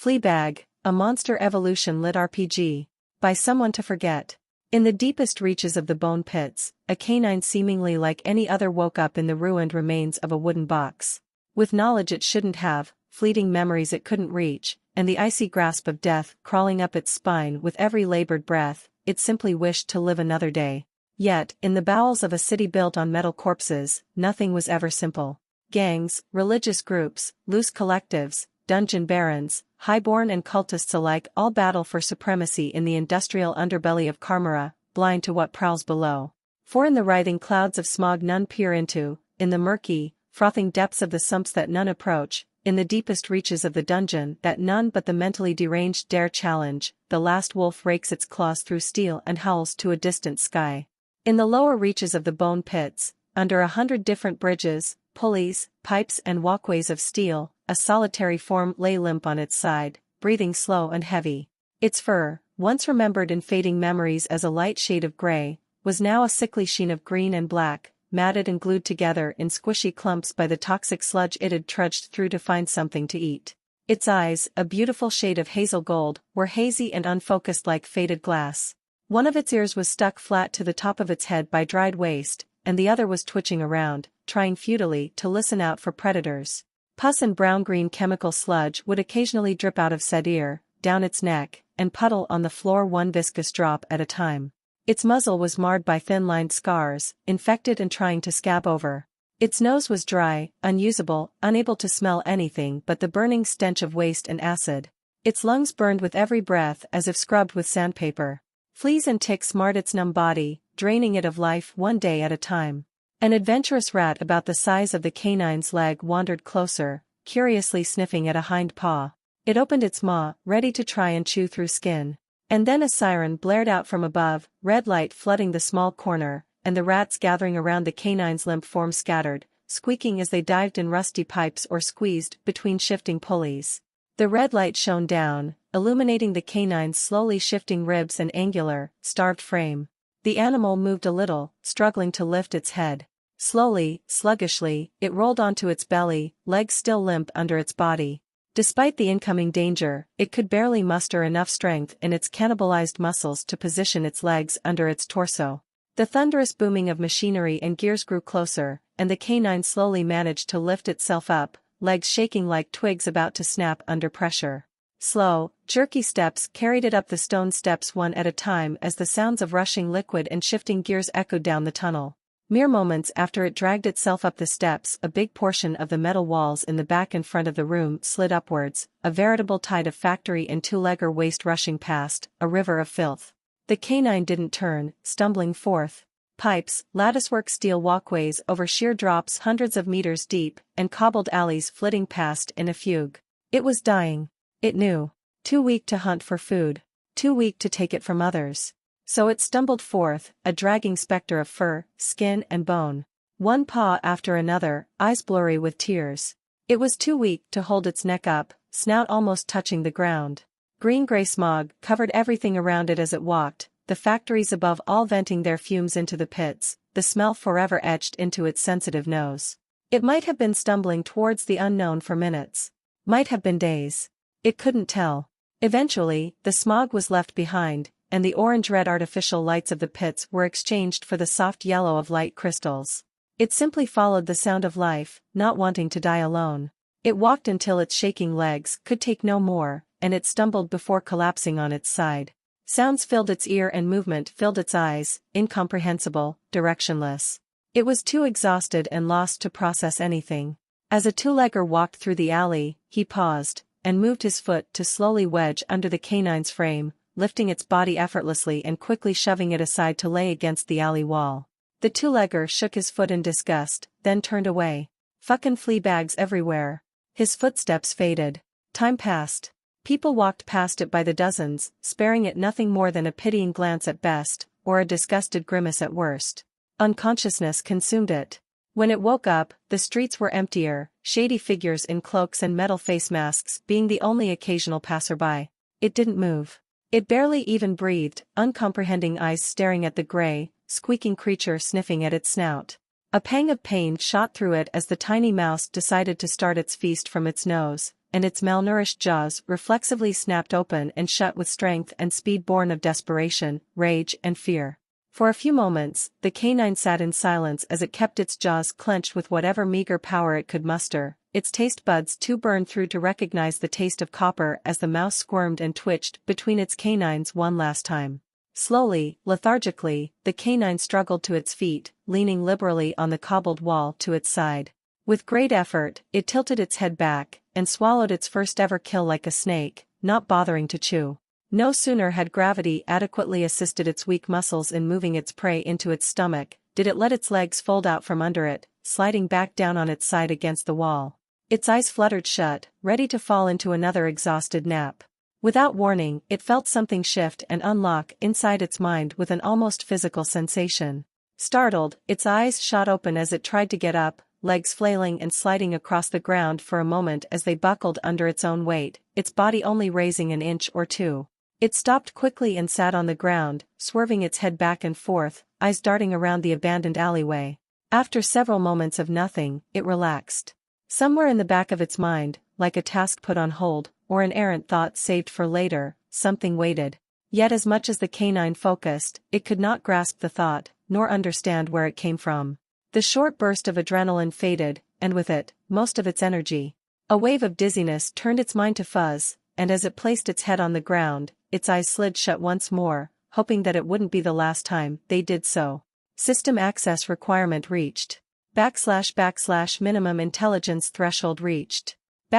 Fleabag, a monster evolution LitRPG. By someone to forget. In the deepest reaches of the bone pits, a canine seemingly like any other woke up in the ruined remains of a wooden box. With knowledge it shouldn't have, fleeting memories it couldn't reach, and the icy grasp of death crawling up its spine with every labored breath, it simply wished to live another day. Yet, in the bowels of a city built on metal corpses, nothing was ever simple. Gangs, religious groups, loose collectives, dungeon barons, highborn and cultists alike all battle for supremacy in the industrial underbelly of Karmara, blind to what prowls below. For in the writhing clouds of smog none peer into, in the murky, frothing depths of the sumps that none approach, in the deepest reaches of the dungeon that none but the mentally deranged dare challenge, the last wolf rakes its claws through steel and howls to a distant sky. In the lower reaches of the bone pits, under 100 different bridges, pulleys, pipes and walkways of steel, a solitary form lay limp on its side, breathing slow and heavy. Its fur, once remembered in fading memories as a light shade of gray, was now a sickly sheen of green and black, matted and glued together in squishy clumps by the toxic sludge it had trudged through to find something to eat. Its eyes, a beautiful shade of hazel gold, were hazy and unfocused like faded glass. One of its ears was stuck flat to the top of its head by dried waste, and the other was twitching around, trying futilely to listen out for predators. Pus and brown-green chemical sludge would occasionally drip out of said ear, down its neck, and puddle on the floor one viscous drop at a time. Its muzzle was marred by thin-lined scars, infected and trying to scab over. Its nose was dry, unusable, unable to smell anything but the burning stench of waste and acid. Its lungs burned with every breath as if scrubbed with sandpaper. Fleas and ticks marred its numb body, draining it of life one day at a time. An adventurous rat about the size of the canine's leg wandered closer, curiously sniffing at a hind paw. It opened its maw, ready to try and chew through skin. And then a siren blared out from above, red light flooding the small corner, and the rats gathering around the canine's limp form scattered, squeaking as they dived in rusty pipes or squeezed between shifting pulleys. The red light shone down, illuminating the canine's slowly shifting ribs and angular, starved frame. The animal moved a little, struggling to lift its head. Slowly, sluggishly, it rolled onto its belly, legs still limp under its body. Despite the incoming danger, it could barely muster enough strength in its cannibalized muscles to position its legs under its torso. The thunderous booming of machinery and gears grew closer, and the canine slowly managed to lift itself up, legs shaking like twigs about to snap under pressure. Slow, jerky steps carried it up the stone steps one at a time as the sounds of rushing liquid and shifting gears echoed down the tunnel. Mere moments after it dragged itself up the steps, a big portion of the metal walls in the back and front of the room slid upwards, a veritable tide of factory and two-legger waste rushing past, a river of filth. The canine didn't turn, stumbling forth. Pipes, latticework steel walkways over sheer drops hundreds of meters deep, and cobbled alleys flitting past in a fugue. It was dying. It knew. Too weak to hunt for food. Too weak to take it from others. So it stumbled forth, a dragging specter of fur, skin and bone. One paw after another, eyes blurry with tears. It was too weak to hold its neck up, snout almost touching the ground. Green-gray smog covered everything around it as it walked, the factories above all venting their fumes into the pits, the smell forever etched into its sensitive nose. It might have been stumbling towards the unknown for minutes. Might have been days. It couldn't tell. Eventually, the smog was left behind, and the orange-red artificial lights of the pits were exchanged for the soft yellow of light crystals. It simply followed the sound of life, not wanting to die alone. It walked until its shaking legs could take no more, and it stumbled before collapsing on its side. Sounds filled its ear and movement filled its eyes, incomprehensible, directionless. It was too exhausted and lost to process anything. As a two-legger walked through the alley, he paused, and moved his foot to slowly wedge under the canine's frame, lifting its body effortlessly and quickly shoving it aside to lay against the alley wall. The two-legger shook his foot in disgust, then turned away. Fuckin' flea bags everywhere. His footsteps faded. Time passed. People walked past it by the dozens, sparing it nothing more than a pitying glance at best, or a disgusted grimace at worst. Unconsciousness consumed it. When it woke up, the streets were emptier, shady figures in cloaks and metal face masks being the only occasional passerby. It didn't move. It barely even breathed, uncomprehending eyes staring at the gray, squeaking creature sniffing at its snout. A pang of pain shot through it as the tiny mouse decided to start its feast from its nose, and its malnourished jaws reflexively snapped open and shut with strength and speed born of desperation, rage and fear. For a few moments, the canine sat in silence as it kept its jaws clenched with whatever meager power it could muster, its taste buds too burned through to recognize the taste of copper as the mouse squirmed and twitched between its canines one last time. Slowly, lethargically, the canine struggled to its feet, leaning liberally on the cobbled wall to its side. With great effort, it tilted its head back, and swallowed its first ever kill like a snake, not bothering to chew. No sooner had gravity adequately assisted its weak muscles in moving its prey into its stomach, did it let its legs fold out from under it, sliding back down on its side against the wall. Its eyes fluttered shut, ready to fall into another exhausted nap. Without warning, it felt something shift and unlock inside its mind with an almost physical sensation. Startled, its eyes shot open as it tried to get up, legs flailing and sliding across the ground for a moment as they buckled under its own weight, its body only raising an inch or two. It stopped quickly and sat on the ground, swerving its head back and forth, eyes darting around the abandoned alleyway. After several moments of nothing, it relaxed. Somewhere in the back of its mind, like a task put on hold, or an errant thought saved for later, something waited. Yet as much as the canine focused, it could not grasp the thought, nor understand where it came from. The short burst of adrenaline faded, and with it, most of its energy. A wave of dizziness turned its mind to fuzz, and as it placed its head on the ground, its eyes slid shut once more, hoping that it wouldn't be the last time they did so. System access requirement reached. / minimum intelligence threshold reached. /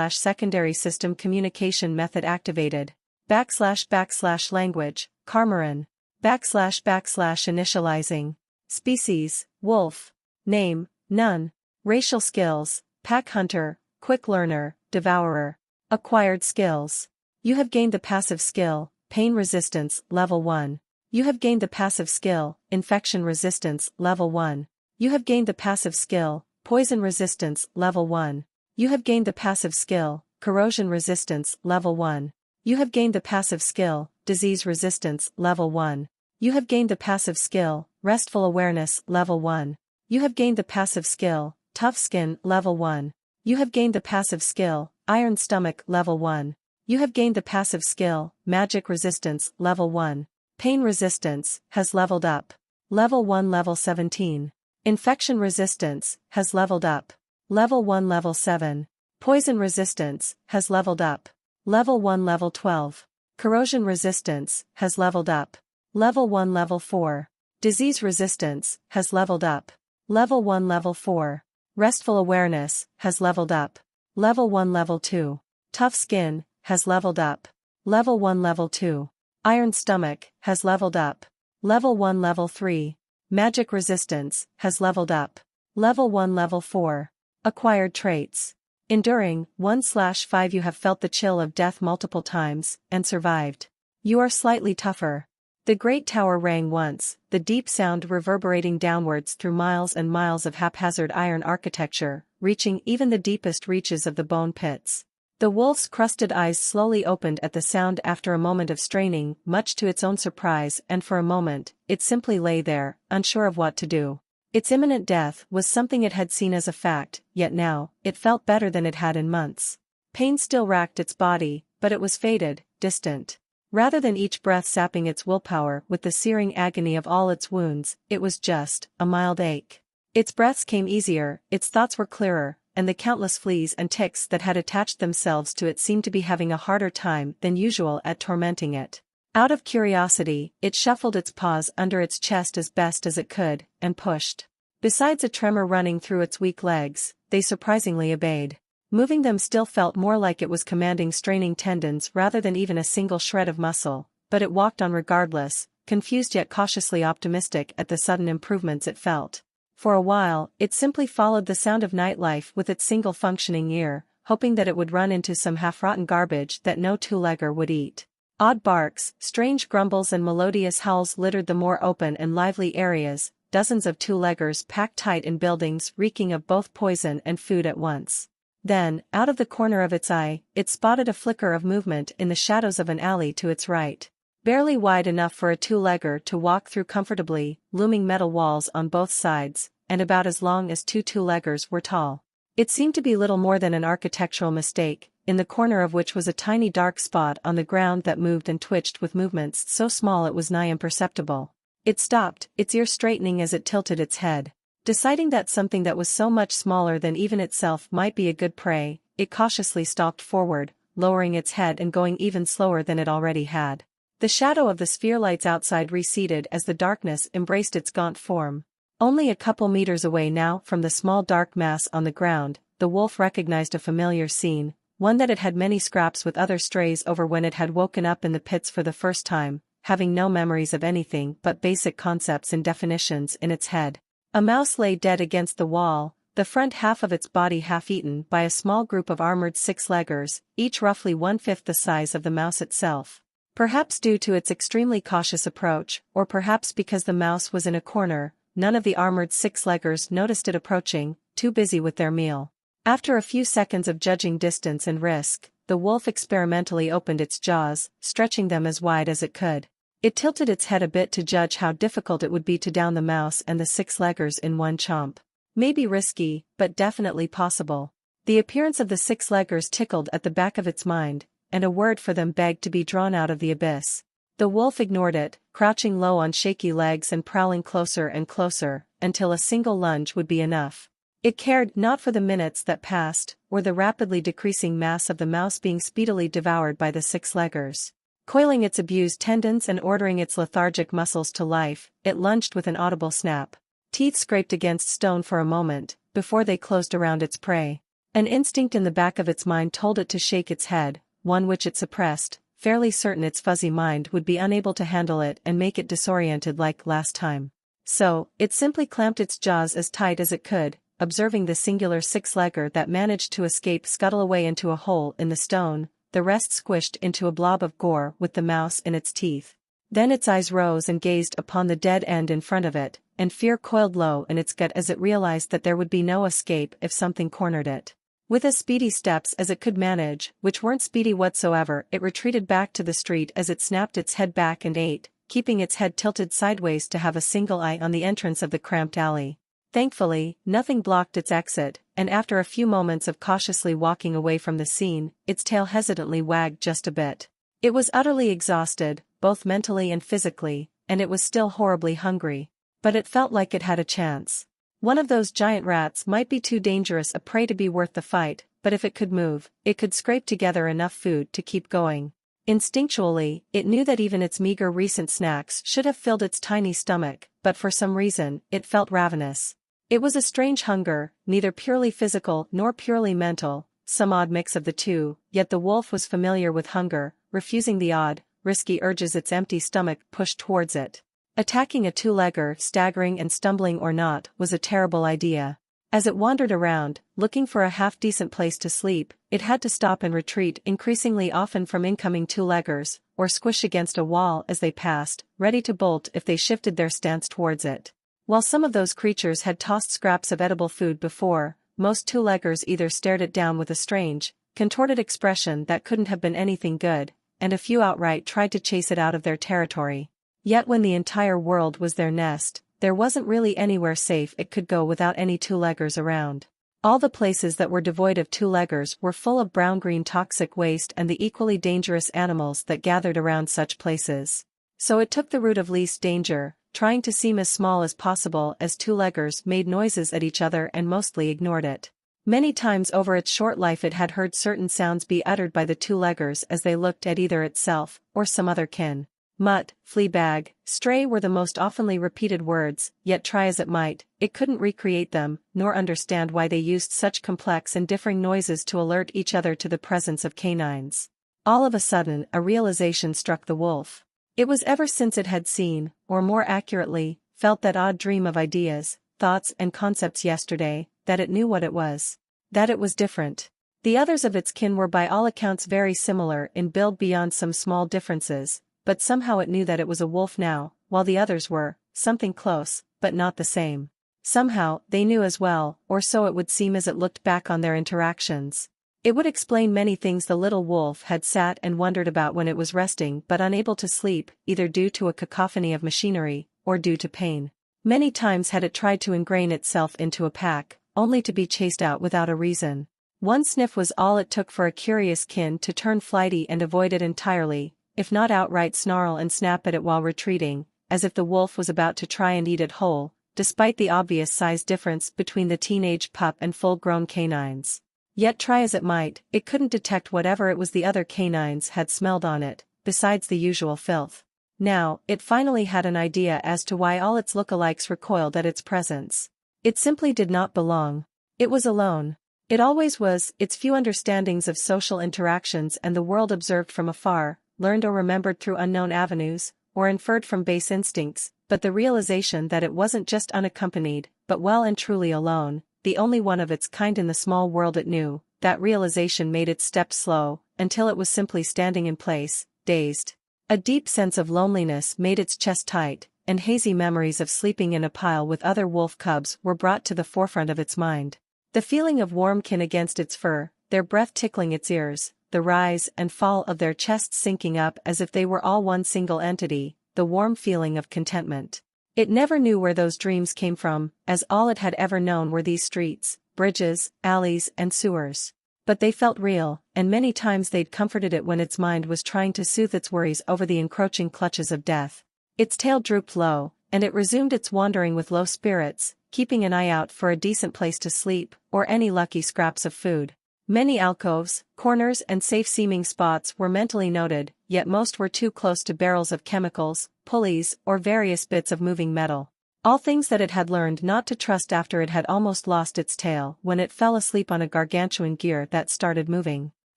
secondary system communication method activated. / language, Carmaran. / initializing. Species, wolf. Name, none. Racial skills, pack hunter, quick learner, devourer. Acquired skills. You have gained the passive skill, pain resistance, level 1. You have gained the passive skill, infection resistance, level 1. You have gained the passive skill, poison resistance, level 1. You have gained the passive skill, corrosion resistance, level 1. You have gained the passive skill, disease resistance, level 1. You have gained the passive skill, restful awareness, level 1. You have gained the passive skill, tough skin, level 1. You have gained the passive skill, iron stomach, level 1. You have gained the passive skill, magic resistance, level 1. Pain resistance, has leveled up. Level 1 level 17. Infection resistance, has leveled up. Level 1 level 7. Poison resistance, has leveled up. Level 1 level 12. Corrosion resistance, has leveled up. Level 1 level 4. Disease resistance, has leveled up. Level 1 level 4. Restful awareness, has leveled up. Level 1 level 2. Tough skin, has leveled up. Level 1 level 2. Iron stomach, has leveled up. Level 1 level 3. Magic resistance, has leveled up. Level 1 level 4. Acquired traits. Enduring, 1/5. You have felt the chill of death multiple times, and survived. You are slightly tougher. The great tower rang once, the deep sound reverberating downwards through miles and miles of haphazard iron architecture, reaching even the deepest reaches of the bone pits. The wolf's crusted eyes slowly opened at the sound after a moment of straining, much to its own surprise, and for a moment, it simply lay there, unsure of what to do. Its imminent death was something it had seen as a fact, yet now, it felt better than it had in months. Pain still racked its body, but it was faded, distant. Rather than each breath sapping its willpower with the searing agony of all its wounds, it was just a mild ache. Its breaths came easier, its thoughts were clearer, and the countless fleas and ticks that had attached themselves to it seemed to be having a harder time than usual at tormenting it. Out of curiosity, it shuffled its paws under its chest as best as it could, and pushed. Besides a tremor running through its weak legs, they surprisingly obeyed. Moving them still felt more like it was commanding straining tendons rather than even a single shred of muscle, but it walked on regardless, confused yet cautiously optimistic at the sudden improvements it felt. For a while, it simply followed the sound of nightlife with its single functioning ear, hoping that it would run into some half-rotten garbage that no two-legger would eat. Odd barks, strange grumbles and melodious howls littered the more open and lively areas, dozens of two-leggers packed tight in buildings reeking of both poison and food at once. Then, out of the corner of its eye, it spotted a flicker of movement in the shadows of an alley to its right. Barely wide enough for a two-legger to walk through comfortably, looming metal walls on both sides, and about as long as two two-leggers were tall. It seemed to be little more than an architectural mistake, in the corner of which was a tiny dark spot on the ground that moved and twitched with movements so small it was nigh imperceptible. It stopped, its ear straightening as it tilted its head. Deciding that something that was so much smaller than even itself might be a good prey, it cautiously stalked forward, lowering its head and going even slower than it already had. The shadow of the sphere lights outside receded as the darkness embraced its gaunt form. Only a couple meters away now from the small dark mass on the ground, the wolf recognized a familiar scene, one that it had many scraps with other strays over when it had woken up in the pits for the first time, having no memories of anything but basic concepts and definitions in its head. A mouse lay dead against the wall, the front half of its body half-eaten by a small group of armored six-leggers, each roughly one-fifth the size of the mouse itself. Perhaps due to its extremely cautious approach, or perhaps because the mouse was in a corner, none of the armored six-leggers noticed it approaching, too busy with their meal. After a few seconds of judging distance and risk, the wolf experimentally opened its jaws, stretching them as wide as it could. It tilted its head a bit to judge how difficult it would be to down the mouse and the six-leggers in one chomp. Maybe risky, but definitely possible. The appearance of the six-leggers tickled at the back of its mind, and a word for them begged to be drawn out of the abyss. The wolf ignored it, crouching low on shaky legs and prowling closer and closer, until a single lunge would be enough. It cared not for the minutes that passed, or the rapidly decreasing mass of the mouse being speedily devoured by the six-leggers. Coiling its abused tendons and ordering its lethargic muscles to life, it lunged with an audible snap. Teeth scraped against stone for a moment, before they closed around its prey. An instinct in the back of its mind told it to shake its head, one which it suppressed, fairly certain its fuzzy mind would be unable to handle it and make it disoriented like last time. So, it simply clamped its jaws as tight as it could, observing the singular six-legger that managed to escape scuttle away into a hole in the stone, the rest squished into a blob of gore with the mouse in its teeth. Then its eyes rose and gazed upon the dead end in front of it, and fear coiled low in its gut as it realized that there would be no escape if something cornered it. With as speedy steps as it could manage, which weren't speedy whatsoever, it retreated back to the street as it snapped its head back and ate, keeping its head tilted sideways to have a single eye on the entrance of the cramped alley. Thankfully, nothing blocked its exit, and after a few moments of cautiously walking away from the scene, its tail hesitantly wagged just a bit. It was utterly exhausted, both mentally and physically, and it was still horribly hungry. But it felt like it had a chance. One of those giant rats might be too dangerous a prey to be worth the fight, but if it could move, it could scrape together enough food to keep going. Instinctually, it knew that even its meager recent snacks should have filled its tiny stomach, but for some reason, it felt ravenous. It was a strange hunger, neither purely physical nor purely mental, some odd mix of the two, yet the wolf was familiar with hunger, refusing the odd, risky urges its empty stomach pushed towards it. Attacking a two-legger, staggering and stumbling or not, was a terrible idea. As it wandered around, looking for a half-decent place to sleep, it had to stop and retreat increasingly often from incoming two-leggers, or squish against a wall as they passed, ready to bolt if they shifted their stance towards it. While some of those creatures had tossed scraps of edible food before, most two-leggers either stared it down with a strange, contorted expression that couldn't have been anything good, and a few outright tried to chase it out of their territory. Yet when the entire world was their nest, there wasn't really anywhere safe it could go without any two-leggers around. All the places that were devoid of two-leggers were full of brown-green toxic waste and the equally dangerous animals that gathered around such places. So it took the route of least danger, trying to seem as small as possible as two-leggers made noises at each other and mostly ignored it. Many times over its short life it had heard certain sounds be uttered by the two-leggers as they looked at either itself or some other kin. Mutt, Fleabag, stray were the most oftenly repeated words, yet try as it might, it couldn't recreate them, nor understand why they used such complex and differing noises to alert each other to the presence of canines. All of a sudden, a realization struck the wolf. It was ever since it had seen, or more accurately, felt that odd dream of ideas, thoughts and concepts yesterday, that it knew what it was. That it was different. The others of its kin were by all accounts very similar in build beyond some small differences, but somehow it knew that it was a wolf now, while the others were, something close, but not the same. Somehow, they knew as well, or so it would seem as it looked back on their interactions. It would explain many things the little wolf had sat and wondered about when it was resting but unable to sleep, either due to a cacophony of machinery, or due to pain. Many times had it tried to ingrain itself into a pack, only to be chased out without a reason. One sniff was all it took for a curious kin to turn flighty and avoid it entirely, if not outright snarl and snap at it while retreating, as if the wolf was about to try and eat it whole, despite the obvious size difference between the teenage pup and full-grown canines. Yet try as it might, it couldn't detect whatever it was the other canines had smelled on it, besides the usual filth. Now, it finally had an idea as to why all its lookalikes recoiled at its presence. It simply did not belong. It was alone. It always was. Its few understandings of social interactions and the world observed from afar, learned or remembered through unknown avenues, or inferred from base instincts, but the realization that it wasn't just unaccompanied, but well and truly alone, the only one of its kind in the small world it knew, that realization made its steps slow, until it was simply standing in place, dazed. A deep sense of loneliness made its chest tight, and hazy memories of sleeping in a pile with other wolf cubs were brought to the forefront of its mind. The feeling of warm kin against its fur, their breath tickling its ears, the rise and fall of their chests syncing up as if they were all one single entity, the warm feeling of contentment. It never knew where those dreams came from, as all it had ever known were these streets, bridges, alleys and sewers. But they felt real, and many times they'd comforted it when its mind was trying to soothe its worries over the encroaching clutches of death. Its tail drooped low, and it resumed its wandering with low spirits, keeping an eye out for a decent place to sleep, or any lucky scraps of food. Many alcoves, corners and safe-seeming spots were mentally noted, yet most were too close to barrels of chemicals, pulleys, or various bits of moving metal. All things that it had learned not to trust after it had almost lost its tail when it fell asleep on a gargantuan gear that started moving.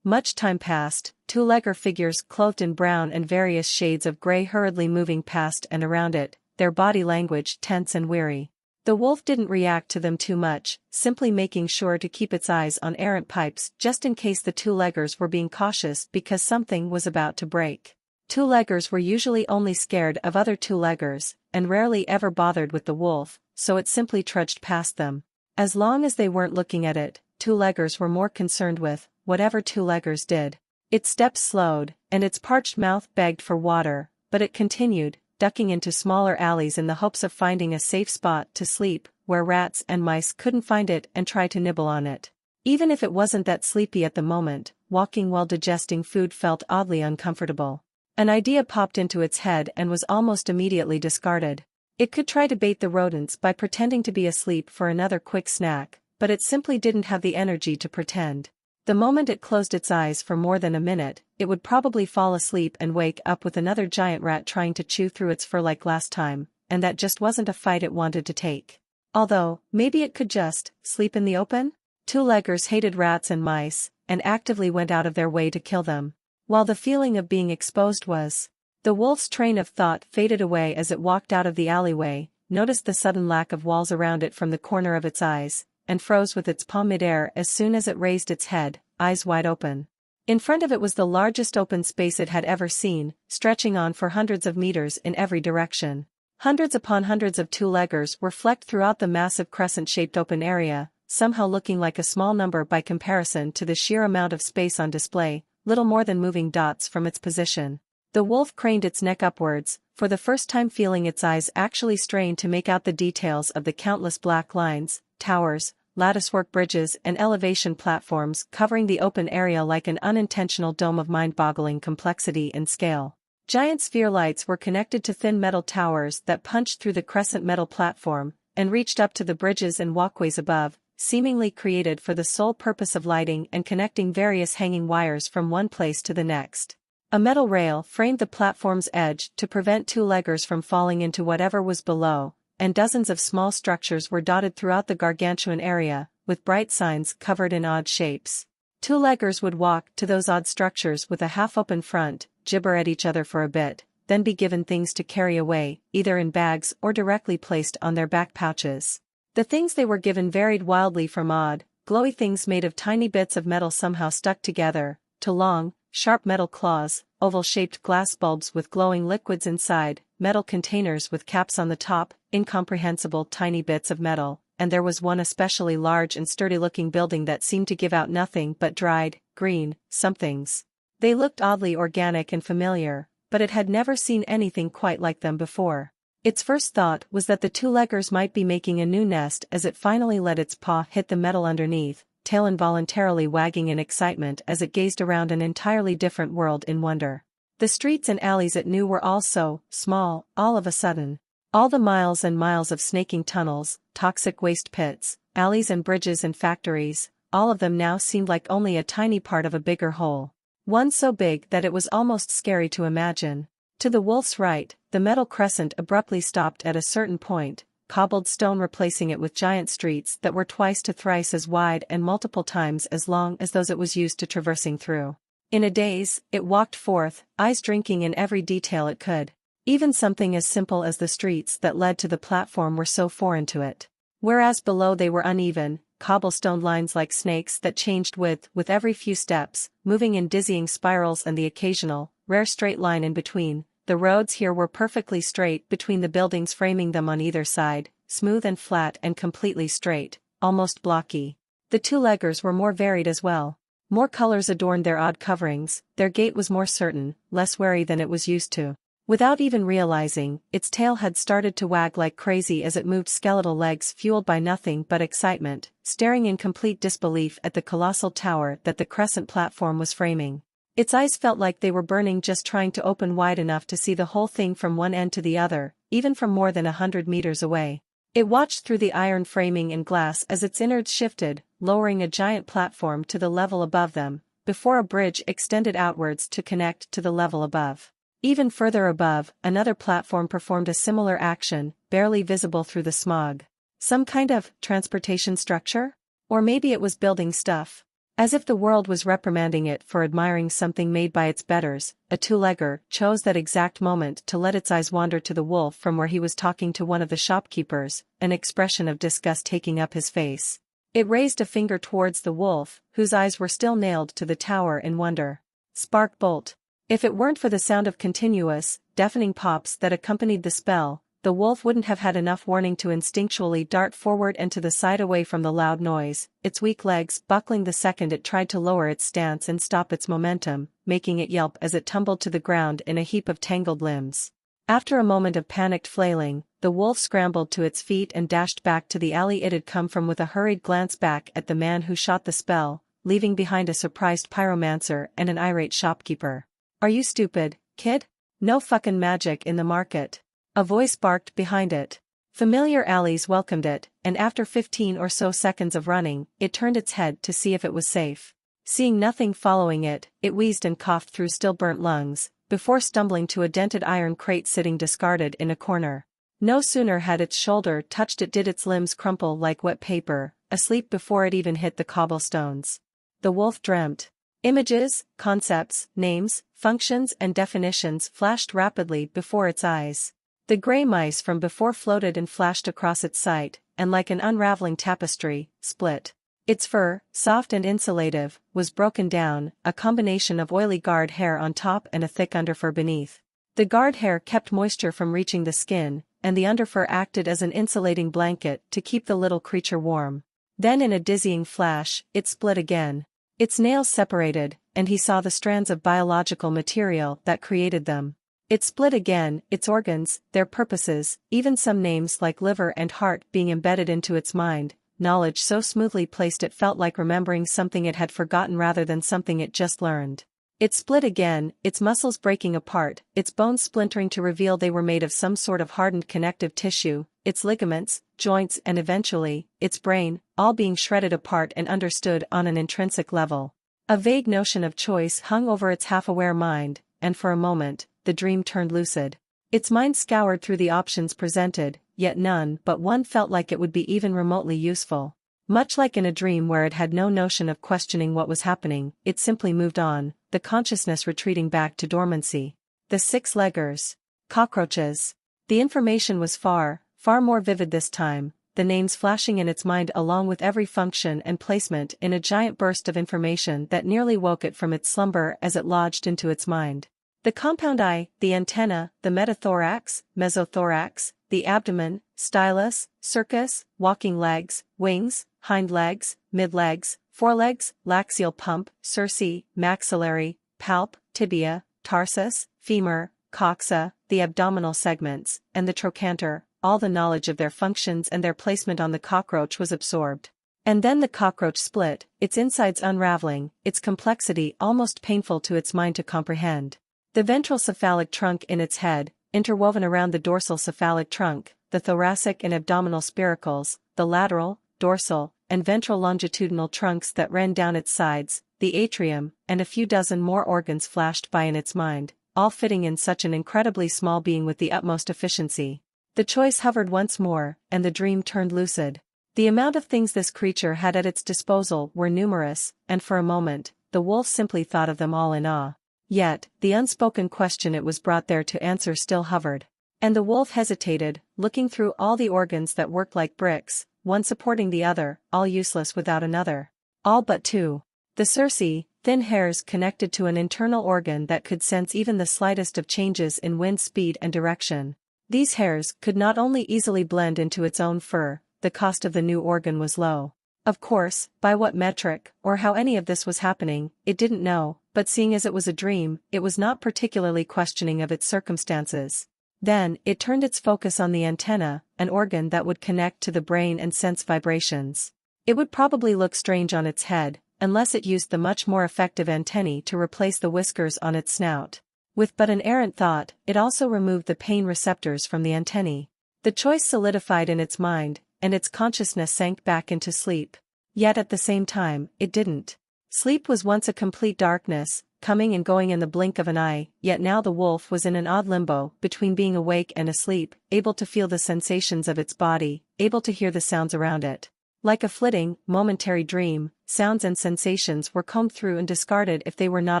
Much time passed, two-legger figures clothed in brown and various shades of gray hurriedly moving past and around it, their body language tense and weary. The wolf didn't react to them too much, simply making sure to keep its eyes on errant pipes just in case the two-leggers were being cautious because something was about to break. Two-leggers were usually only scared of other two-leggers, and rarely ever bothered with the wolf, so it simply trudged past them. As long as they weren't looking at it, two-leggers were more concerned with whatever two-leggers did. Its steps slowed, and its parched mouth begged for water, but it continued, ducking into smaller alleys in the hopes of finding a safe spot to sleep, where rats and mice couldn't find it and try to nibble on it. Even if it wasn't that sleepy at the moment, walking while digesting food felt oddly uncomfortable. An idea popped into its head and was almost immediately discarded. It could try to bait the rodents by pretending to be asleep for another quick snack, but it simply didn't have the energy to pretend. The moment it closed its eyes for more than a minute, it would probably fall asleep and wake up with another giant rat trying to chew through its fur like last time, and that just wasn't a fight it wanted to take. Although, maybe it could just sleep in the open? Two-leggers hated rats and mice, and actively went out of their way to kill them. While the feeling of being exposed was. The wolf's train of thought faded away as it walked out of the alleyway, noticed the sudden lack of walls around it from the corner of its eyes, and froze with its palm mid-air as soon as it raised its head, eyes wide open. In front of it was the largest open space it had ever seen, stretching on for hundreds of meters in every direction. Hundreds upon hundreds of two-leggers were flecked throughout the massive crescent-shaped open area, somehow looking like a small number by comparison to the sheer amount of space on display, little more than moving dots from its position. The wolf craned its neck upwards, for the first time feeling its eyes actually strain to make out the details of the countless black lines, towers, latticework bridges and elevation platforms covering the open area like an unintentional dome of mind-boggling complexity and scale. Giant sphere lights were connected to thin metal towers that punched through the crescent metal platform, and reached up to the bridges and walkways above, seemingly created for the sole purpose of lighting and connecting various hanging wires from one place to the next. A metal rail framed the platform's edge to prevent two-leggers from falling into whatever was below, and dozens of small structures were dotted throughout the gargantuan area, with bright signs covered in odd shapes. Two-leggers would walk to those odd structures with a half-open front, gibber at each other for a bit, then be given things to carry away, either in bags or directly placed on their back pouches. The things they were given varied wildly from odd, glowy things made of tiny bits of metal somehow stuck together, to long, sharp metal claws, oval-shaped glass bulbs with glowing liquids inside, metal containers with caps on the top, incomprehensible tiny bits of metal, and there was one especially large and sturdy-looking building that seemed to give out nothing but dried, green, somethings. They looked oddly organic and familiar, but it had never seen anything quite like them before. Its first thought was that the two-leggers might be making a new nest as it finally let its paw hit the metal underneath, tail involuntarily wagging in excitement as it gazed around an entirely different world in wonder. The streets and alleys it knew were all so small, all of a sudden. All the miles and miles of snaking tunnels, toxic waste pits, alleys and bridges and factories, all of them now seemed like only a tiny part of a bigger whole. One so big that it was almost scary to imagine. To the wolf's right, the metal crescent abruptly stopped at a certain point, cobbled stone replacing it with giant streets that were twice to thrice as wide and multiple times as long as those it was used to traversing through. In a daze, it walked forth, eyes drinking in every detail it could. Even something as simple as the streets that led to the platform were so foreign to it. Whereas below they were uneven, cobblestone lines like snakes that changed width with every few steps, moving in dizzying spirals and the occasional, rare straight line in between. The roads here were perfectly straight between the buildings framing them on either side, smooth and flat and completely straight, almost blocky. The two-leggers were more varied as well. More colors adorned their odd coverings, their gait was more certain, less wary than it was used to. Without even realizing, its tail had started to wag like crazy as it moved skeletal legs fueled by nothing but excitement, staring in complete disbelief at the colossal tower that the crescent platform was framing. Its eyes felt like they were burning just trying to open wide enough to see the whole thing from one end to the other, even from more than 100 meters away. It watched through the iron framing and glass as its innards shifted, lowering a giant platform to the level above them, before a bridge extended outwards to connect to the level above. Even further above, another platform performed a similar action, barely visible through the smog. Some kind of transportation structure? Or maybe it was building stuff. As if the world was reprimanding it for admiring something made by its betters, a two-legger chose that exact moment to let its eyes wander to the wolf from where he was talking to one of the shopkeepers, an expression of disgust taking up his face. It raised a finger towards the wolf, whose eyes were still nailed to the tower in wonder. Spark bolt. If it weren't for the sound of continuous, deafening pops that accompanied the spell, the wolf wouldn't have had enough warning to instinctually dart forward and to the side away from the loud noise, its weak legs buckling the second it tried to lower its stance and stop its momentum, making it yelp as it tumbled to the ground in a heap of tangled limbs. After a moment of panicked flailing, the wolf scrambled to its feet and dashed back to the alley it had come from with a hurried glance back at the man who shot the spell, leaving behind a surprised pyromancer and an irate shopkeeper. "Are you stupid, kid? No fucking magic in the market." A voice barked behind it. Familiar alleys welcomed it, and after 15 or so seconds of running, it turned its head to see if it was safe. Seeing nothing following it, it wheezed and coughed through still burnt lungs, before stumbling to a dented iron crate sitting discarded in a corner. No sooner had its shoulder touched it did its limbs crumple like wet paper, asleep before it even hit the cobblestones. The wolf dreamt. Images, concepts, names, functions and definitions flashed rapidly before its eyes. The gray mice from before floated and flashed across its sight, and like an unraveling tapestry, split. Its fur, soft and insulative, was broken down, a combination of oily guard hair on top and a thick underfur beneath. The guard hair kept moisture from reaching the skin, and the underfur acted as an insulating blanket to keep the little creature warm. Then in a dizzying flash, it split again. Its nails separated, and he saw the strands of biological material that created them. It split again, its organs, their purposes, even some names like liver and heart being embedded into its mind, knowledge so smoothly placed it felt like remembering something it had forgotten rather than something it just learned. It split again, its muscles breaking apart, its bones splintering to reveal they were made of some sort of hardened connective tissue, its ligaments, joints and eventually, its brain, all being shredded apart and understood on an intrinsic level. A vague notion of choice hung over its half-aware mind, and for a moment, the dream turned lucid. Its mind scoured through the options presented, yet none but one felt like it would be even remotely useful. Much like in a dream where it had no notion of questioning what was happening, it simply moved on, the consciousness retreating back to dormancy. The six-leggers. Cockroaches. The information was far more vivid this time, the names flashing in its mind along with every function and placement in a giant burst of information that nearly woke it from its slumber as it lodged into its mind. The compound eye, the antenna, the metathorax, mesothorax, the abdomen, stylus, circus, walking legs, wings, hind legs, mid-legs, forelegs, laxial pump, cerci, maxillary, palp, tibia, tarsus, femur, coxa, the abdominal segments, and the trochanter, all the knowledge of their functions and their placement on the cockroach was absorbed. And then the cockroach split, its insides unraveling, its complexity almost painful to its mind to comprehend. The ventral cephalic trunk in its head, interwoven around the dorsal cephalic trunk, the thoracic and abdominal spiracles, the lateral, dorsal, and ventral longitudinal trunks that ran down its sides, the atrium, and a few dozen more organs flashed by in its mind, all fitting in such an incredibly small being with the utmost efficiency. The choice hovered once more, and the dream turned lucid. The amount of things this creature had at its disposal were numerous, and for a moment, the wolf simply thought of them all in awe. Yet, the unspoken question it was brought there to answer still hovered. And the wolf hesitated, looking through all the organs that worked like bricks, one supporting the other, all useless without another. All but two. The cerci, thin hairs connected to an internal organ that could sense even the slightest of changes in wind speed and direction. These hairs could not only easily blend into its own fur, the cost of the new organ was low. Of course, by what metric, or how any of this was happening, it didn't know, but seeing as it was a dream, it was not particularly questioning of its circumstances. Then, it turned its focus on the antenna, an organ that would connect to the brain and sense vibrations. It would probably look strange on its head, unless it used the much more effective antennae to replace the whiskers on its snout. With but an errant thought, it also removed the pain receptors from the antennae. The choice solidified in its mind, and its consciousness sank back into sleep. Yet at the same time, it didn't. Sleep was once a complete darkness, coming and going in the blink of an eye, yet now the wolf was in an odd limbo between being awake and asleep, able to feel the sensations of its body, able to hear the sounds around it. Like a flitting, momentary dream, sounds and sensations were combed through and discarded if they were not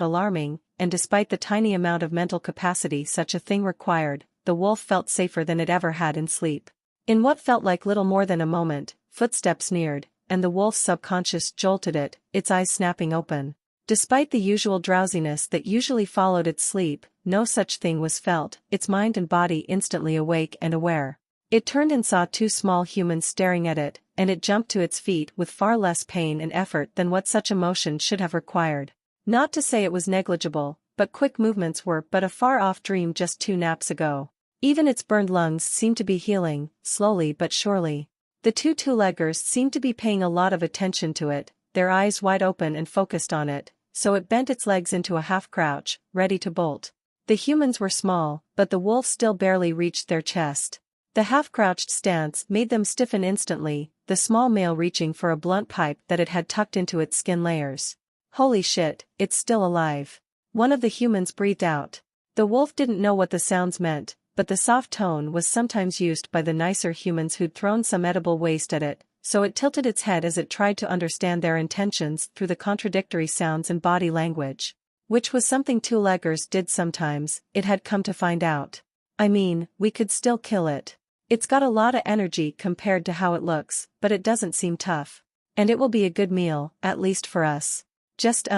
alarming, and despite the tiny amount of mental capacity such a thing required, the wolf felt safer than it ever had in sleep. In what felt like little more than a moment, footsteps neared, and the wolf's subconscious jolted it, its eyes snapping open. Despite the usual drowsiness that usually followed its sleep, no such thing was felt, its mind and body instantly awake and aware. It turned and saw two small humans staring at it, and it jumped to its feet with far less pain and effort than what such a motion should have required. Not to say it was negligible, but quick movements were but a far-off dream just 2 naps ago. Even its burned lungs seemed to be healing, slowly but surely. The two-leggers seemed to be paying a lot of attention to it, their eyes wide open and focused on it, so it bent its legs into a half-crouch, ready to bolt. The humans were small, but the wolf still barely reached their chest. The half-crouched stance made them stiffen instantly, the small male reaching for a blunt pipe that it had tucked into its skin layers. "Holy shit, it's still alive." One of the humans breathed out. The wolf didn't know what the sounds meant, but the soft tone was sometimes used by the nicer humans who'd thrown some edible waste at it, so it tilted its head as it tried to understand their intentions through the contradictory sounds and body language. Which was something two-leggers did sometimes, it had come to find out. "I mean, we could still kill it. It's got a lot of energy compared to how it looks, but it doesn't seem tough. And it will be a good meal, at least for us. Just,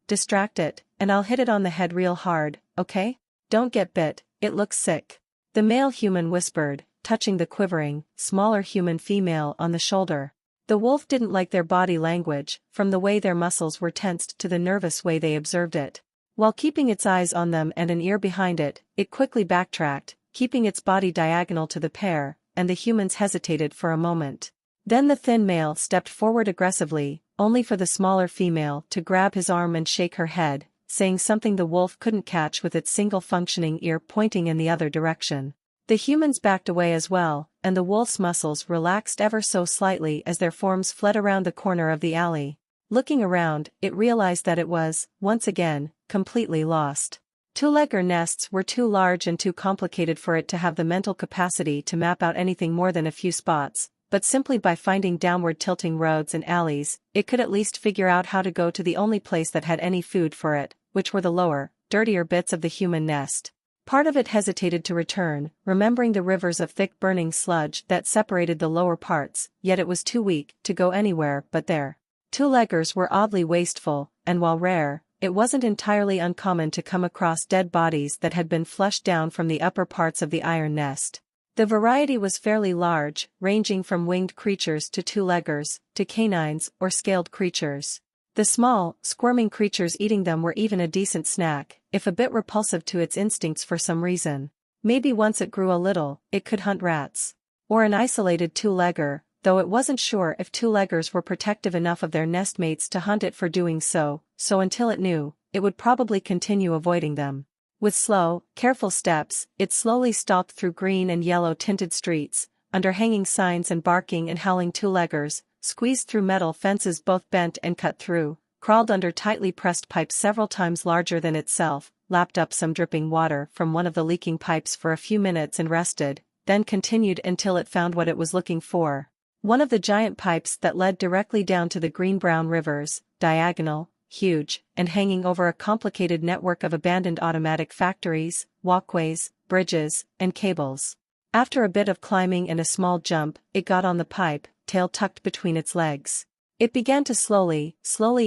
distract it, and I'll hit it on the head real hard, okay? Don't get bit, it looks sick." The male human whispered, touching the quivering, smaller human female on the shoulder. The wolf didn't like their body language, from the way their muscles were tensed to the nervous way they observed it. While keeping its eyes on them and an ear behind it, it quickly backtracked, keeping its body diagonal to the pair, and the humans hesitated for a moment. Then the thin male stepped forward aggressively, only for the smaller female to grab his arm and shake her head, saying something the wolf couldn't catch with its single functioning ear pointing in the other direction. The humans backed away as well, and the wolf's muscles relaxed ever so slightly as their forms fled around the corner of the alley. Looking around, it realized that it was, once again, completely lost. Two-legger nests were too large and too complicated for it to have the mental capacity to map out anything more than a few spots, but simply by finding downward tilting roads and alleys, it could at least figure out how to go to the only place that had any food for it, which were the lower, dirtier bits of the human nest. Part of it hesitated to return, remembering the rivers of thick burning sludge that separated the lower parts, yet it was too weak to go anywhere but there. Two-leggers were oddly wasteful, and while rare, it wasn't entirely uncommon to come across dead bodies that had been flushed down from the upper parts of the iron nest. The variety was fairly large, ranging from winged creatures to two-leggers, to canines or scaled creatures. The small, squirming creatures eating them were even a decent snack, if a bit repulsive to its instincts for some reason. Maybe once it grew a little, it could hunt rats. Or an isolated two-legger, though it wasn't sure if two-leggers were protective enough of their nestmates to hunt it for doing so, so until it knew, it would probably continue avoiding them. With slow, careful steps, it slowly stalked through green and yellow-tinted streets, under hanging signs and barking and howling two-leggers, squeezed through metal fences both bent and cut through, crawled under tightly pressed pipes several times larger than itself, lapped up some dripping water from one of the leaking pipes for a few minutes and rested, then continued until it found what it was looking for. One of the giant pipes that led directly down to the green-brown rivers, diagonal, huge, and hanging over a complicated network of abandoned automatic factories, walkways, bridges, and cables. After a bit of climbing and a small jump, it got on the pipe, tail tucked between its legs. It began to slowly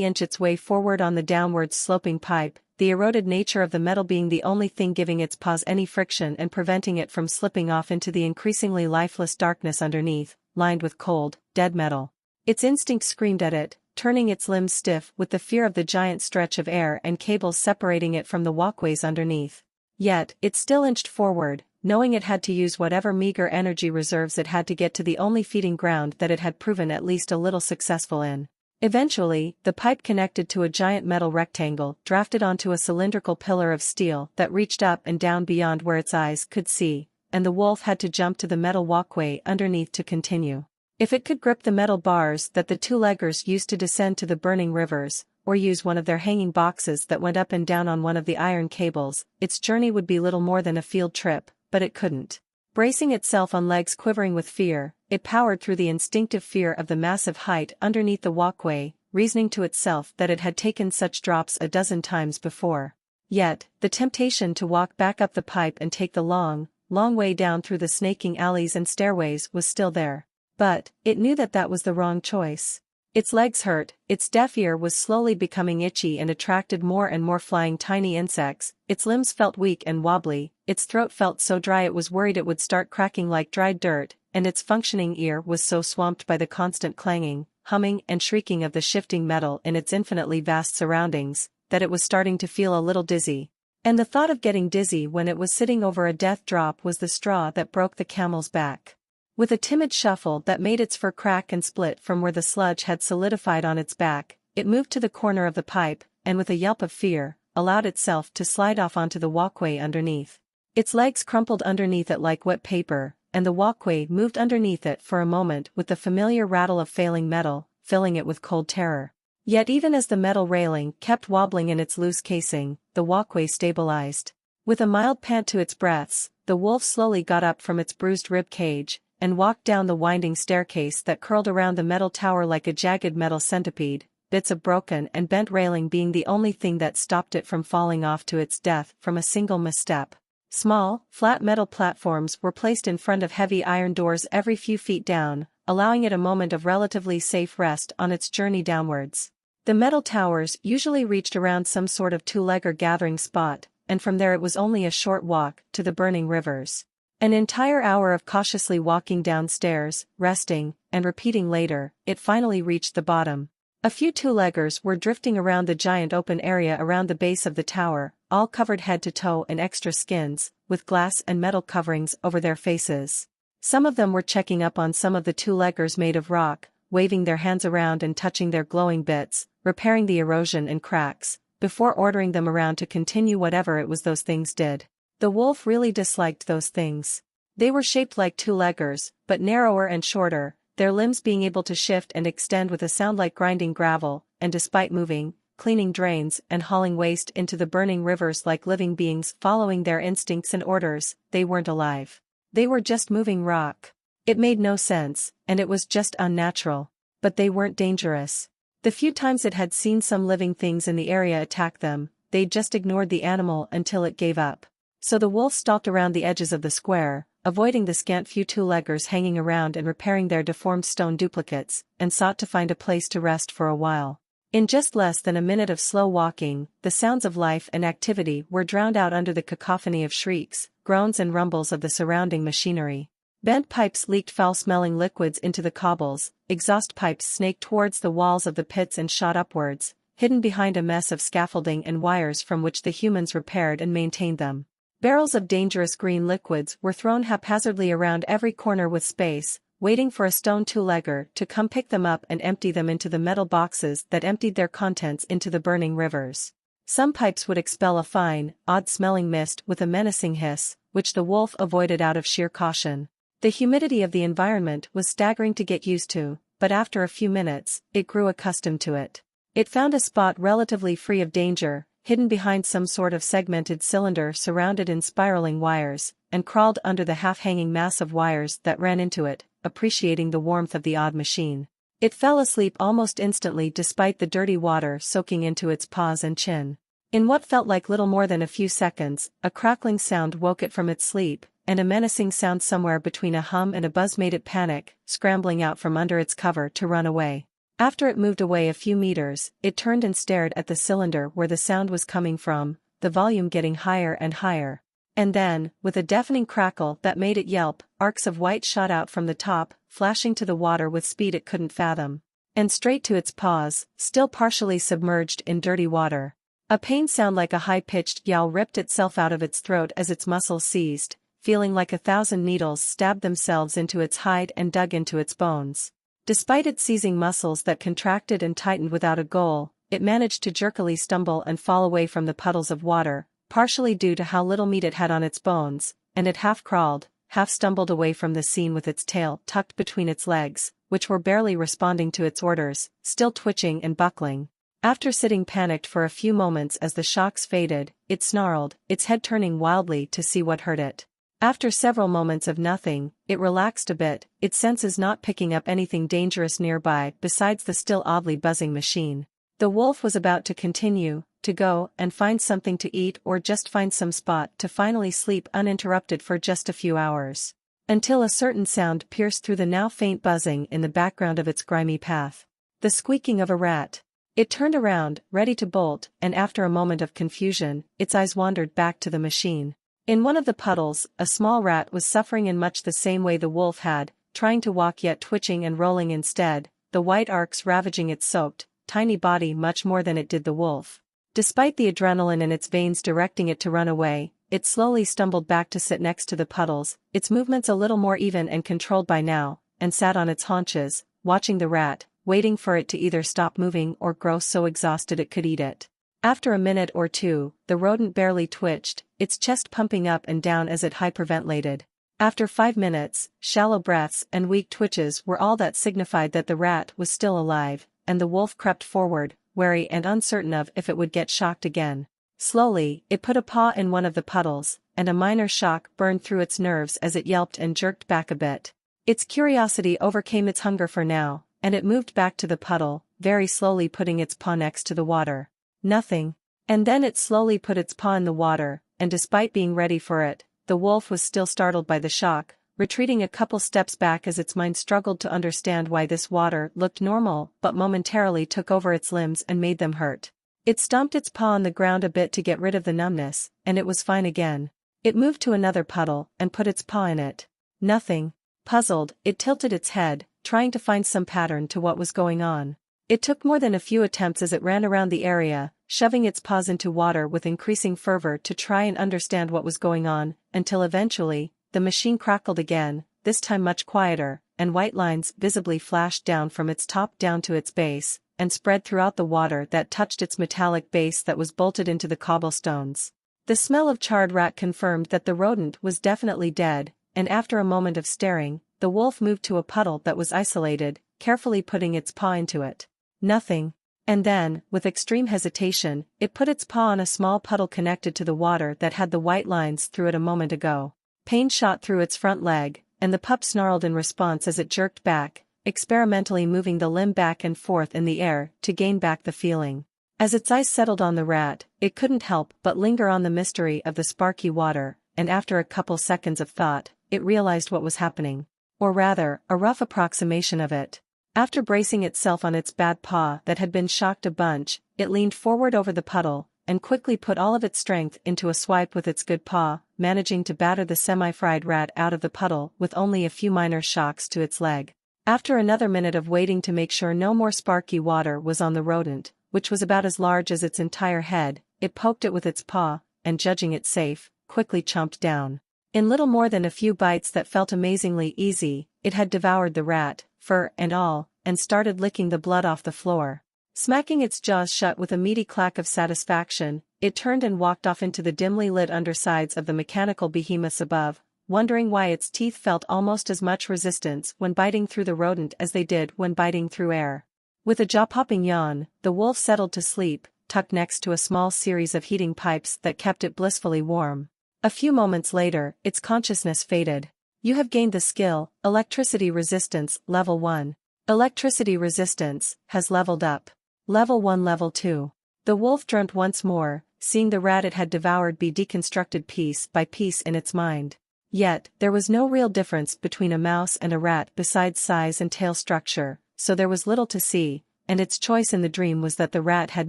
inch its way forward on the downwards sloping pipe, the eroded nature of the metal being the only thing giving its paws any friction and preventing it from slipping off into the increasingly lifeless darkness underneath, lined with cold, dead metal. Its instinct screamed at it, turning its limbs stiff with the fear of the giant stretch of air and cables separating it from the walkways underneath. Yet, it still inched forward, knowing it had to use whatever meager energy reserves it had to get to the only feeding ground that it had proven at least a little successful in. Eventually, the pipe connected to a giant metal rectangle, drafted onto a cylindrical pillar of steel that reached up and down beyond where its eyes could see, and the wolf had to jump to the metal walkway underneath to continue. If it could grip the metal bars that the two-leggers used to descend to the burning rivers, or use one of their hanging boxes that went up and down on one of the iron cables, its journey would be little more than a field trip, but it couldn't. Bracing itself on legs quivering with fear, it powered through the instinctive fear of the massive height underneath the walkway, reasoning to itself that it had taken such drops a dozen times before. Yet, the temptation to walk back up the pipe and take the long way down through the snaking alleys and stairways was still there. But, it knew that that was the wrong choice. Its legs hurt, its deaf ear was slowly becoming itchy and attracted more and more flying tiny insects, its limbs felt weak and wobbly, its throat felt so dry it was worried it would start cracking like dried dirt, and its functioning ear was so swamped by the constant clanging, humming and shrieking of the shifting metal in its infinitely vast surroundings, that it was starting to feel a little dizzy. And the thought of getting dizzy when it was sitting over a death drop was the straw that broke the camel's back. With a timid shuffle that made its fur crack and split from where the sludge had solidified on its back, it moved to the corner of the pipe, and with a yelp of fear, allowed itself to slide off onto the walkway underneath. Its legs crumpled underneath it like wet paper, and the walkway moved underneath it for a moment with the familiar rattle of failing metal, filling it with cold terror. Yet even as the metal railing kept wobbling in its loose casing, the walkway stabilized. With a mild pant to its breaths, the wolf slowly got up from its bruised rib cage, and walked down the winding staircase that curled around the metal tower like a jagged metal centipede, bits of broken and bent railing being the only thing that stopped it from falling off to its death from a single misstep. Small, flat metal platforms were placed in front of heavy iron doors every few feet down, allowing it a moment of relatively safe rest on its journey downwards. The metal towers usually reached around some sort of two-legger gathering spot, and from there it was only a short walk to the burning rivers. An entire hour of cautiously walking downstairs, resting, and repeating later, it finally reached the bottom. A few two-leggers were drifting around the giant open area around the base of the tower, all covered head to toe in extra skins, with glass and metal coverings over their faces. Some of them were checking up on some of the two-leggers made of rock, waving their hands around and touching their glowing bits, repairing the erosion and cracks, before ordering them around to continue whatever it was those things did. The wolf really disliked those things. They were shaped like two-leggers, but narrower and shorter, their limbs being able to shift and extend with a sound like grinding gravel, and despite moving, cleaning drains and hauling waste into the burning rivers like living beings following their instincts and orders, they weren't alive. They were just moving rock. It made no sense, and it was just unnatural. But they weren't dangerous. The few times it had seen some living things in the area attack them, they'd just ignored the animal until it gave up. So the wolf stalked around the edges of the square, avoiding the scant few two-leggers hanging around and repairing their deformed stone duplicates, and sought to find a place to rest for a while. In just less than a minute of slow walking, the sounds of life and activity were drowned out under the cacophony of shrieks, groans and rumbles of the surrounding machinery. Bent pipes leaked foul-smelling liquids into the cobbles, exhaust pipes snaked towards the walls of the pits and shot upwards, hidden behind a mess of scaffolding and wires from which the humans repaired and maintained them. Barrels of dangerous green liquids were thrown haphazardly around every corner with space, waiting for a stone two-legger to come pick them up and empty them into the metal boxes that emptied their contents into the burning rivers. Some pipes would expel a fine, odd-smelling mist with a menacing hiss, which the wolf avoided out of sheer caution. The humidity of the environment was staggering to get used to, but after a few minutes, it grew accustomed to it. It found a spot relatively free of danger, hidden behind some sort of segmented cylinder surrounded in spiraling wires, and crawled under the half-hanging mass of wires that ran into it, appreciating the warmth of the odd machine. It fell asleep almost instantly despite the dirty water soaking into its paws and chin. In what felt like little more than a few seconds, a crackling sound woke it from its sleep, and a menacing sound somewhere between a hum and a buzz made it panic, scrambling out from under its cover to run away. After it moved away a few meters, it turned and stared at the cylinder where the sound was coming from, the volume getting higher and higher. And then, with a deafening crackle that made it yelp, arcs of white shot out from the top, flashing to the water with speed it couldn't fathom. And straight to its paws, still partially submerged in dirty water. A pain sound like a high-pitched yowl ripped itself out of its throat as its muscles seized, feeling like 1,000 needles stabbed themselves into its hide and dug into its bones. Despite its seizing muscles that contracted and tightened without a goal, it managed to jerkily stumble and fall away from the puddles of water, partially due to how little meat it had on its bones, and it half-crawled, half-stumbled away from the scene with its tail tucked between its legs, which were barely responding to its orders, still twitching and buckling. After sitting panicked for a few moments as the shocks faded, it snarled, its head turning wildly to see what hurt it. After several moments of nothing, it relaxed a bit, its senses not picking up anything dangerous nearby besides the still oddly buzzing machine. The wolf was about to continue, to go and find something to eat or just find some spot to finally sleep uninterrupted for just a few hours. Until a certain sound pierced through the now faint buzzing in the background of its grimy path. The squeaking of a rat. It turned around, ready to bolt, and after a moment of confusion, its eyes wandered back to the machine. In one of the puddles, a small rat was suffering in much the same way the wolf had, trying to walk yet twitching and rolling instead, the white arcs ravaging its soaked, tiny body much more than it did the wolf. Despite the adrenaline in its veins directing it to run away, it slowly stumbled back to sit next to the puddles, its movements a little more even and controlled by now, and sat on its haunches, watching the rat, waiting for it to either stop moving or grow so exhausted it could eat it. After a minute or two, the rodent barely twitched, its chest pumping up and down as it hyperventilated. After 5 minutes, shallow breaths and weak twitches were all that signified that the rat was still alive, and the wolf crept forward, wary and uncertain of if it would get shocked again. Slowly, it put a paw in one of the puddles, and a minor shock burned through its nerves as it yelped and jerked back a bit. Its curiosity overcame its hunger for now, and it moved back to the puddle, very slowly putting its paw next to the water. Nothing. And then it slowly put its paw in the water, and despite being ready for it, the wolf was still startled by the shock, retreating a couple steps back as its mind struggled to understand why this water looked normal but momentarily took over its limbs and made them hurt. It stomped its paw on the ground a bit to get rid of the numbness, and it was fine again. It moved to another puddle and put its paw in it. Nothing. Puzzled, it tilted its head, trying to find some pattern to what was going on. It took more than a few attempts as it ran around the area, shoving its paws into water with increasing fervor to try and understand what was going on, until eventually, the machine crackled again, this time much quieter, and white lines visibly flashed down from its top down to its base, and spread throughout the water that touched its metallic base that was bolted into the cobblestones. The smell of charred rat confirmed that the rodent was definitely dead, and after a moment of staring, the wolf moved to a puddle that was isolated, carefully putting its paw into it. Nothing. And then, with extreme hesitation, it put its paw on a small puddle connected to the water that had the white lines through it a moment ago. Pain shot through its front leg, and the pup snarled in response as it jerked back, experimentally moving the limb back and forth in the air to gain back the feeling. As its eyes settled on the rat, it couldn't help but linger on the mystery of the sparky water, and after a couple seconds of thought, it realized what was happening. Or rather, a rough approximation of it. After bracing itself on its bad paw that had been shocked a bunch, it leaned forward over the puddle, and quickly put all of its strength into a swipe with its good paw, managing to batter the semi-fried rat out of the puddle with only a few minor shocks to its leg. After another minute of waiting to make sure no more sparky water was on the rodent, which was about as large as its entire head, it poked it with its paw, and judging it safe, quickly chomped down. In little more than a few bites that felt amazingly easy, it had devoured the rat, fur and all, and started licking the blood off the floor. Smacking its jaws shut with a meaty clack of satisfaction, it turned and walked off into the dimly lit undersides of the mechanical behemoths above, wondering why its teeth felt almost as much resistance when biting through the rodent as they did when biting through air. With a jaw-popping yawn, the wolf settled to sleep, tucked next to a small series of heating pipes that kept it blissfully warm. A few moments later, its consciousness faded. You have gained the skill, Electricity Resistance, Level 1. Electricity resistance has leveled up. Level 1 Level 2. The wolf dreamt once more, seeing the rat it had devoured be deconstructed piece by piece in its mind. Yet, there was no real difference between a mouse and a rat besides size and tail structure, so there was little to see, and its choice in the dream was that the rat had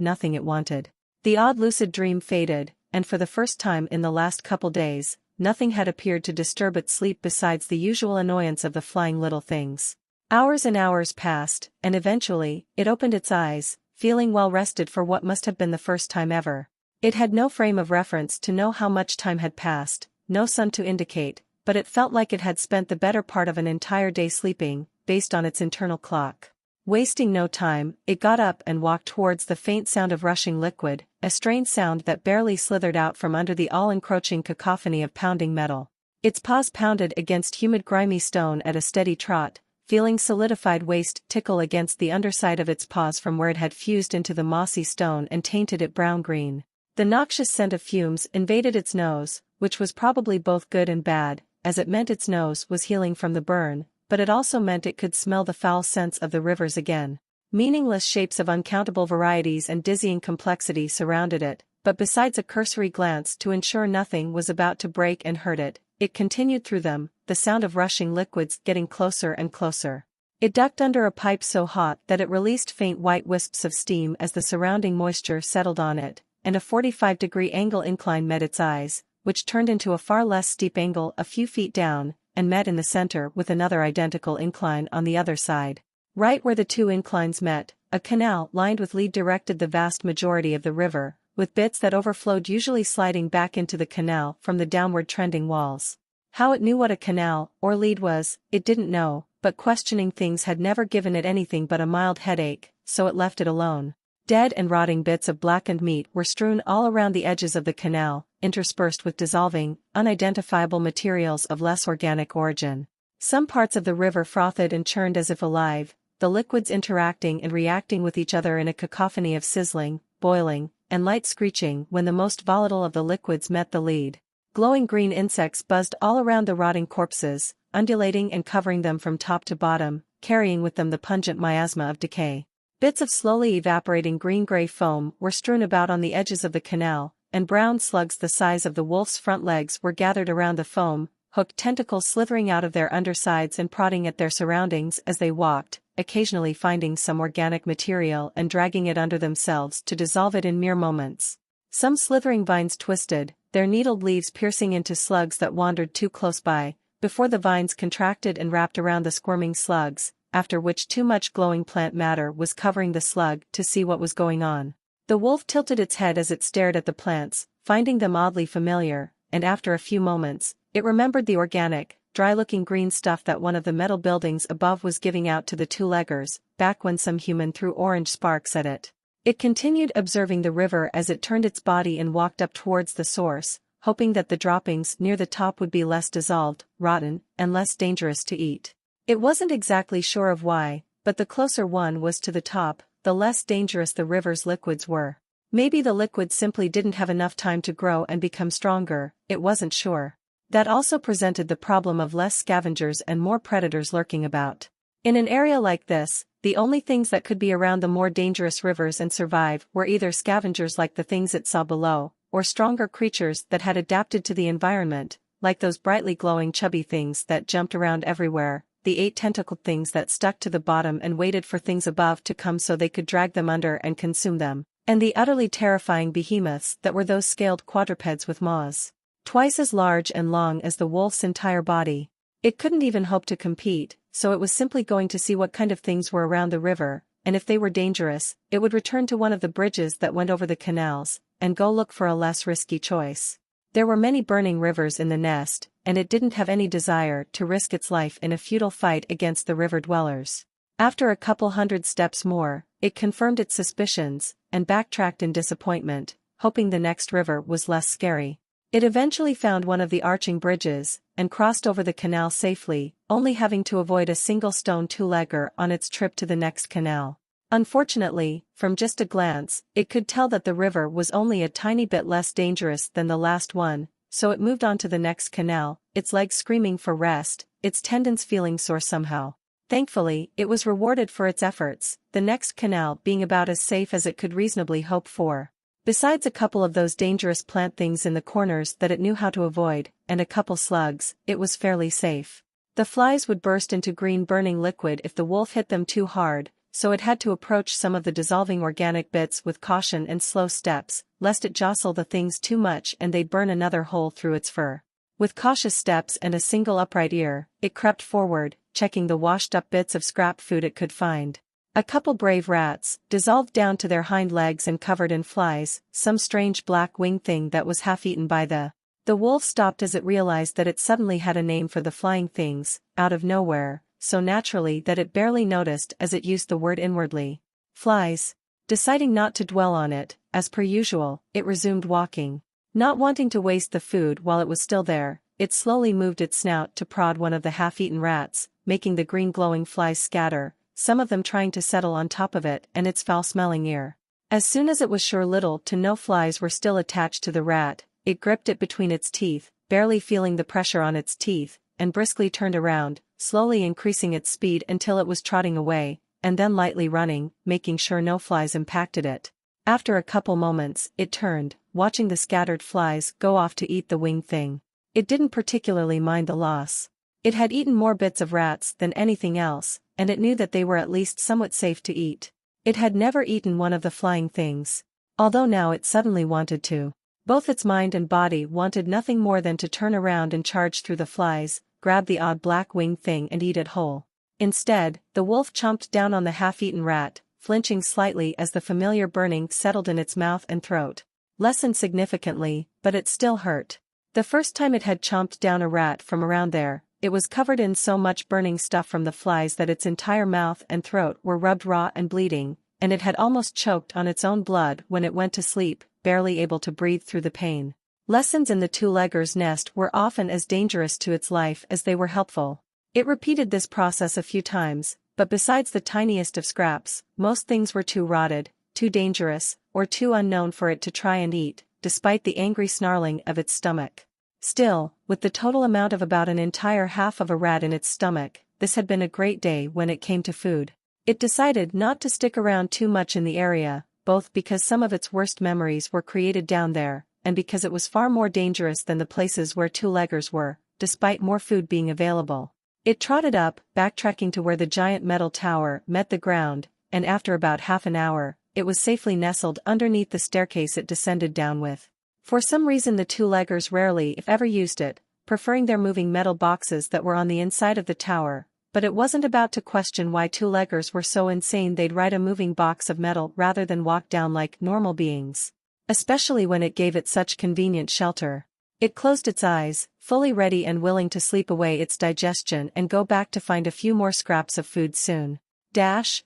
nothing it wanted. The odd lucid dream faded, and for the first time in the last couple days, nothing had appeared to disturb its sleep besides the usual annoyance of the flying little things. Hours and hours passed, and eventually, it opened its eyes, feeling well rested for what must have been the first time ever. It had no frame of reference to know how much time had passed, no sun to indicate, but it felt like it had spent the better part of an entire day sleeping, based on its internal clock. Wasting no time, it got up and walked towards the faint sound of rushing liquid, a strange sound that barely slithered out from under the all-encroaching cacophony of pounding metal. Its paws pounded against humid grimy stone at a steady trot, feeling solidified waste tickle against the underside of its paws from where it had fused into the mossy stone and tainted it brown-green. The noxious scent of fumes invaded its nose, which was probably both good and bad, as it meant its nose was healing from the burn, but it also meant it could smell the foul scents of the rivers again. Meaningless shapes of uncountable varieties and dizzying complexity surrounded it, but besides a cursory glance to ensure nothing was about to break and hurt it, it continued through them, the sound of rushing liquids getting closer and closer. It ducked under a pipe so hot that it released faint white wisps of steam as the surrounding moisture settled on it, and a 45-degree angle incline met its eyes, which turned into a far less steep angle a few feet down, and met in the center with another identical incline on the other side. Right where the two inclines met, a canal lined with lead directed the vast majority of the river, with bits that overflowed usually sliding back into the canal from the downward trending walls. How it knew what a canal, or lead was, it didn't know, but questioning things had never given it anything but a mild headache, so it left it alone. Dead and rotting bits of blackened meat were strewn all around the edges of the canal, interspersed with dissolving, unidentifiable materials of less organic origin. Some parts of the river frothed and churned as if alive, the liquids interacting and reacting with each other in a cacophony of sizzling, boiling, and light screeching when the most volatile of the liquids met the lead. Glowing green insects buzzed all around the rotting corpses, undulating and covering them from top to bottom, carrying with them the pungent miasma of decay. Bits of slowly evaporating green-gray foam were strewn about on the edges of the canal, and brown slugs the size of the wolf's front legs were gathered around the foam, hooked tentacles slithering out of their undersides and prodding at their surroundings as they walked, occasionally finding some organic material and dragging it under themselves to dissolve it in mere moments. Some slithering vines twisted, their needled leaves piercing into slugs that wandered too close by, before the vines contracted and wrapped around the squirming slugs, after which too much glowing plant matter was covering the slug to see what was going on. The wolf tilted its head as it stared at the plants, finding them oddly familiar, and after a few moments, it remembered the organic, dry-looking green stuff that one of the metal buildings above was giving out to the two-leggers, back when some human threw orange sparks at it. It continued observing the river as it turned its body and walked up towards the source, hoping that the droppings near the top would be less dissolved, rotten, and less dangerous to eat. It wasn't exactly sure of why, but the closer one was to the top, the less dangerous the river's liquids were. Maybe the liquids simply didn't have enough time to grow and become stronger, it wasn't sure. That also presented the problem of less scavengers and more predators lurking about. In an area like this, the only things that could be around the more dangerous rivers and survive were either scavengers like the things it saw below, or stronger creatures that had adapted to the environment, like those brightly glowing chubby things that jumped around everywhere, the 8 tentacled things that stuck to the bottom and waited for things above to come so they could drag them under and consume them, and the utterly terrifying behemoths that were those scaled quadrupeds with maws twice as large and long as the wolf's entire body. It couldn't even hope to compete, so it was simply going to see what kind of things were around the river, and if they were dangerous, it would return to one of the bridges that went over the canals, and go look for a less risky choice. There were many burning rivers in the nest, and it didn't have any desire to risk its life in a futile fight against the river dwellers. After a couple hundred steps more, it confirmed its suspicions, and backtracked in disappointment, hoping the next river was less scary. It eventually found one of the arching bridges, and crossed over the canal safely, only having to avoid a single stone two-legger on its trip to the next canal. Unfortunately, from just a glance, it could tell that the river was only a tiny bit less dangerous than the last one, so it moved on to the next canal, its legs screaming for rest, its tendons feeling sore somehow. Thankfully, it was rewarded for its efforts, the next canal being about as safe as it could reasonably hope for. Besides a couple of those dangerous plant things in the corners that it knew how to avoid, and a couple slugs, it was fairly safe. The flies would burst into green burning liquid if the wolf hit them too hard, so it had to approach some of the dissolving organic bits with caution and slow steps, lest it jostle the things too much and they'd burn another hole through its fur. With cautious steps and a single upright ear, it crept forward, checking the washed-up bits of scrap food it could find. A couple brave rats, dissolved down to their hind legs and covered in flies, some strange black winged thing that was half-eaten by the wolf stopped as it realized that it suddenly had a name for the flying things, out of nowhere, so naturally that it barely noticed as it used the word inwardly. Flies. Deciding not to dwell on it, as per usual, it resumed walking. Not wanting to waste the food while it was still there, it slowly moved its snout to prod one of the half-eaten rats, making the green glowing flies scatter, some of them trying to settle on top of it and its foul-smelling ear. As soon as it was sure little to no flies were still attached to the rat, it gripped it between its teeth, barely feeling the pressure on its teeth, and briskly turned around, slowly increasing its speed until it was trotting away, and then lightly running, making sure no flies impacted it. After a couple moments, it turned, watching the scattered flies go off to eat the winged thing. It didn't particularly mind the loss. It had eaten more bits of rats than anything else, and it knew that they were at least somewhat safe to eat. It had never eaten one of the flying things. Although now it suddenly wanted to. Both its mind and body wanted nothing more than to turn around and charge through the flies, grab the odd black winged thing and eat it whole. Instead, the wolf chomped down on the half-eaten rat, flinching slightly as the familiar burning settled in its mouth and throat. Lessened significantly, but it still hurt. The first time it had chomped down a rat from around there, it was covered in so much burning stuff from the flies that its entire mouth and throat were rubbed raw and bleeding, and it had almost choked on its own blood when it went to sleep, barely able to breathe through the pain. Lessons in the two-legger's nest were often as dangerous to its life as they were helpful. It repeated this process a few times, but besides the tiniest of scraps, most things were too rotted, too dangerous, or too unknown for it to try and eat, despite the angry snarling of its stomach. Still, with the total amount of about an entire half of a rat in its stomach, this had been a great day when it came to food. It decided not to stick around too much in the area, both because some of its worst memories were created down there, and because it was far more dangerous than the places where two-leggers were, despite more food being available. It trotted up, backtracking to where the giant metal tower met the ground, and after about half an hour, it was safely nestled underneath the staircase it descended down with. For some reason the two-leggers rarely if ever used it, preferring their moving metal boxes that were on the inside of the tower, but it wasn't about to question why two-leggers were so insane they'd ride a moving box of metal rather than walk down like normal beings. Especially when it gave it such convenient shelter. It closed its eyes, fully ready and willing to sleep away its digestion and go back to find a few more scraps of food soon.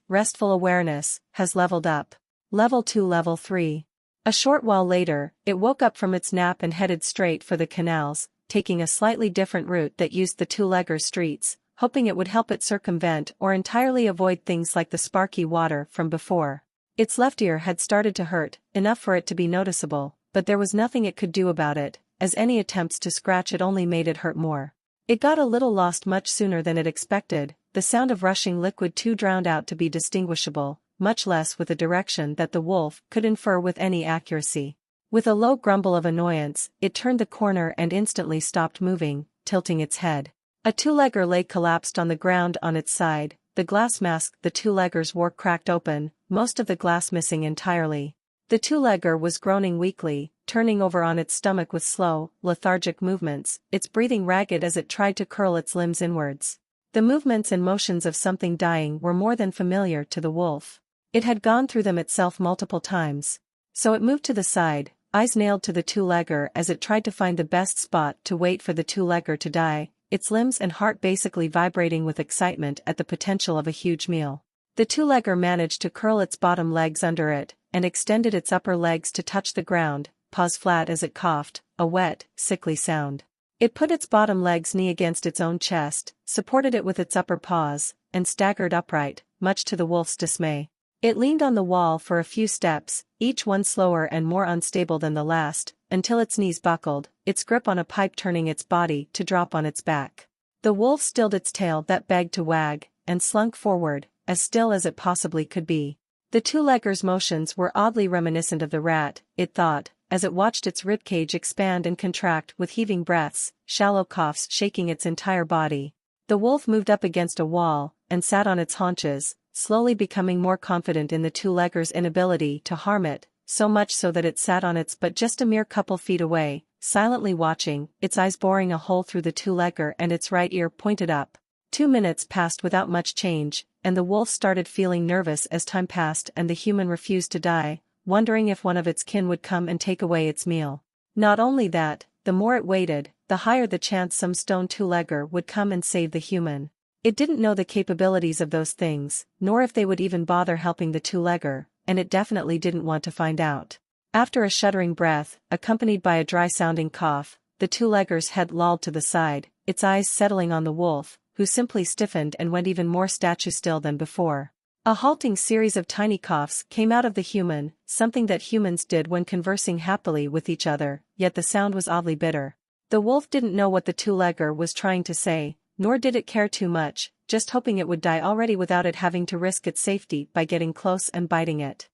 Restful awareness, has leveled up. Level 2 Level 3. A short while later, it woke up from its nap and headed straight for the canals, taking a slightly different route that used the two-legger streets, hoping it would help it circumvent or entirely avoid things like the sparky water from before. Its left ear had started to hurt, enough for it to be noticeable, but there was nothing it could do about it, as any attempts to scratch it only made it hurt more. It got a little lost much sooner than it expected, the sound of rushing liquid too drowned out to be distinguishable, much less with a direction that the wolf could infer with any accuracy. With a low grumble of annoyance, it turned the corner and instantly stopped moving, tilting its head. A two-legger lay collapsed on the ground on its side, the glass mask the two-leggers wore cracked open, most of the glass missing entirely. The two-legger was groaning weakly, turning over on its stomach with slow, lethargic movements, its breathing ragged as it tried to curl its limbs inwards. The movements and motions of something dying were more than familiar to the wolf. It had gone through them itself multiple times. So it moved to the side, eyes nailed to the two-legger as it tried to find the best spot to wait for the two-legger to die, its limbs and heart basically vibrating with excitement at the potential of a huge meal. The two-legger managed to curl its bottom legs under it, and extended its upper legs to touch the ground, paws flat as it coughed, a wet, sickly sound. It put its bottom leg's knee against its own chest, supported it with its upper paws, and staggered upright, much to the wolf's dismay. It leaned on the wall for a few steps, each one slower and more unstable than the last, until its knees buckled, its grip on a pipe turning its body to drop on its back. The wolf stilled its tail that begged to wag, and slunk forward, as still as it possibly could be. The two-legger's motions were oddly reminiscent of the rat, it thought, as it watched its ribcage expand and contract with heaving breaths, shallow coughs shaking its entire body. The wolf moved up against a wall, and sat on its haunches, slowly becoming more confident in the two-legger's inability to harm it, so much so that it sat on its butt just a mere couple feet away, silently watching, its eyes boring a hole through the two-legger and its right ear pointed up. 2 minutes passed without much change, and the wolf started feeling nervous as time passed and the human refused to die, wondering if one of its kin would come and take away its meal. Not only that, the more it waited, the higher the chance some stone two-legger would come and save the human. It didn't know the capabilities of those things, nor if they would even bother helping the two-legger, and it definitely didn't want to find out. After a shuddering breath, accompanied by a dry-sounding cough, the two-legger's head lolled to the side, its eyes settling on the wolf, who simply stiffened and went even more statue-still than before. A halting series of tiny coughs came out of the human, something that humans did when conversing happily with each other, yet the sound was oddly bitter. The wolf didn't know what the two-legger was trying to say, nor did it care too much, just hoping it would die already without it having to risk its safety by getting close and biting it.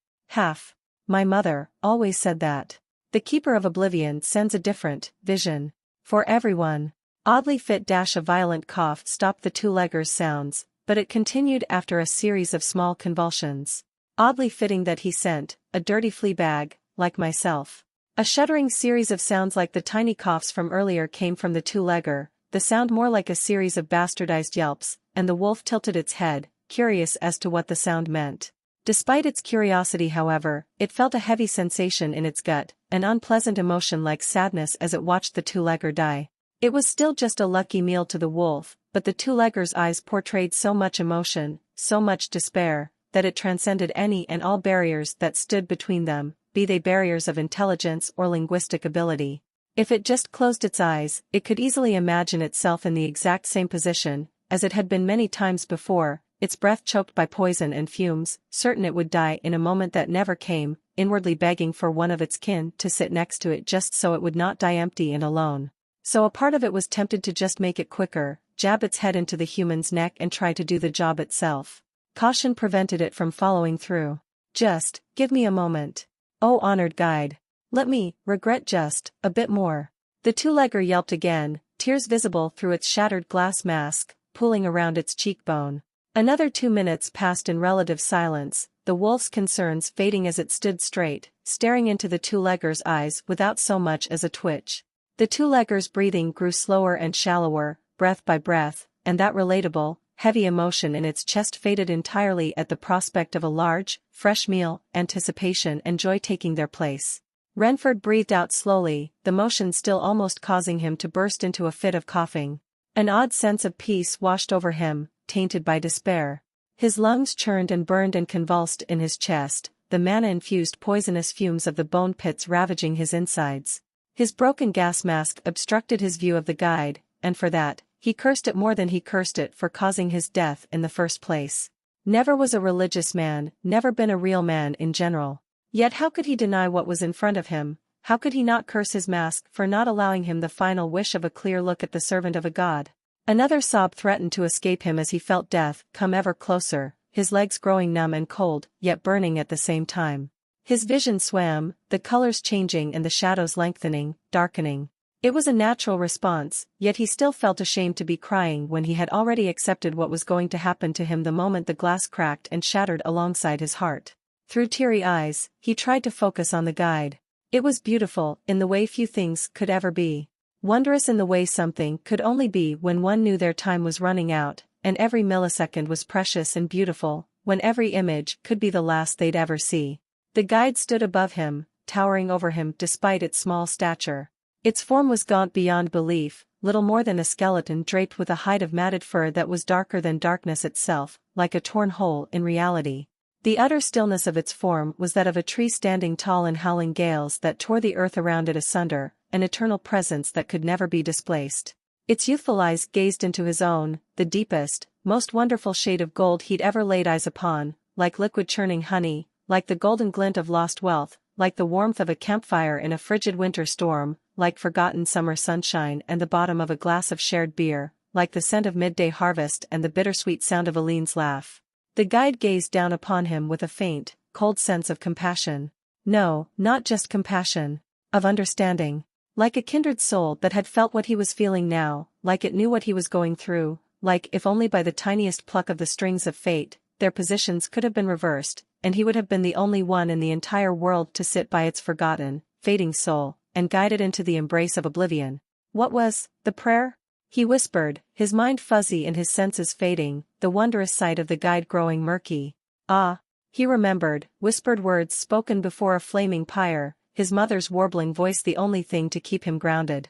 My mother always said that. The Keeper of Oblivion sends a different vision for everyone. Oddly fit - a violent cough stopped the two-legger's sounds, but it continued after a series of small convulsions. Oddly fitting that he sent a dirty Fleabag, like myself. A shuddering series of sounds like the tiny coughs from earlier came from the two-legger, the sound more like a series of bastardized yelps, and the wolf tilted its head, curious as to what the sound meant. Despite its curiosity, however, it felt a heavy sensation in its gut, an unpleasant emotion like sadness as it watched the two-legger die. It was still just a lucky meal to the wolf, but the two-legger's eyes portrayed so much emotion, so much despair, that it transcended any and all barriers that stood between them, be they barriers of intelligence or linguistic ability. If it just closed its eyes, it could easily imagine itself in the exact same position, as it had been many times before, its breath choked by poison and fumes, certain it would die in a moment that never came, inwardly begging for one of its kin to sit next to it just so it would not die empty and alone. So a part of it was tempted to just make it quicker, jab its head into the human's neck and try to do the job itself. Caution prevented it from following through. Just give me a moment. Oh, honored guide. Let me regret just a bit more. The two-legger yelped again, tears visible through its shattered glass mask, pooling around its cheekbone. Another 2 minutes passed in relative silence, the wolf's concerns fading as it stood straight, staring into the two-legger's eyes without so much as a twitch. The two-legger's breathing grew slower and shallower, breath by breath, and that relatable, heavy emotion in its chest faded entirely at the prospect of a large, fresh meal, anticipation and joy taking their place. Renford breathed out slowly, the motion still almost causing him to burst into a fit of coughing. An odd sense of peace washed over him, tainted by despair. His lungs churned and burned and convulsed in his chest, the mana-infused poisonous fumes of the bone pits ravaging his insides. His broken gas mask obstructed his view of the guide, and for that, he cursed it more than he cursed it for causing his death in the first place. Never was a religious man, never been a real man in general. Yet how could he deny what was in front of him? How could he not curse his mask for not allowing him the final wish of a clear look at the servant of a god? Another sob threatened to escape him as he felt death come ever closer, his legs growing numb and cold, yet burning at the same time. His vision swam, the colors changing and the shadows lengthening, darkening. It was a natural response, yet he still felt ashamed to be crying when he had already accepted what was going to happen to him the moment the glass cracked and shattered alongside his heart. Through teary eyes, he tried to focus on the guide. It was beautiful in the way few things could ever be. Wondrous in the way something could only be when one knew their time was running out, and every millisecond was precious and beautiful, when every image could be the last they'd ever see. The guide stood above him, towering over him despite its small stature. Its form was gaunt beyond belief, little more than a skeleton draped with a hide of matted fur that was darker than darkness itself, like a torn hole in reality. The utter stillness of its form was that of a tree standing tall in howling gales that tore the earth around it asunder, an eternal presence that could never be displaced. Its youthful eyes gazed into his own, the deepest, most wonderful shade of gold he'd ever laid eyes upon, like liquid churning honey, like the golden glint of lost wealth, like the warmth of a campfire in a frigid winter storm, like forgotten summer sunshine and the bottom of a glass of shared beer, like the scent of midday harvest and the bittersweet sound of Aline's laugh. The guide gazed down upon him with a faint, cold sense of compassion. No, not just compassion. Of understanding. Like a kindred soul that had felt what he was feeling now, like it knew what he was going through, like if only by the tiniest pluck of the strings of fate, their positions could have been reversed, and he would have been the only one in the entire world to sit by its forgotten, fading soul, and guide it into the embrace of oblivion. What was the prayer? He whispered, his mind fuzzy and his senses fading, the wondrous sight of the guide growing murky. Ah! He remembered, whispered words spoken before a flaming pyre, his mother's warbling voice the only thing to keep him grounded.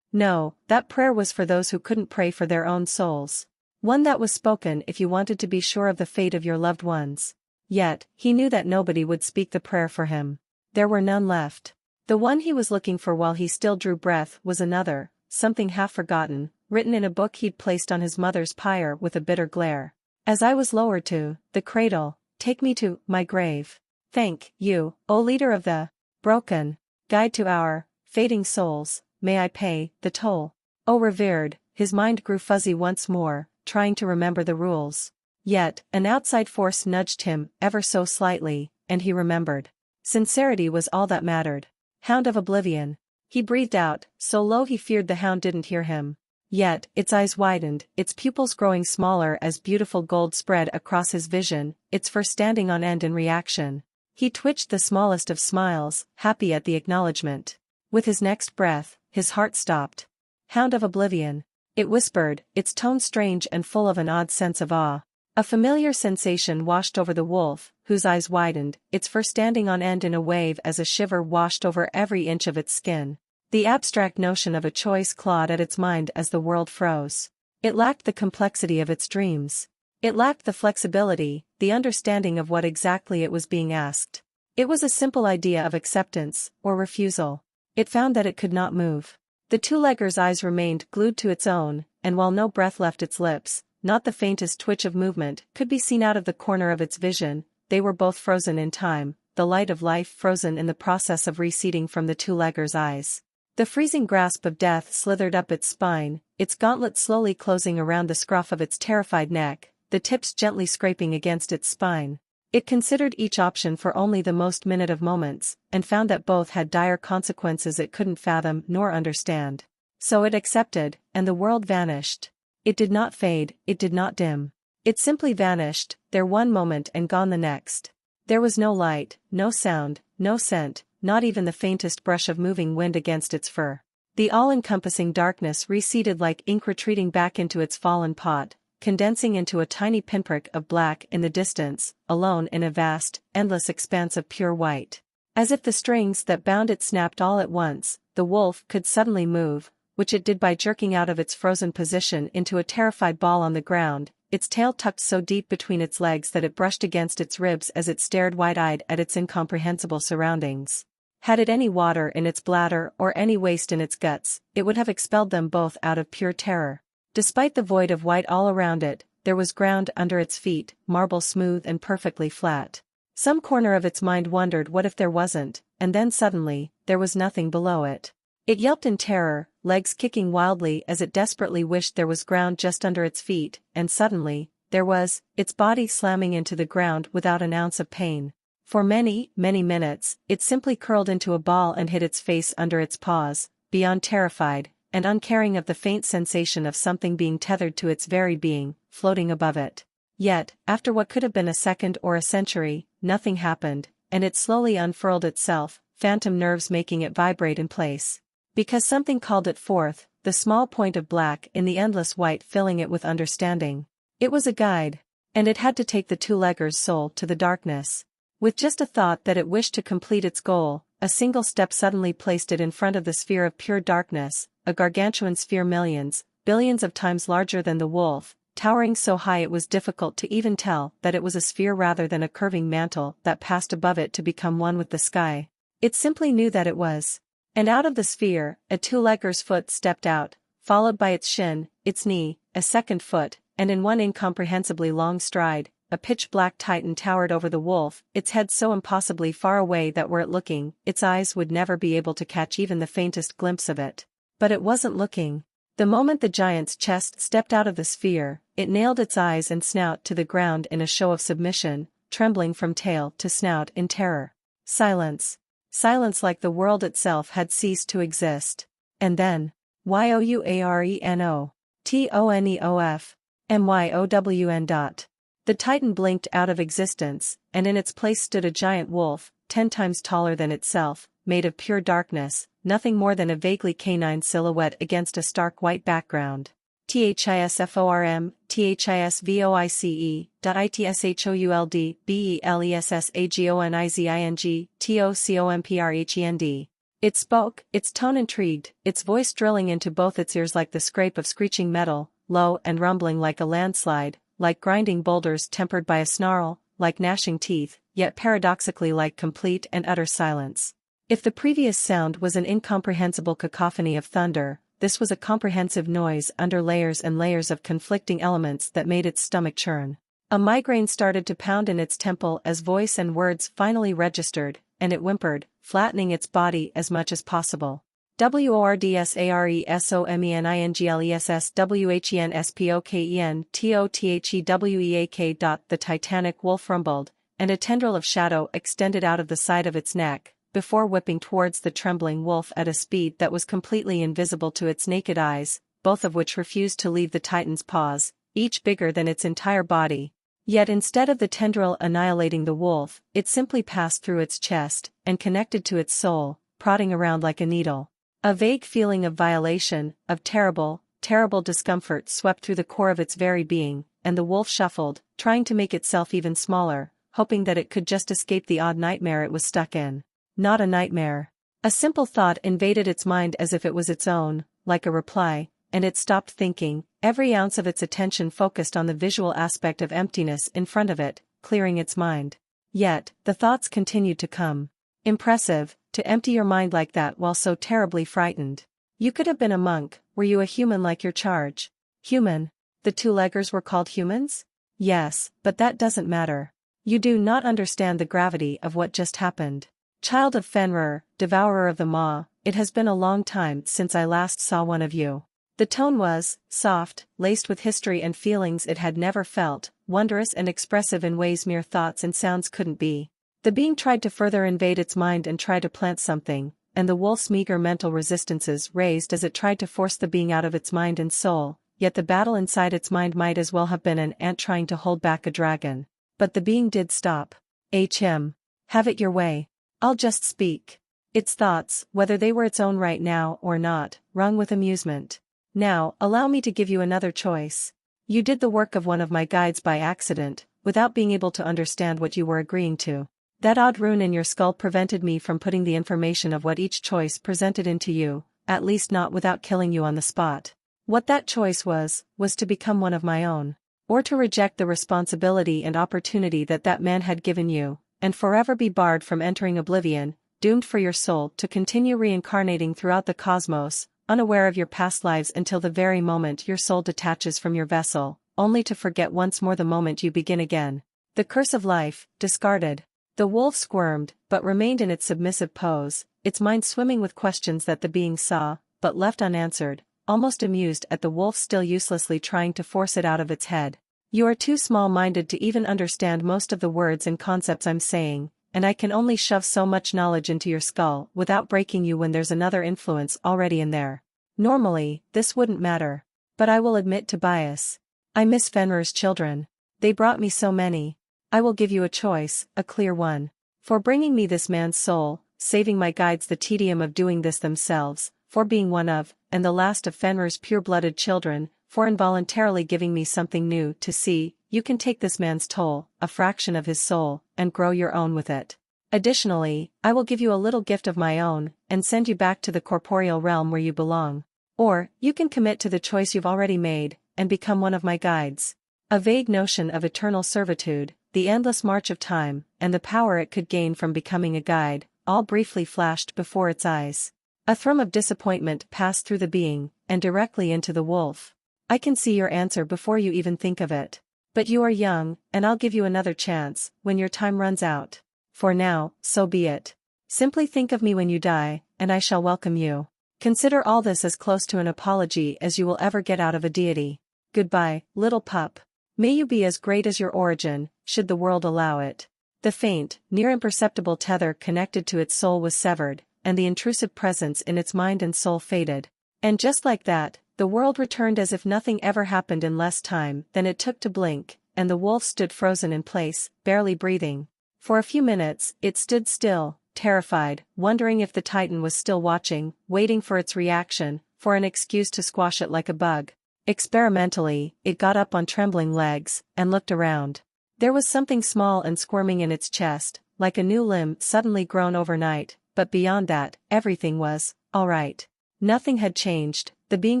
No, that prayer was for those who couldn't pray for their own souls. One that was spoken if you wanted to be sure of the fate of your loved ones. Yet, he knew that nobody would speak the prayer for him. There were none left. The one he was looking for while he still drew breath was another, something half forgotten, written in a book he'd placed on his mother's pyre with a bitter glare. As I was lowered to the cradle, take me to my grave. Thank you, O leader of the broken, guide to our fading souls, may I pay the toll. O revered, his mind grew fuzzy once more, trying to remember the rules. Yet, an outside force nudged him ever so slightly, and he remembered. Sincerity was all that mattered. Hound of oblivion. He breathed out, so low he feared the hound didn't hear him. Yet, its eyes widened, its pupils growing smaller as beautiful gold spread across his vision, its fur standing on end in reaction. He twitched the smallest of smiles, happy at the acknowledgement. With his next breath, his heart stopped. Hound of oblivion. It whispered, its tone strange and full of an odd sense of awe. A familiar sensation washed over the wolf, whose eyes widened, its fur standing on end in a wave as a shiver washed over every inch of its skin. The abstract notion of a choice clawed at its mind as the world froze. It lacked the complexity of its dreams. It lacked the flexibility, the understanding of what exactly it was being asked. It was a simple idea of acceptance, or refusal. It found that it could not move. The two-legger's eyes remained glued to its own, and while no breath left its lips, not the faintest twitch of movement could be seen out of the corner of its vision, they were both frozen in time, the light of life frozen in the process of receding from the two-legger's eyes. The freezing grasp of death slithered up its spine, its gauntlet slowly closing around the scruff of its terrified neck, the tips gently scraping against its spine. It considered each option for only the most minute of moments, and found that both had dire consequences it couldn't fathom nor understand. So it accepted, and the world vanished. It did not fade, it did not dim. It simply vanished, there one moment and gone the next. There was no light, no sound, no scent, not even the faintest brush of moving wind against its fur. The all-encompassing darkness receded like ink retreating back into its fallen pot, condensing into a tiny pinprick of black in the distance, alone in a vast, endless expanse of pure white. As if the strings that bound it snapped all at once, the wolf could suddenly move, which it did by jerking out of its frozen position into a terrified ball on the ground, its tail tucked so deep between its legs that it brushed against its ribs as it stared wide-eyed at its incomprehensible surroundings. Had it any water in its bladder or any waste in its guts, it would have expelled them both out of pure terror. Despite the void of white all around it, there was ground under its feet, marble smooth and perfectly flat. Some corner of its mind wondered what if there wasn't, and then suddenly, there was nothing below it. It yelped in terror, legs kicking wildly as it desperately wished there was ground just under its feet, and suddenly, there was, its body slamming into the ground without an ounce of pain. For many, many minutes, it simply curled into a ball and hid its face under its paws, beyond terrified, and uncaring of the faint sensation of something being tethered to its very being, floating above it. Yet, after what could have been a second or a century, nothing happened, and it slowly unfurled itself, phantom nerves making it vibrate in place. Because something called it forth, the small point of black in the endless white filling it with understanding. It was a guide, and it had to take the two-legger's soul to the darkness. With just a thought that it wished to complete its goal, a single step suddenly placed it in front of the sphere of pure darkness, a gargantuan sphere millions, billions of times larger than the wolf, towering so high it was difficult to even tell that it was a sphere rather than a curving mantle that passed above it to become one with the sky. It simply knew that it was. And out of the sphere, a two-legger's foot stepped out, followed by its shin, its knee, a second foot, and in one incomprehensibly long stride, a pitch-black titan towered over the wolf, its head so impossibly far away that were it looking, its eyes would never be able to catch even the faintest glimpse of it. But it wasn't looking. The moment the giant's chest stepped out of the sphere, it nailed its eyes and snout to the ground in a show of submission, trembling from tail to snout in terror. Silence. Silence, like the world itself had ceased to exist. And then, youarenotoneofmyown. The titan blinked out of existence, and in its place stood a giant wolf, 10 times taller than itself, made of pure darkness, nothing more than a vaguely canine silhouette against a stark white background. THISFORM, THISVOICE, ITSHOULD, BELESSAGONIZING, TOCOMPRHEND. It spoke, its tone intrigued, its voice drilling into both its ears like the scrape of screeching metal, low and rumbling like a landslide, like grinding boulders tempered by a snarl, like gnashing teeth, yet paradoxically like complete and utter silence. If the previous sound was an incomprehensible cacophony of thunder, this was a comprehensive noise under layers and layers of conflicting elements that made its stomach churn. A migraine started to pound in its temple as voice and words finally registered, and it whimpered, flattening its body as much as possible. WORDSARESOMENINGLESSWHENSPOKENTOTHEWEAK. The titanic wolf rumbled, and a tendril of shadow extended out of the side of its neck, before whipping towards the trembling wolf at a speed that was completely invisible to its naked eyes, both of which refused to leave the titan's paws, each bigger than its entire body. Yet instead of the tendril annihilating the wolf, it simply passed through its chest, and connected to its soul, prodding around like a needle. A vague feeling of violation, of terrible, terrible discomfort swept through the core of its very being, and the wolf shuffled, trying to make itself even smaller, hoping that it could just escape the odd nightmare it was stuck in. Not a nightmare. A simple thought invaded its mind as if it was its own, like a reply, and it stopped thinking, every ounce of its attention focused on the visual aspect of emptiness in front of it, clearing its mind. Yet, the thoughts continued to come. Impressive, to empty your mind like that while so terribly frightened. You could have been a monk, were you a human like your charge? Human? The two-leggers were called humans? Yes, but that doesn't matter. You do not understand the gravity of what just happened. Child of Fenrir, devourer of the maw, it has been a long time since I last saw one of you. The tone was soft, laced with history and feelings it had never felt, wondrous and expressive in ways mere thoughts and sounds couldn't be. The being tried to further invade its mind and try to plant something, and the wolf's meager mental resistances raised as it tried to force the being out of its mind and soul, yet the battle inside its mind might as well have been an ant trying to hold back a dragon. But the being did stop. Him. Have it your way. I'll just speak. Its thoughts, whether they were its own right now or not, rung with amusement. Now, allow me to give you another choice. You did the work of one of my guides by accident, without being able to understand what you were agreeing to. That odd rune in your skull prevented me from putting the information of what each choice presented into you, at least not without killing you on the spot. What that choice was to become one of my own. Or to reject the responsibility and opportunity that man had given you, and forever be barred from entering oblivion, doomed for your soul to continue reincarnating throughout the cosmos, unaware of your past lives until the very moment your soul detaches from your vessel, only to forget once more the moment you begin again. The curse of life, discarded. The wolf squirmed, but remained in its submissive pose, its mind swimming with questions that the being saw, but left unanswered, almost amused at the wolf still uselessly trying to force it out of its head. You are too small-minded to even understand most of the words and concepts I'm saying, and I can only shove so much knowledge into your skull without breaking you when there's another influence already in there. Normally, this wouldn't matter. But I will admit to bias. I miss Fenrir's children. They brought me so many. I will give you a choice, a clear one. For bringing me this man's soul, saving my guides the tedium of doing this themselves, for being one of, and the last of Fenrir's pure-blooded children, for involuntarily giving me something new to see, you can take this man's toll, a fraction of his soul, and grow your own with it. Additionally, I will give you a little gift of my own, and send you back to the corporeal realm where you belong. Or, you can commit to the choice you've already made, and become one of my guides. A vague notion of eternal servitude, the endless march of time, and the power it could gain from becoming a guide, all briefly flashed before its eyes. A thrum of disappointment passed through the being, and directly into the wolf. I can see your answer before you even think of it. But you are young, and I'll give you another chance, when your time runs out. For now, so be it. Simply think of me when you die, and I shall welcome you. Consider all this as close to an apology as you will ever get out of a deity. Goodbye, little pup. May you be as great as your origin, should the world allow it. The faint, near imperceptible tether connected to its soul was severed, and the intrusive presence in its mind and soul faded. And just like that, the world returned as if nothing ever happened in less time than it took to blink, and the wolf stood frozen in place, barely breathing. For a few minutes, it stood still, terrified, wondering if the Titan was still watching, waiting for its reaction, for an excuse to squash it like a bug. Experimentally, it got up on trembling legs, and looked around. There was something small and squirming in its chest, like a new limb suddenly grown overnight, but beyond that, everything was all right. Nothing had changed, the being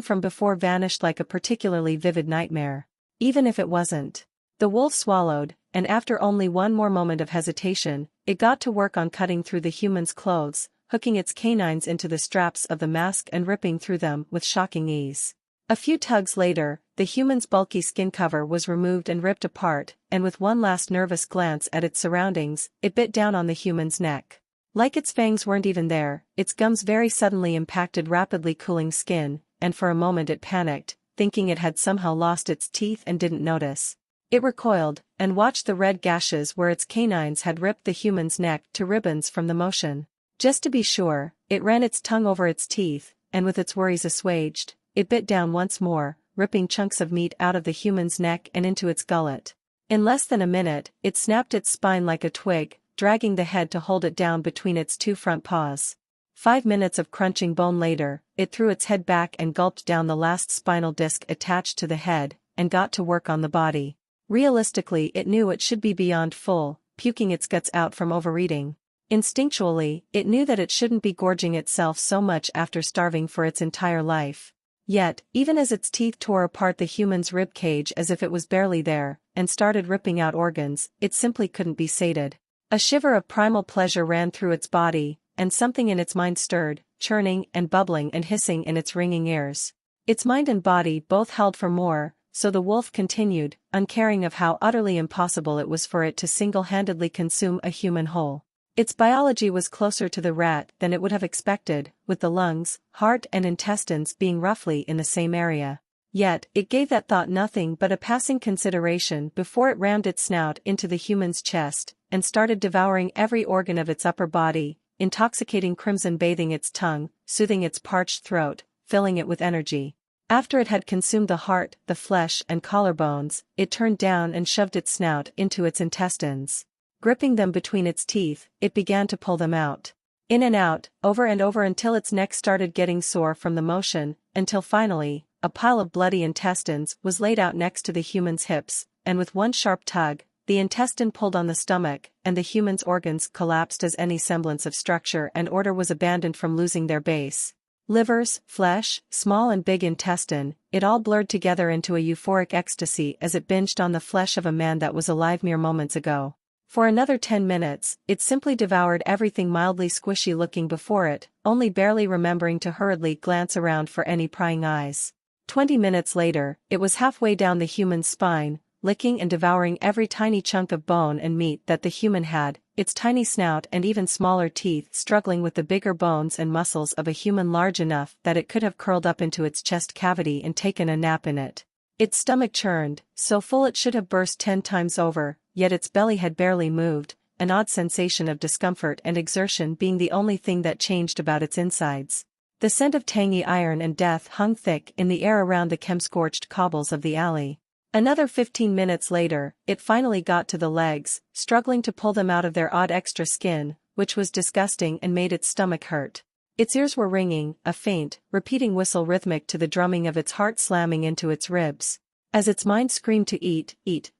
from before vanished like a particularly vivid nightmare. Even if it wasn't. The wolf swallowed, and after only one more moment of hesitation, it got to work on cutting through the human's clothes, hooking its canines into the straps of the mask and ripping through them with shocking ease. A few tugs later, the human's bulky skin cover was removed and ripped apart, and with one last nervous glance at its surroundings, it bit down on the human's neck. Like its fangs weren't even there, its gums very suddenly impacted rapidly cooling skin, and for a moment it panicked, thinking it had somehow lost its teeth and didn't notice. It recoiled, and watched the red gashes where its canines had ripped the human's neck to ribbons from the motion. Just to be sure, it ran its tongue over its teeth, and with its worries assuaged, it bit down once more, ripping chunks of meat out of the human's neck and into its gullet. In less than a minute, it snapped its spine like a twig, dragging the head to hold it down between its two front paws. 5 minutes of crunching bone later, it threw its head back and gulped down the last spinal disc attached to the head, and got to work on the body. Realistically, it knew it should be beyond full, puking its guts out from overeating. Instinctually, it knew that it shouldn't be gorging itself so much after starving for its entire life. Yet, even as its teeth tore apart the human's rib cage as if it was barely there, and started ripping out organs, it simply couldn't be sated. A shiver of primal pleasure ran through its body, and something in its mind stirred, churning and bubbling and hissing in its ringing ears. Its mind and body both held for more, so the wolf continued, uncaring of how utterly impossible it was for it to single-handedly consume a human whole. Its biology was closer to the rat than it would have expected, with the lungs, heart and intestines being roughly in the same area. Yet, it gave that thought nothing but a passing consideration before it rammed its snout into the human's chest, and started devouring every organ of its upper body, intoxicating crimson bathing its tongue, soothing its parched throat, filling it with energy. After it had consumed the heart, the flesh and collarbones, it turned down and shoved its snout into its intestines. Gripping them between its teeth, it began to pull them out. In and out, over and over until its neck started getting sore from the motion, until finally, a pile of bloody intestines was laid out next to the human's hips, and with one sharp tug, the intestine pulled on the stomach, and the human's organs collapsed as any semblance of structure and order was abandoned from losing their base. Livers, flesh, small and big intestine, it all blurred together into a euphoric ecstasy as it binged on the flesh of a man that was alive mere moments ago. For another 10 minutes, it simply devoured everything mildly squishy looking before it, only barely remembering to hurriedly glance around for any prying eyes. 20 minutes later, it was halfway down the human's spine, licking and devouring every tiny chunk of bone and meat that the human had, its tiny snout and even smaller teeth struggling with the bigger bones and muscles of a human large enough that it could have curled up into its chest cavity and taken a nap in it. Its stomach churned, so full it should have burst 10 times over, yet its belly had barely moved, an odd sensation of discomfort and exertion being the only thing that changed about its insides. The scent of tangy iron and death hung thick in the air around the chem-scorched cobbles of the alley. Another 15 minutes later, it finally got to the legs, struggling to pull them out of their odd extra skin, which was disgusting and made its stomach hurt. Its ears were ringing, a faint, repeating whistle rhythmic to the drumming of its heart slamming into its ribs. As its mind screamed to eat,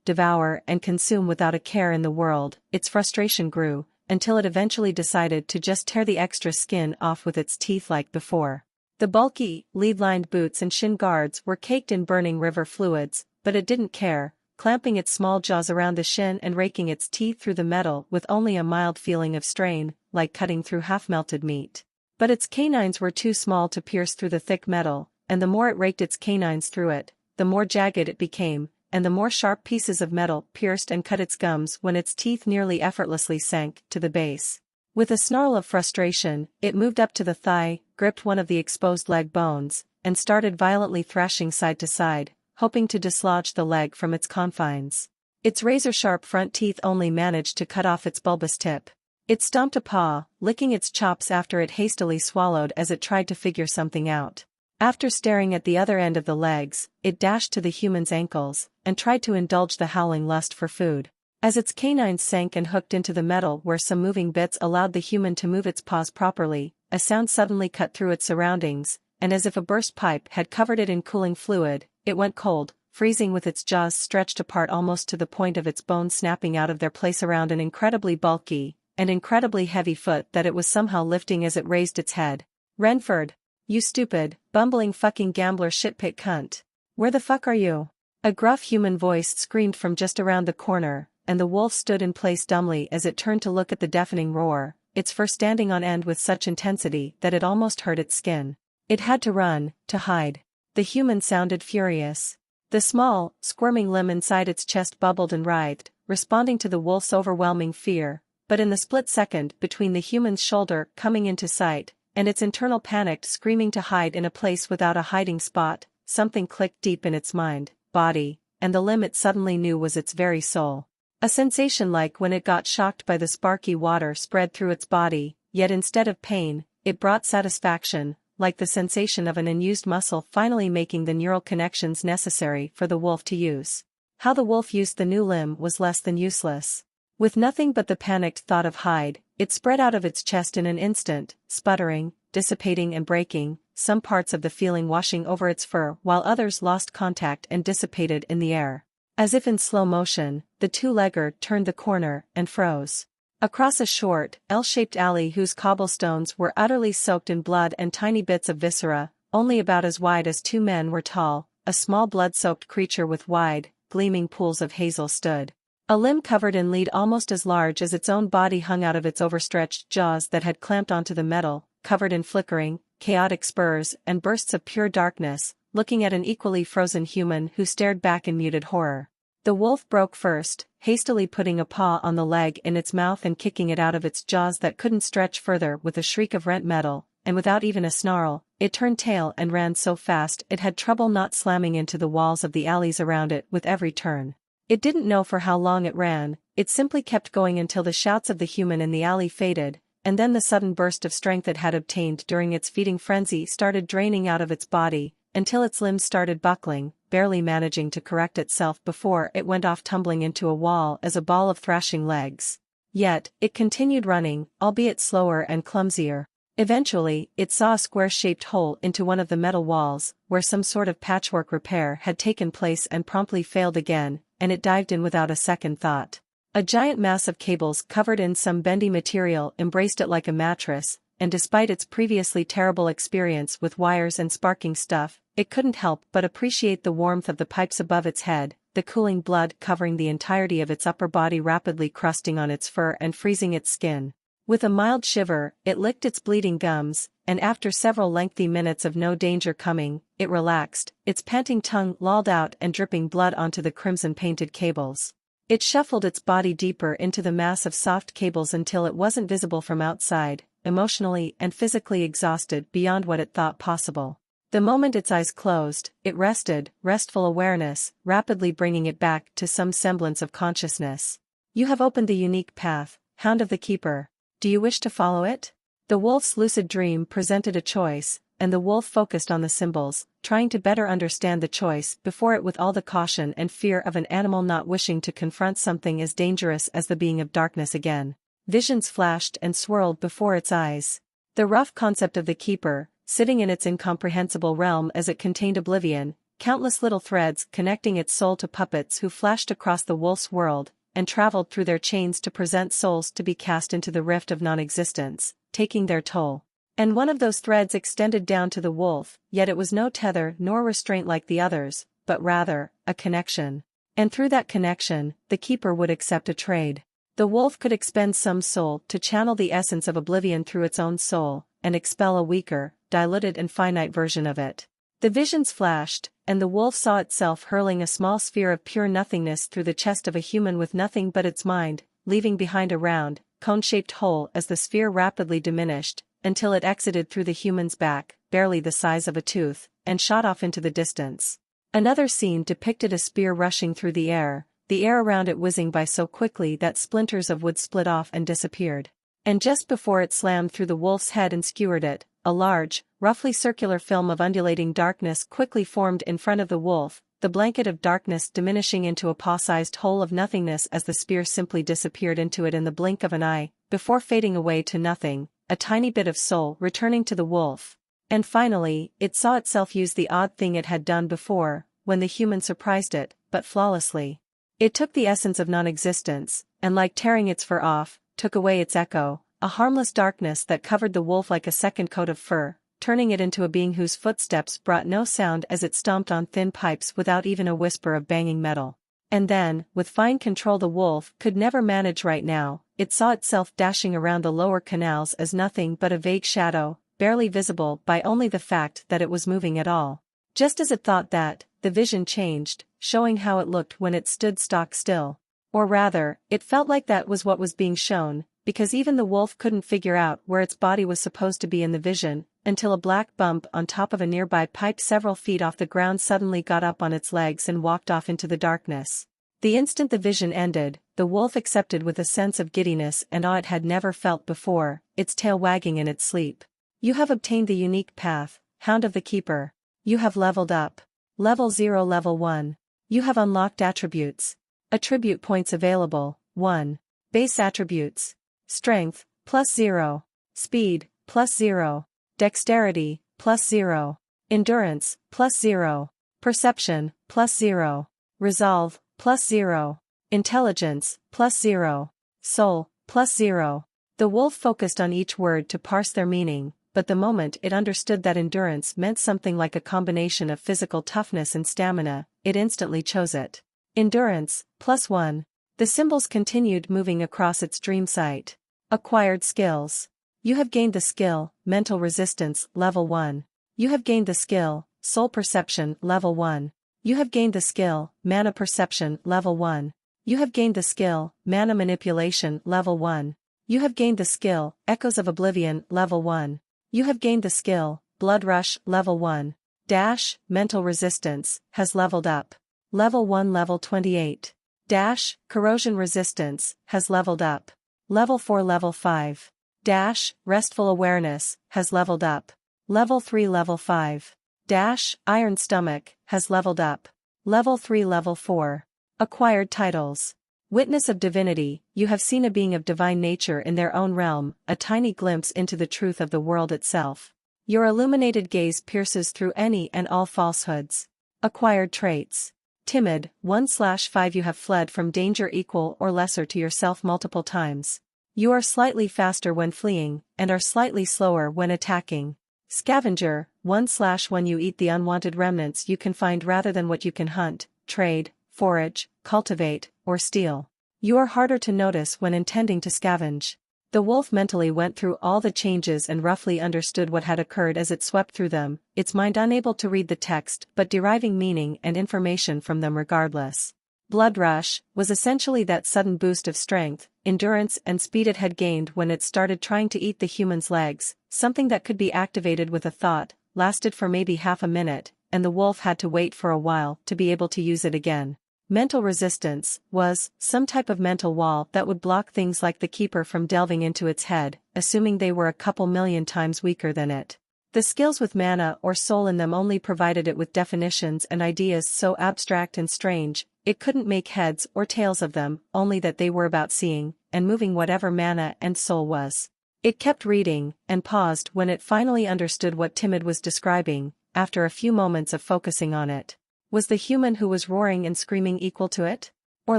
devour and consume without a care in the world, its frustration grew, until it eventually decided to just tear the extra skin off with its teeth like before. The bulky, lead-lined boots and shin guards were caked in burning river fluids, but it didn't care, clamping its small jaws around the shin and raking its teeth through the metal with only a mild feeling of strain, like cutting through half-melted meat. But its canines were too small to pierce through the thick metal, and the more it raked its canines through it, the more jagged it became, and the more sharp pieces of metal pierced and cut its gums when its teeth nearly effortlessly sank to the base. With a snarl of frustration, it moved up to the thigh, gripped one of the exposed leg bones, and started violently thrashing side to side, hoping to dislodge the leg from its confines. Its razor-sharp front teeth only managed to cut off its bulbous tip. It stomped a paw, licking its chops after it hastily swallowed as it tried to figure something out. After staring at the other end of the legs, it dashed to the human's ankles, and tried to indulge the howling lust for food. As its canines sank and hooked into the metal where some moving bits allowed the human to move its paws properly, a sound suddenly cut through its surroundings, and as if a burst pipe had covered it in cooling fluid, it went cold, freezing with its jaws stretched apart almost to the point of its bones snapping out of their place around an incredibly bulky and incredibly heavy foot that it was somehow lifting as it raised its head. "Renford! You stupid, bumbling fucking gambler shitpit cunt. Where the fuck are you?" A gruff human voice screamed from just around the corner, and the wolf stood in place dumbly as it turned to look at the deafening roar, its fur standing on end with such intensity that it almost hurt its skin. It had to run, to hide. The human sounded furious. The small, squirming limb inside its chest bubbled and writhed, responding to the wolf's overwhelming fear, but in the split second between the human's shoulder coming into sight, and its internal panicked screaming to hide in a place without a hiding spot, something clicked deep in its mind, body, and the limb it suddenly knew was its very soul. A sensation like when it got shocked by the sparky water spread through its body, yet instead of pain, it brought satisfaction, like the sensation of an unused muscle finally making the neural connections necessary for the wolf to use. How the wolf used the new limb was less than useless. With nothing but the panicked thought of hide, it spread out of its chest in an instant, sputtering, dissipating and breaking, some parts of the feeling washing over its fur while others lost contact and dissipated in the air. As if in slow motion, the two-legger turned the corner and froze. Across a short, L-shaped alley whose cobblestones were utterly soaked in blood and tiny bits of viscera, only about as wide as 2 men were tall, a small blood-soaked creature with wide, gleaming pools of hazel stood. A limb covered in lead almost as large as its own body hung out of its overstretched jaws that had clamped onto the metal, covered in flickering, chaotic spurs and bursts of pure darkness, looking at an equally frozen human who stared back in muted horror. The wolf broke first, hastily putting a paw on the leg in its mouth and kicking it out of its jaws that couldn't stretch further with a shriek of rent metal, and without even a snarl, it turned tail and ran so fast it had trouble not slamming into the walls of the alleys around it with every turn. It didn't know for how long it ran, it simply kept going until the shouts of the human in the alley faded, and then the sudden burst of strength it had obtained during its feeding frenzy started draining out of its body, until its limbs started buckling, barely managing to correct itself before it went off tumbling into a wall as a ball of thrashing legs. Yet, it continued running, albeit slower and clumsier. Eventually, it saw a square-shaped hole into one of the metal walls, where some sort of patchwork repair had taken place and promptly failed again, and it dived in without a second thought. A giant mass of cables covered in some bendy material embraced it like a mattress, and despite its previously terrible experience with wires and sparking stuff, it couldn't help but appreciate the warmth of the pipes above its head, the cooling blood covering the entirety of its upper body rapidly crusting on its fur and freezing its skin. With a mild shiver, it licked its bleeding gums, and after several lengthy minutes of no danger coming, it relaxed, its panting tongue lolled out and dripping blood onto the crimson-painted cables. It shuffled its body deeper into the mass of soft cables until it wasn't visible from outside, emotionally and physically exhausted beyond what it thought possible. The moment its eyes closed, it rested, restful awareness, rapidly bringing it back to some semblance of consciousness. "You have opened the unique path, Hound of the Keeper. Do you wish to follow it?" The wolf's lucid dream presented a choice, and the wolf focused on the symbols, trying to better understand the choice before it with all the caution and fear of an animal not wishing to confront something as dangerous as the being of darkness again. Visions flashed and swirled before its eyes. The rough concept of the keeper, sitting in its incomprehensible realm as it contained oblivion, countless little threads connecting its soul to puppets who flashed across the wolf's world, and traveled through their chains to present souls to be cast into the rift of non-existence, taking their toll. And one of those threads extended down to the wolf, yet it was no tether nor restraint like the others, but rather, a connection. And through that connection, the keeper would accept a trade. The wolf could expend some soul to channel the essence of oblivion through its own soul, and expel a weaker, diluted and finite version of it. The visions flashed, and the wolf saw itself hurling a small sphere of pure nothingness through the chest of a human with nothing but its mind, leaving behind a round, cone-shaped hole as the sphere rapidly diminished, until it exited through the human's back, barely the size of a tooth, and shot off into the distance. Another scene depicted a spear rushing through the air around it whizzing by so quickly that splinters of wood split off and disappeared. And just before it slammed through the wolf's head and skewered it, a large, roughly circular film of undulating darkness quickly formed in front of the wolf, the blanket of darkness diminishing into a paw-sized hole of nothingness as the spear simply disappeared into it in the blink of an eye, before fading away to nothing, a tiny bit of soul returning to the wolf. And finally, it saw itself use the odd thing it had done before, when the human surprised it, but flawlessly. It took the essence of non-existence, and like tearing its fur off, took away its echo, a harmless darkness that covered the wolf like a second coat of fur, turning it into a being whose footsteps brought no sound as it stomped on thin pipes without even a whisper of banging metal. And then, with fine control the wolf could never manage right now, it saw itself dashing around the lower canals as nothing but a vague shadow, barely visible by only the fact that it was moving at all. Just as it thought that, the vision changed, showing how it looked when it stood stock still. Or rather, it felt like that was what was being shown, because even the wolf couldn't figure out where its body was supposed to be in the vision, until a black bump on top of a nearby pipe several feet off the ground suddenly got up on its legs and walked off into the darkness. The instant the vision ended, the wolf accepted with a sense of giddiness and awe it had never felt before, its tail wagging in its sleep. You have obtained the unique path, Hound of the Keeper. You have leveled up. Level 0 Level 1. You have unlocked attributes. Attribute points available, 1. Base attributes. Strength, +0. Speed, +0. Dexterity, +0. Endurance, +0. Perception, +0. Resolve, +0. Intelligence, +0. Soul, +0. The wolf focused on each word to parse their meaning, but the moment it understood that endurance meant something like a combination of physical toughness and stamina, it instantly chose it. Endurance, +1. The symbols continued moving across its dream sight. Acquired skills. You have gained the skill, Mental Resistance, Level 1. You have gained the skill, Soul Perception, Level 1. You have gained the skill, Mana Perception, Level 1. You have gained the skill, Mana Manipulation, Level 1. You have gained the skill, Echoes of Oblivion, Level 1. You have gained the skill, Blood Rush, Level 1. Dash, Mental Resistance, has leveled up. Level 1 Level 28. Dash, Corrosion Resistance, has leveled up. Level 4 Level 5. Dash, Restful Awareness, has leveled up. Level 3 Level 5. Dash, Iron Stomach, has leveled up. Level 3 Level 4. Acquired titles. Witness of Divinity, you have seen a being of divine nature in their own realm, a tiny glimpse into the truth of the world itself. Your illuminated gaze pierces through any and all falsehoods. Acquired traits. Timid, 1/5 you have fled from danger equal or lesser to yourself multiple times. You are slightly faster when fleeing, and are slightly slower when attacking. Scavenger, 1/1 you eat the unwanted remnants you can find rather than what you can hunt, trade, forage, cultivate, or steal. You are harder to notice when intending to scavenge. The wolf mentally went through all the changes and roughly understood what had occurred as it swept through them, its mind unable to read the text but deriving meaning and information from them regardless. Blood Rush was essentially that sudden boost of strength, endurance and speed it had gained when it started trying to eat the human's legs, something that could be activated with a thought, lasted for maybe half a minute, and the wolf had to wait for a while to be able to use it again. Mental resistance was some type of mental wall that would block things like the keeper from delving into its head, assuming they were a couple million times weaker than it. The skills with mana or soul in them only provided it with definitions and ideas so abstract and strange, it couldn't make heads or tails of them, only that they were about seeing and moving whatever mana and soul was. It kept reading, and paused when it finally understood what Timid was describing, after a few moments of focusing on it. Was the human who was roaring and screaming equal to it? Or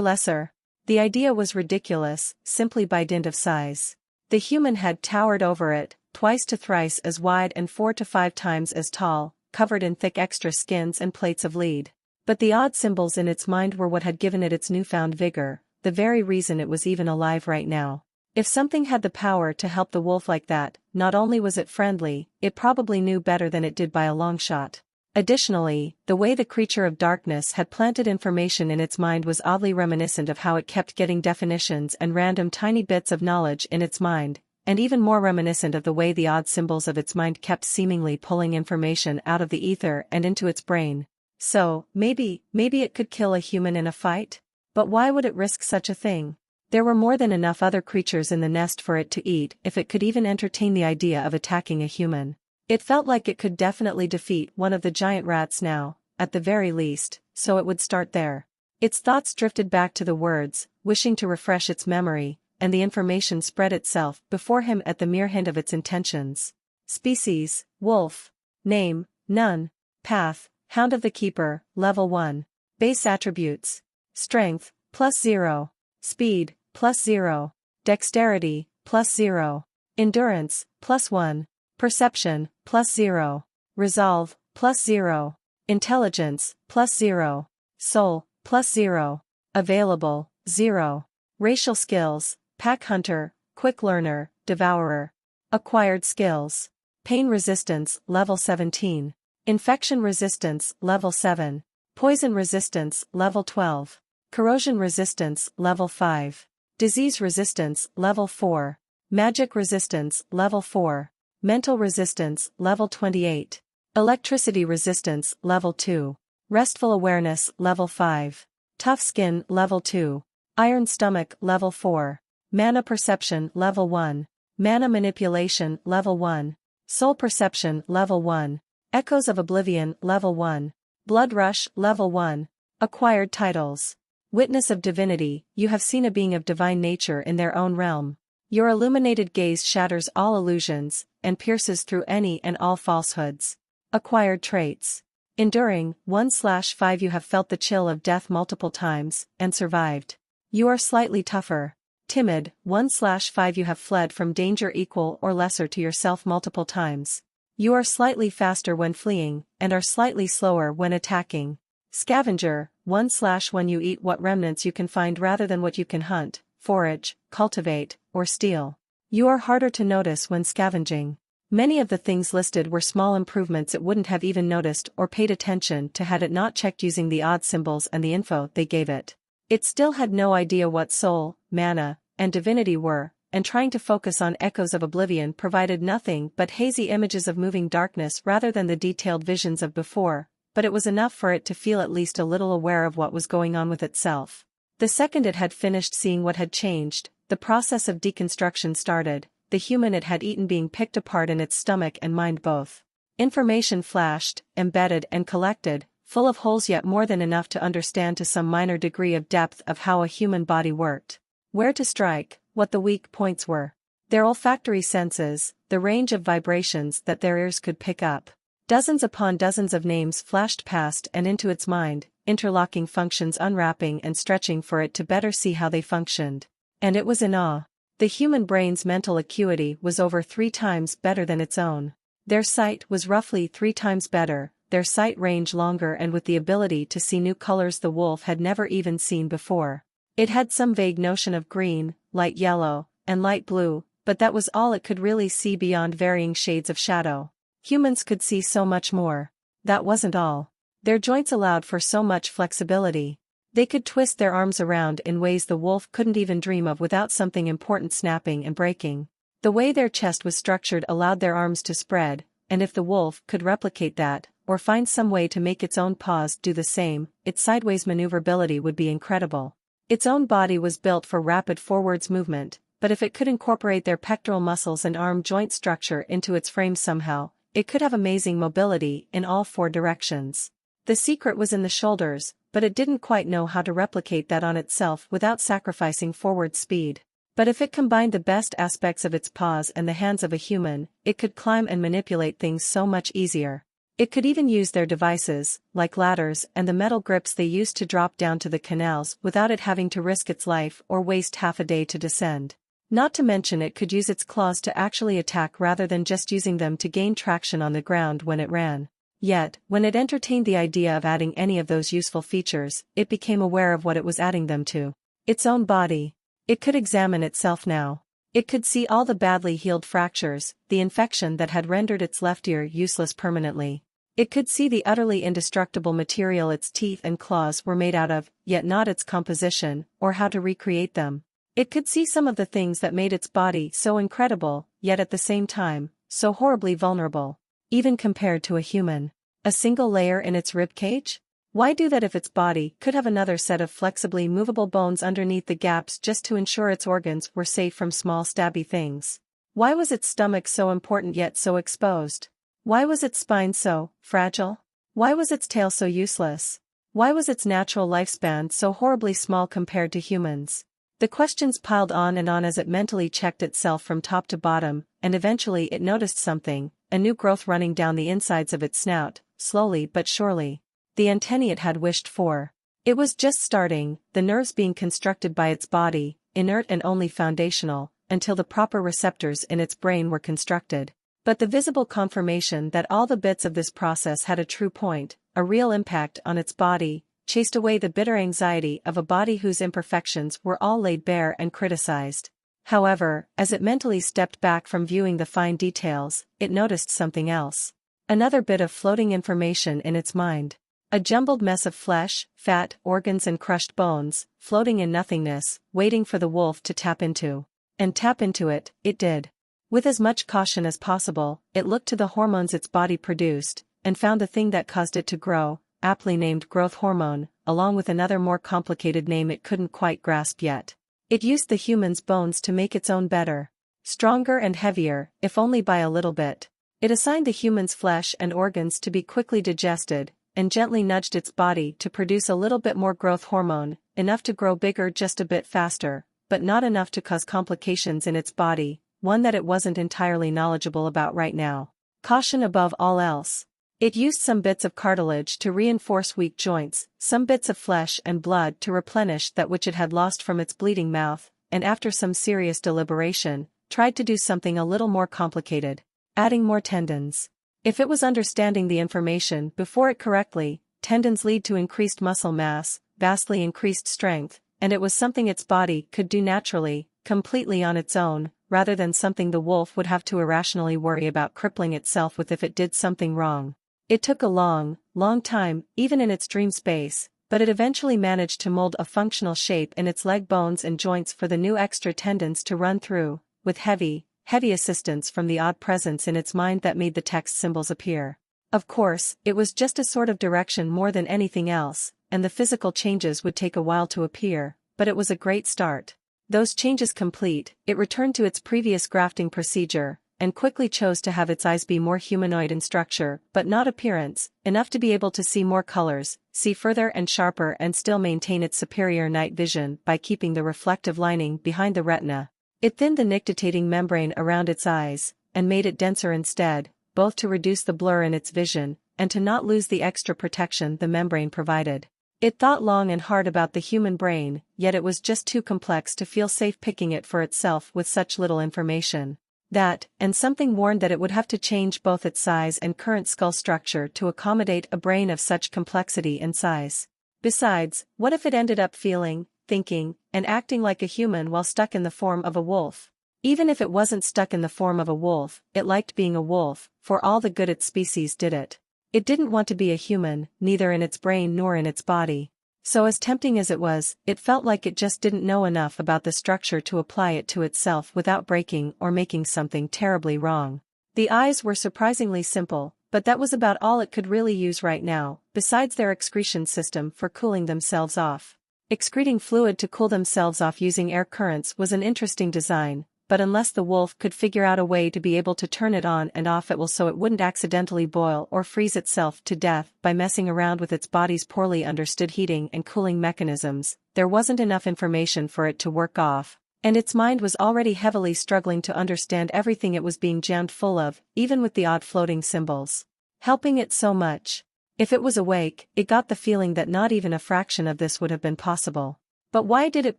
lesser? The idea was ridiculous, simply by dint of size. The human head towered over it, twice to thrice as wide and 4 to 5 times as tall, covered in thick extra skins and plates of lead. But the odd symbols in its mind were what had given it its newfound vigor, the very reason it was even alive right now. If something had the power to help the wolf like that, not only was it friendly, it probably knew better than it did by a long shot. Additionally, the way the creature of darkness had planted information in its mind was oddly reminiscent of how it kept getting definitions and random tiny bits of knowledge in its mind, and even more reminiscent of the way the odd symbols of its mind kept seemingly pulling information out of the ether and into its brain. So, maybe it could kill a human in a fight? But why would it risk such a thing? There were more than enough other creatures in the nest for it to eat if it could even entertain the idea of attacking a human. It felt like it could definitely defeat one of the giant rats now, at the very least, so it would start there. Its thoughts drifted back to the words, wishing to refresh its memory, and the information spread itself before him at the mere hint of its intentions. Species, wolf. Name, none. Path, Hound of the Keeper, level 1. Base attributes. Strength, +0. Speed, +0. Dexterity, +0. Endurance, +1. Perception, +0. Resolve, +0. Intelligence, +0. Soul, +0. Available, 0. Racial skills, Pack Hunter, Quick Learner, Devourer. Acquired skills. Pain resistance, level 17. Infection resistance, level 7. Poison resistance, level 12. Corrosion resistance, level 5. Disease resistance, level 4. Magic resistance, level 4. Mental resistance, level 28. Electricity resistance, level 2. Restful awareness, level 5. Tough skin, level 2. Iron stomach, level 4. Mana perception, level 1. Mana manipulation, level 1. Soul perception, level 1. Echoes of Oblivion, level 1. Blood rush, level 1. Acquired titles. Witness of divinity, you have seen a being of divine nature in their own realm. Your illuminated gaze shatters all illusions, and pierces through any and all falsehoods. Acquired traits. Enduring, 1/5 you have felt the chill of death multiple times, and survived. You are slightly tougher. Timid, 1/5 you have fled from danger equal or lesser to yourself multiple times. You are slightly faster when fleeing, and are slightly slower when attacking. Scavenger, 1/when you eat what remnants you can find rather than what you can hunt, forage, cultivate, or steal. You are harder to notice when scavenging. Many of the things listed were small improvements it wouldn't have even noticed or paid attention to had it not checked using the odd symbols and the info they gave it. It still had no idea what soul, mana, and divinity were, and trying to focus on echoes of oblivion provided nothing but hazy images of moving darkness rather than the detailed visions of before, but it was enough for it to feel at least a little aware of what was going on with itself. The second it had finished seeing what had changed, the process of deconstruction started, the human it had eaten being picked apart in its stomach and mind both. Information flashed, embedded and collected, full of holes yet more than enough to understand to some minor degree of depth of how a human body worked. Where to strike, what the weak points were. Their olfactory senses, the range of vibrations that their ears could pick up. Dozens upon dozens of names flashed past and into its mind, interlocking functions unwrapping and stretching for it to better see how they functioned. And it was in awe. The human brain's mental acuity was over 3 times better than its own. Their sight was roughly 3 times better, their sight range longer and with the ability to see new colors the wolf had never even seen before. It had some vague notion of green, light yellow, and light blue, but that was all it could really see beyond varying shades of shadow. Humans could see so much more. That wasn't all. Their joints allowed for so much flexibility. They could twist their arms around in ways the wolf couldn't even dream of without something important snapping and breaking. The way their chest was structured allowed their arms to spread, and if the wolf could replicate that, or find some way to make its own paws do the same, its sideways maneuverability would be incredible. Its own body was built for rapid forwards movement, but if it could incorporate their pectoral muscles and arm joint structure into its frame somehow, it could have amazing mobility in all 4 directions. The secret was in the shoulders, but it didn't quite know how to replicate that on itself without sacrificing forward speed. But if it combined the best aspects of its paws and the hands of a human, it could climb and manipulate things so much easier. It could even use their devices, like ladders and the metal grips they used to drop down to the canals without it having to risk its life or waste half a day to descend. Not to mention it could use its claws to actually attack rather than just using them to gain traction on the ground when it ran. Yet, when it entertained the idea of adding any of those useful features, it became aware of what it was adding them to. Its own body. It could examine itself now. It could see all the badly healed fractures, the infection that had rendered its left ear useless permanently. It could see the utterly indestructible material its teeth and claws were made out of, yet not its composition, or how to recreate them. It could see some of the things that made its body so incredible, yet at the same time, so horribly vulnerable. Even compared to a human. A single layer in its ribcage? Why do that if its body could have another set of flexibly movable bones underneath the gaps just to ensure its organs were safe from small stabby things? Why was its stomach so important yet so exposed? Why was its spine so fragile? Why was its tail so useless? Why was its natural lifespan so horribly small compared to humans? The questions piled on and on as it mentally checked itself from top to bottom, and eventually it noticed something, a new growth running down the insides of its snout, slowly but surely. The antennae it had wished for. It was just starting, the nerves being constructed by its body, inert and only foundational, until the proper receptors in its brain were constructed. But the visible confirmation that all the bits of this process had a true point, a real impact on its body, chased away the bitter anxiety of a body whose imperfections were all laid bare and criticized. However, as it mentally stepped back from viewing the fine details, it noticed something else. Another bit of floating information in its mind. A jumbled mess of flesh, fat, organs and crushed bones, floating in nothingness, waiting for the wolf to tap into. And tap into it, it did. With as much caution as possible, it looked to the hormones its body produced, and found the thing that caused it to grow, aptly named growth hormone, along with another more complicated name it couldn't quite grasp yet. It used the human's bones to make its own better. Stronger and heavier, if only by a little bit. It assigned the human's flesh and organs to be quickly digested, and gently nudged its body to produce a little bit more growth hormone, enough to grow bigger just a bit faster, but not enough to cause complications in its body, one that it wasn't entirely knowledgeable about right now. Caution above all else. It used some bits of cartilage to reinforce weak joints, some bits of flesh and blood to replenish that which it had lost from its bleeding mouth, and after some serious deliberation, tried to do something a little more complicated. Adding more tendons. If it was understanding the information before it correctly, tendons lead to increased muscle mass, vastly increased strength, and it was something its body could do naturally, completely on its own, rather than something the wolf would have to irrationally worry about crippling itself with if it did something wrong. It took a long time, even in its dream space, but it eventually managed to mold a functional shape in its leg bones and joints for the new extra tendons to run through, with heavy assistance from the odd presence in its mind that made the text symbols appear. Of course, it was just a sort of direction more than anything else, and the physical changes would take a while to appear, but it was a great start. Those changes complete, it returned to its previous grafting procedure, and quickly chose to have its eyes be more humanoid in structure, but not appearance, enough to be able to see more colors, see further and sharper and still maintain its superior night vision by keeping the reflective lining behind the retina. It thinned the nictitating membrane around its eyes, and made it denser instead, both to reduce the blur in its vision, and to not lose the extra protection the membrane provided. It thought long and hard about the human brain, yet it was just too complex to feel safe picking it for itself with such little information. That, and something warned that it would have to change both its size and current skull structure to accommodate a brain of such complexity and size. Besides, what if it ended up feeling, thinking, and acting like a human while stuck in the form of a wolf? Even if it wasn't stuck in the form of a wolf, it liked being a wolf, for all the good its species did it. It didn't want to be a human, neither in its brain nor in its body. So as tempting as it was, it felt like it just didn't know enough about the structure to apply it to itself without breaking or making something terribly wrong. The eyes were surprisingly simple, but that was about all it could really use right now, besides their excretion system for cooling themselves off. Excreting fluid to cool themselves off using air currents was an interesting design, but unless the wolf could figure out a way to be able to turn it on and off so it wouldn't accidentally boil or freeze itself to death by messing around with its body's poorly understood heating and cooling mechanisms, there wasn't enough information for it to work off, and its mind was already heavily struggling to understand everything it was being jammed full of, even with the odd floating symbols. helping it so much. If it was awake, it got the feeling that not even a fraction of this would have been possible. But why did it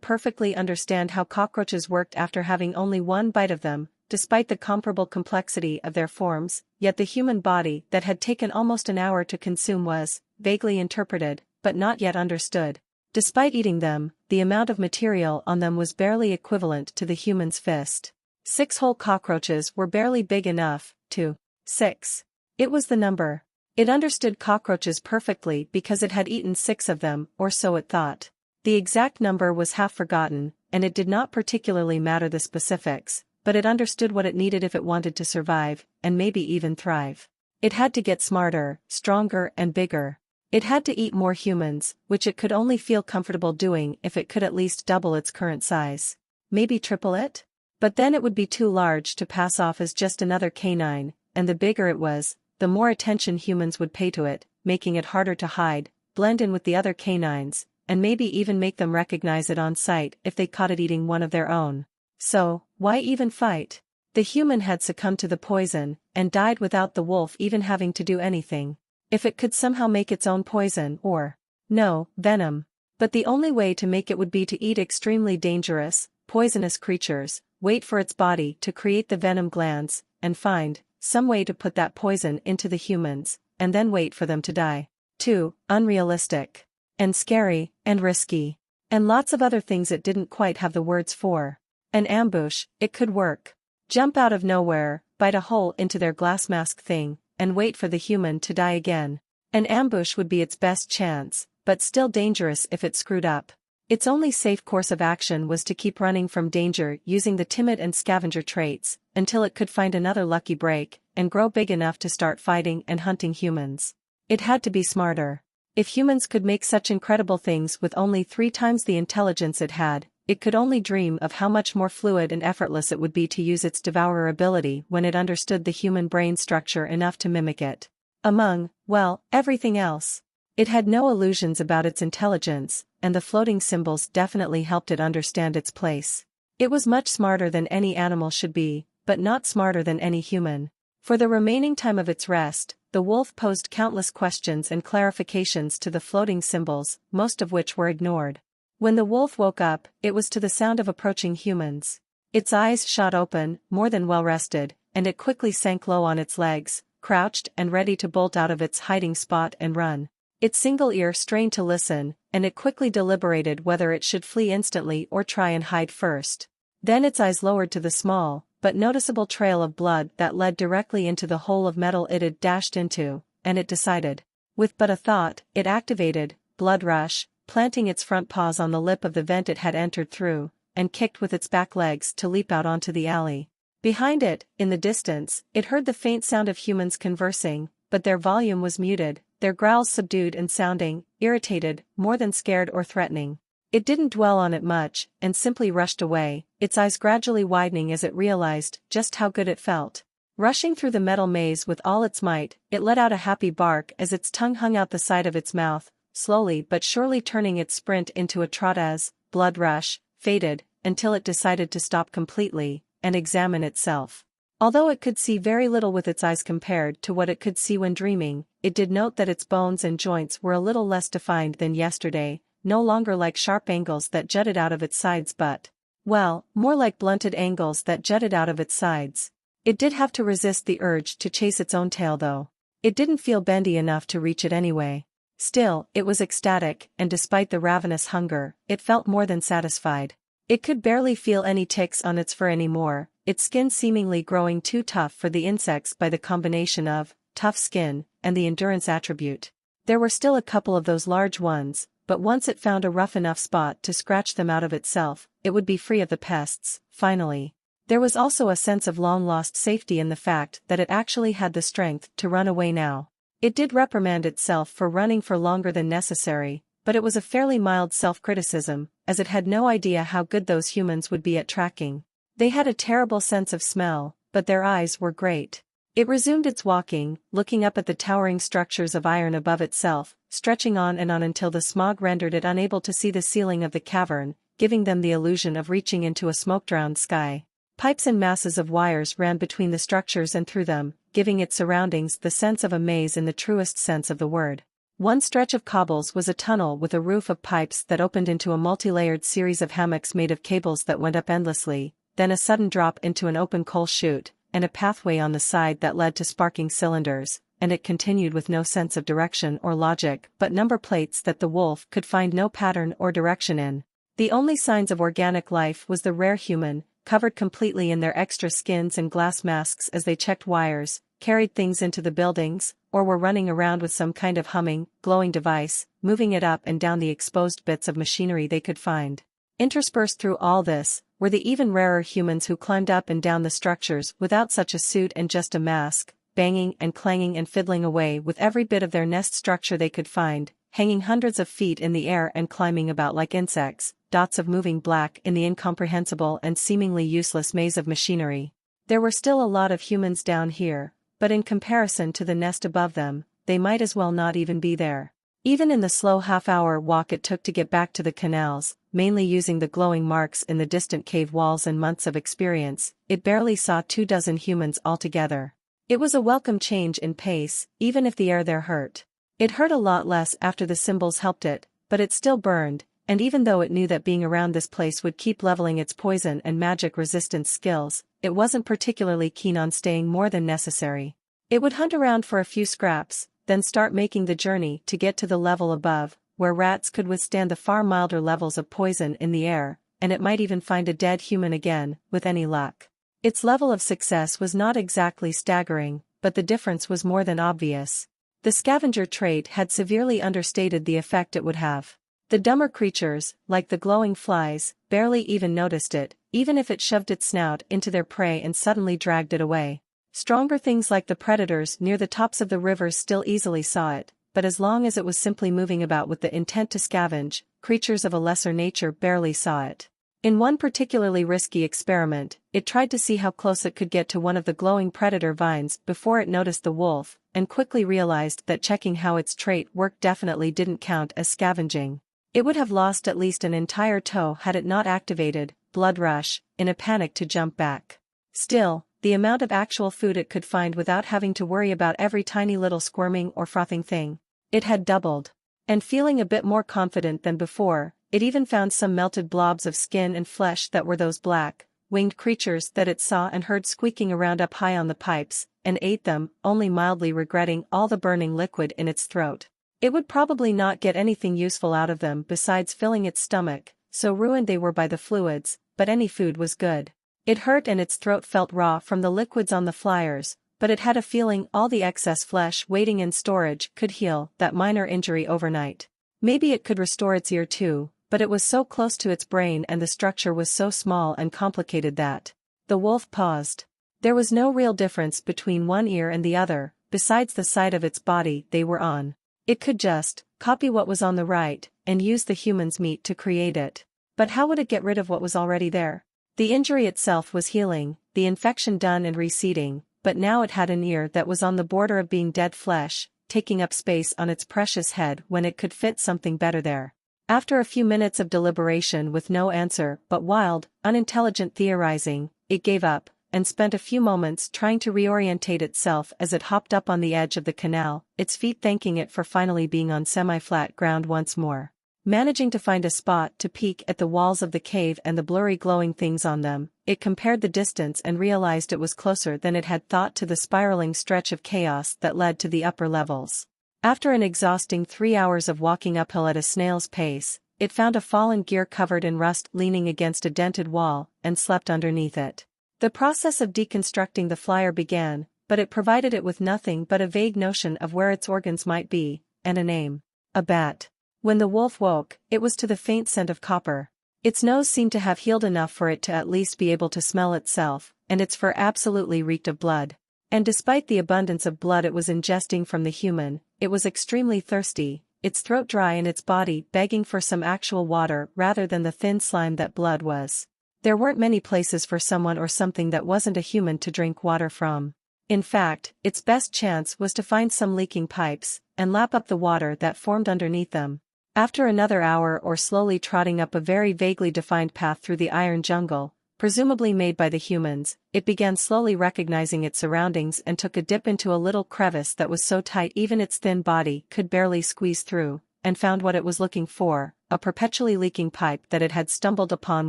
perfectly understand how cockroaches worked after having only one bite of them, despite the comparable complexity of their forms? Yet the human body that had taken almost an hour to consume was, vaguely interpreted, but not yet understood. Despite eating them, the amount of material on them was barely equivalent to the human's fist. 6 whole cockroaches were barely big enough to 6. It was the number. It understood cockroaches perfectly because it had eaten 6 of them, or so it thought. The exact number was half forgotten, and it did not particularly matter the specifics, but it understood what it needed if it wanted to survive, and maybe even thrive. It had to get smarter, stronger and bigger. It had to eat more humans, which it could only feel comfortable doing if it could at least double its current size. Maybe triple it? But then it would be too large to pass off as just another canine, and the bigger it was, the more attention humans would pay to it, making it harder to hide, blend in with the other canines, and maybe even make them recognize it on sight if they caught it eating one of their own. So, why even fight? The human had succumbed to the poison, and died without the wolf even having to do anything. If it could somehow make its own poison or, no, venom. But the only way to make it would be to eat extremely dangerous, poisonous creatures, wait for its body to create the venom glands, and find some way to put that poison into the humans, and then wait for them to die. 2. Unrealistic. And scary, and risky. And lots of other things it didn't quite have the words for. An ambush, it could work. Jump out of nowhere, bite a hole into their glass mask thing, and wait for the human to die again. An ambush would be its best chance, but still dangerous if it screwed up. Its only safe course of action was to keep running from danger using the timid and scavenger traits, until it could find another lucky break, and grow big enough to start fighting and hunting humans. It had to be smarter. If humans could make such incredible things with only 3 times the intelligence it had, it could only dream of how much more fluid and effortless it would be to use its devourer ability when it understood the human brain structure enough to mimic it. Among, well, everything else. It had no illusions about its intelligence, and the floating symbols definitely helped it understand its place. It was much smarter than any animal should be, but not smarter than any human. For the remaining time of its rest, the wolf posed countless questions and clarifications to the floating symbols, most of which were ignored. When the wolf woke up, it was to the sound of approaching humans. Its eyes shot open, more than well rested, and it quickly sank low on its legs, crouched and ready to bolt out of its hiding spot and run. Its single ear strained to listen, and it quickly deliberated whether it should flee instantly or try and hide first. Then its eyes lowered to the small, but noticeable trail of blood that led directly into the hole of metal it had dashed into, and it decided. With but a thought, it activated blood rush, planting its front paws on the lip of the vent it had entered through, and kicked with its back legs to leap out onto the alley. Behind it, in the distance, it heard the faint sound of humans conversing, but their volume was muted, their growls subdued and sounding irritated, more than scared or threatening. It didn't dwell on it much, and simply rushed away, its eyes gradually widening as it realized just how good it felt. Rushing through the metal maze with all its might, it let out a happy bark as its tongue hung out the side of its mouth, slowly but surely turning its sprint into a trot as blood rush faded, until it decided to stop completely and examine itself. Although it could see very little with its eyes compared to what it could see when dreaming, it did note that its bones and joints were a little less defined than yesterday, no longer like sharp angles that jutted out of its sides but, well, more like blunted angles that jutted out of its sides. It did have to resist the urge to chase its own tail though. It didn't feel bendy enough to reach it anyway. Still, it was ecstatic, and despite the ravenous hunger, it felt more than satisfied. It could barely feel any ticks on its fur anymore, its skin seemingly growing too tough for the insects by the combination of tough skin and the endurance attribute. There were still a couple of those large ones, but once it found a rough enough spot to scratch them out of itself, it would be free of the pests, finally. There was also a sense of long-lost safety in the fact that it actually had the strength to run away now. It did reprimand itself for running for longer than necessary, but it was a fairly mild self-criticism, as it had no idea how good those humans would be at tracking. They had a terrible sense of smell, but their eyes were great. It resumed its walking, looking up at the towering structures of iron above itself, stretching on and on until the smog rendered it unable to see the ceiling of the cavern, giving them the illusion of reaching into a smoke-drowned sky. Pipes and masses of wires ran between the structures and through them, giving its surroundings the sense of a maze in the truest sense of the word. One stretch of cobbles was a tunnel with a roof of pipes that opened into a multi-layered series of hammocks made of cables that went up endlessly, then a sudden drop into an open coal chute, and a pathway on the side that led to sparking cylinders, and it continued with no sense of direction or logic but number plates that the wolf could find no pattern or direction in. The only signs of organic life was the rare human, covered completely in their extra skins and glass masks as they checked wires, carried things into the buildings, or were running around with some kind of humming, glowing device, moving it up and down the exposed bits of machinery they could find. Interspersed through all this, were the even rarer humans who climbed up and down the structures without such a suit and just a mask, banging and clanging and fiddling away with every bit of their nest structure they could find, hanging hundreds of feet in the air and climbing about like insects, dots of moving black in the incomprehensible and seemingly useless maze of machinery. There were still a lot of humans down here, but in comparison to the nest above them, they might as well not even be there. Even in the slow half-hour walk it took to get back to the canals, mainly using the glowing marks in the distant cave walls and months of experience, it barely saw 24 humans altogether. It was a welcome change in pace, even if the air there hurt. It hurt a lot less after the symbols helped it, but it still burned, and even though it knew that being around this place would keep leveling its poison and magic resistance skills, it wasn't particularly keen on staying more than necessary. It would hunt around for a few scraps, then start making the journey to get to the level above, where rats could withstand the far milder levels of poison in the air, and it might even find a dead human again, with any luck. Its level of success was not exactly staggering, but the difference was more than obvious. The scavenger trait had severely understated the effect it would have. The dumber creatures, like the glowing flies, barely even noticed it, even if it shoved its snout into their prey and suddenly dragged it away. Stronger things like the predators near the tops of the rivers still easily saw it, but as long as it was simply moving about with the intent to scavenge, creatures of a lesser nature barely saw it. In one particularly risky experiment, it tried to see how close it could get to one of the glowing predator vines before it noticed the wolf, and quickly realized that checking how its trait worked definitely didn't count as scavenging. It would have lost at least an entire toe had it not activated blood rush in a panic to jump back. Still, the amount of actual food it could find without having to worry about every tiny little squirming or frothing thing, it had doubled. And feeling a bit more confident than before, it even found some melted blobs of skin and flesh that were those black, winged creatures that it saw and heard squeaking around up high on the pipes, and ate them, only mildly regretting all the burning liquid in its throat. It would probably not get anything useful out of them besides filling its stomach, so ruined they were by the fluids, but any food was good. It hurt and its throat felt raw from the liquids on the flyers, but it had a feeling all the excess flesh waiting in storage could heal that minor injury overnight. Maybe it could restore its ear too, but it was so close to its brain and the structure was so small and complicated that. The wolf paused. There was no real difference between one ear and the other, besides the side of its body they were on. It could just copy what was on the right and use the human's meat to create it. But how would it get rid of what was already there? The injury itself was healing, the infection done and receding, but now it had an ear that was on the border of being dead flesh, taking up space on its precious head when it could fit something better there. After a few minutes of deliberation with no answer but wild, unintelligent theorizing, it gave up, and spent a few moments trying to reorientate itself as it hopped up on the edge of the canal, its feet thanking it for finally being on semi-flat ground once more. Managing to find a spot to peek at the walls of the cave and the blurry glowing things on them, it compared the distance and realized it was closer than it had thought to the spiraling stretch of chaos that led to the upper levels. After an exhausting 3 hours of walking uphill at a snail's pace, it found a fallen gear covered in rust leaning against a dented wall, and slept underneath it. The process of deconstructing the flyer began, but it provided it with nothing but a vague notion of where its organs might be, and a name. A bat. When the wolf woke, it was to the faint scent of copper. Its nose seemed to have healed enough for it to at least be able to smell itself, and its fur absolutely reeked of blood. And despite the abundance of blood it was ingesting from the human, it was extremely thirsty, its throat dry and its body begging for some actual water rather than the thin slime that blood was. There weren't many places for someone or something that wasn't a human to drink water from. In fact, its best chance was to find some leaking pipes, and lap up the water that formed underneath them. After another hour or slowly trotting up a very vaguely defined path through the iron jungle, presumably made by the humans, it began slowly recognizing its surroundings and took a dip into a little crevice that was so tight even its thin body could barely squeeze through, and found what it was looking for, a perpetually leaking pipe that it had stumbled upon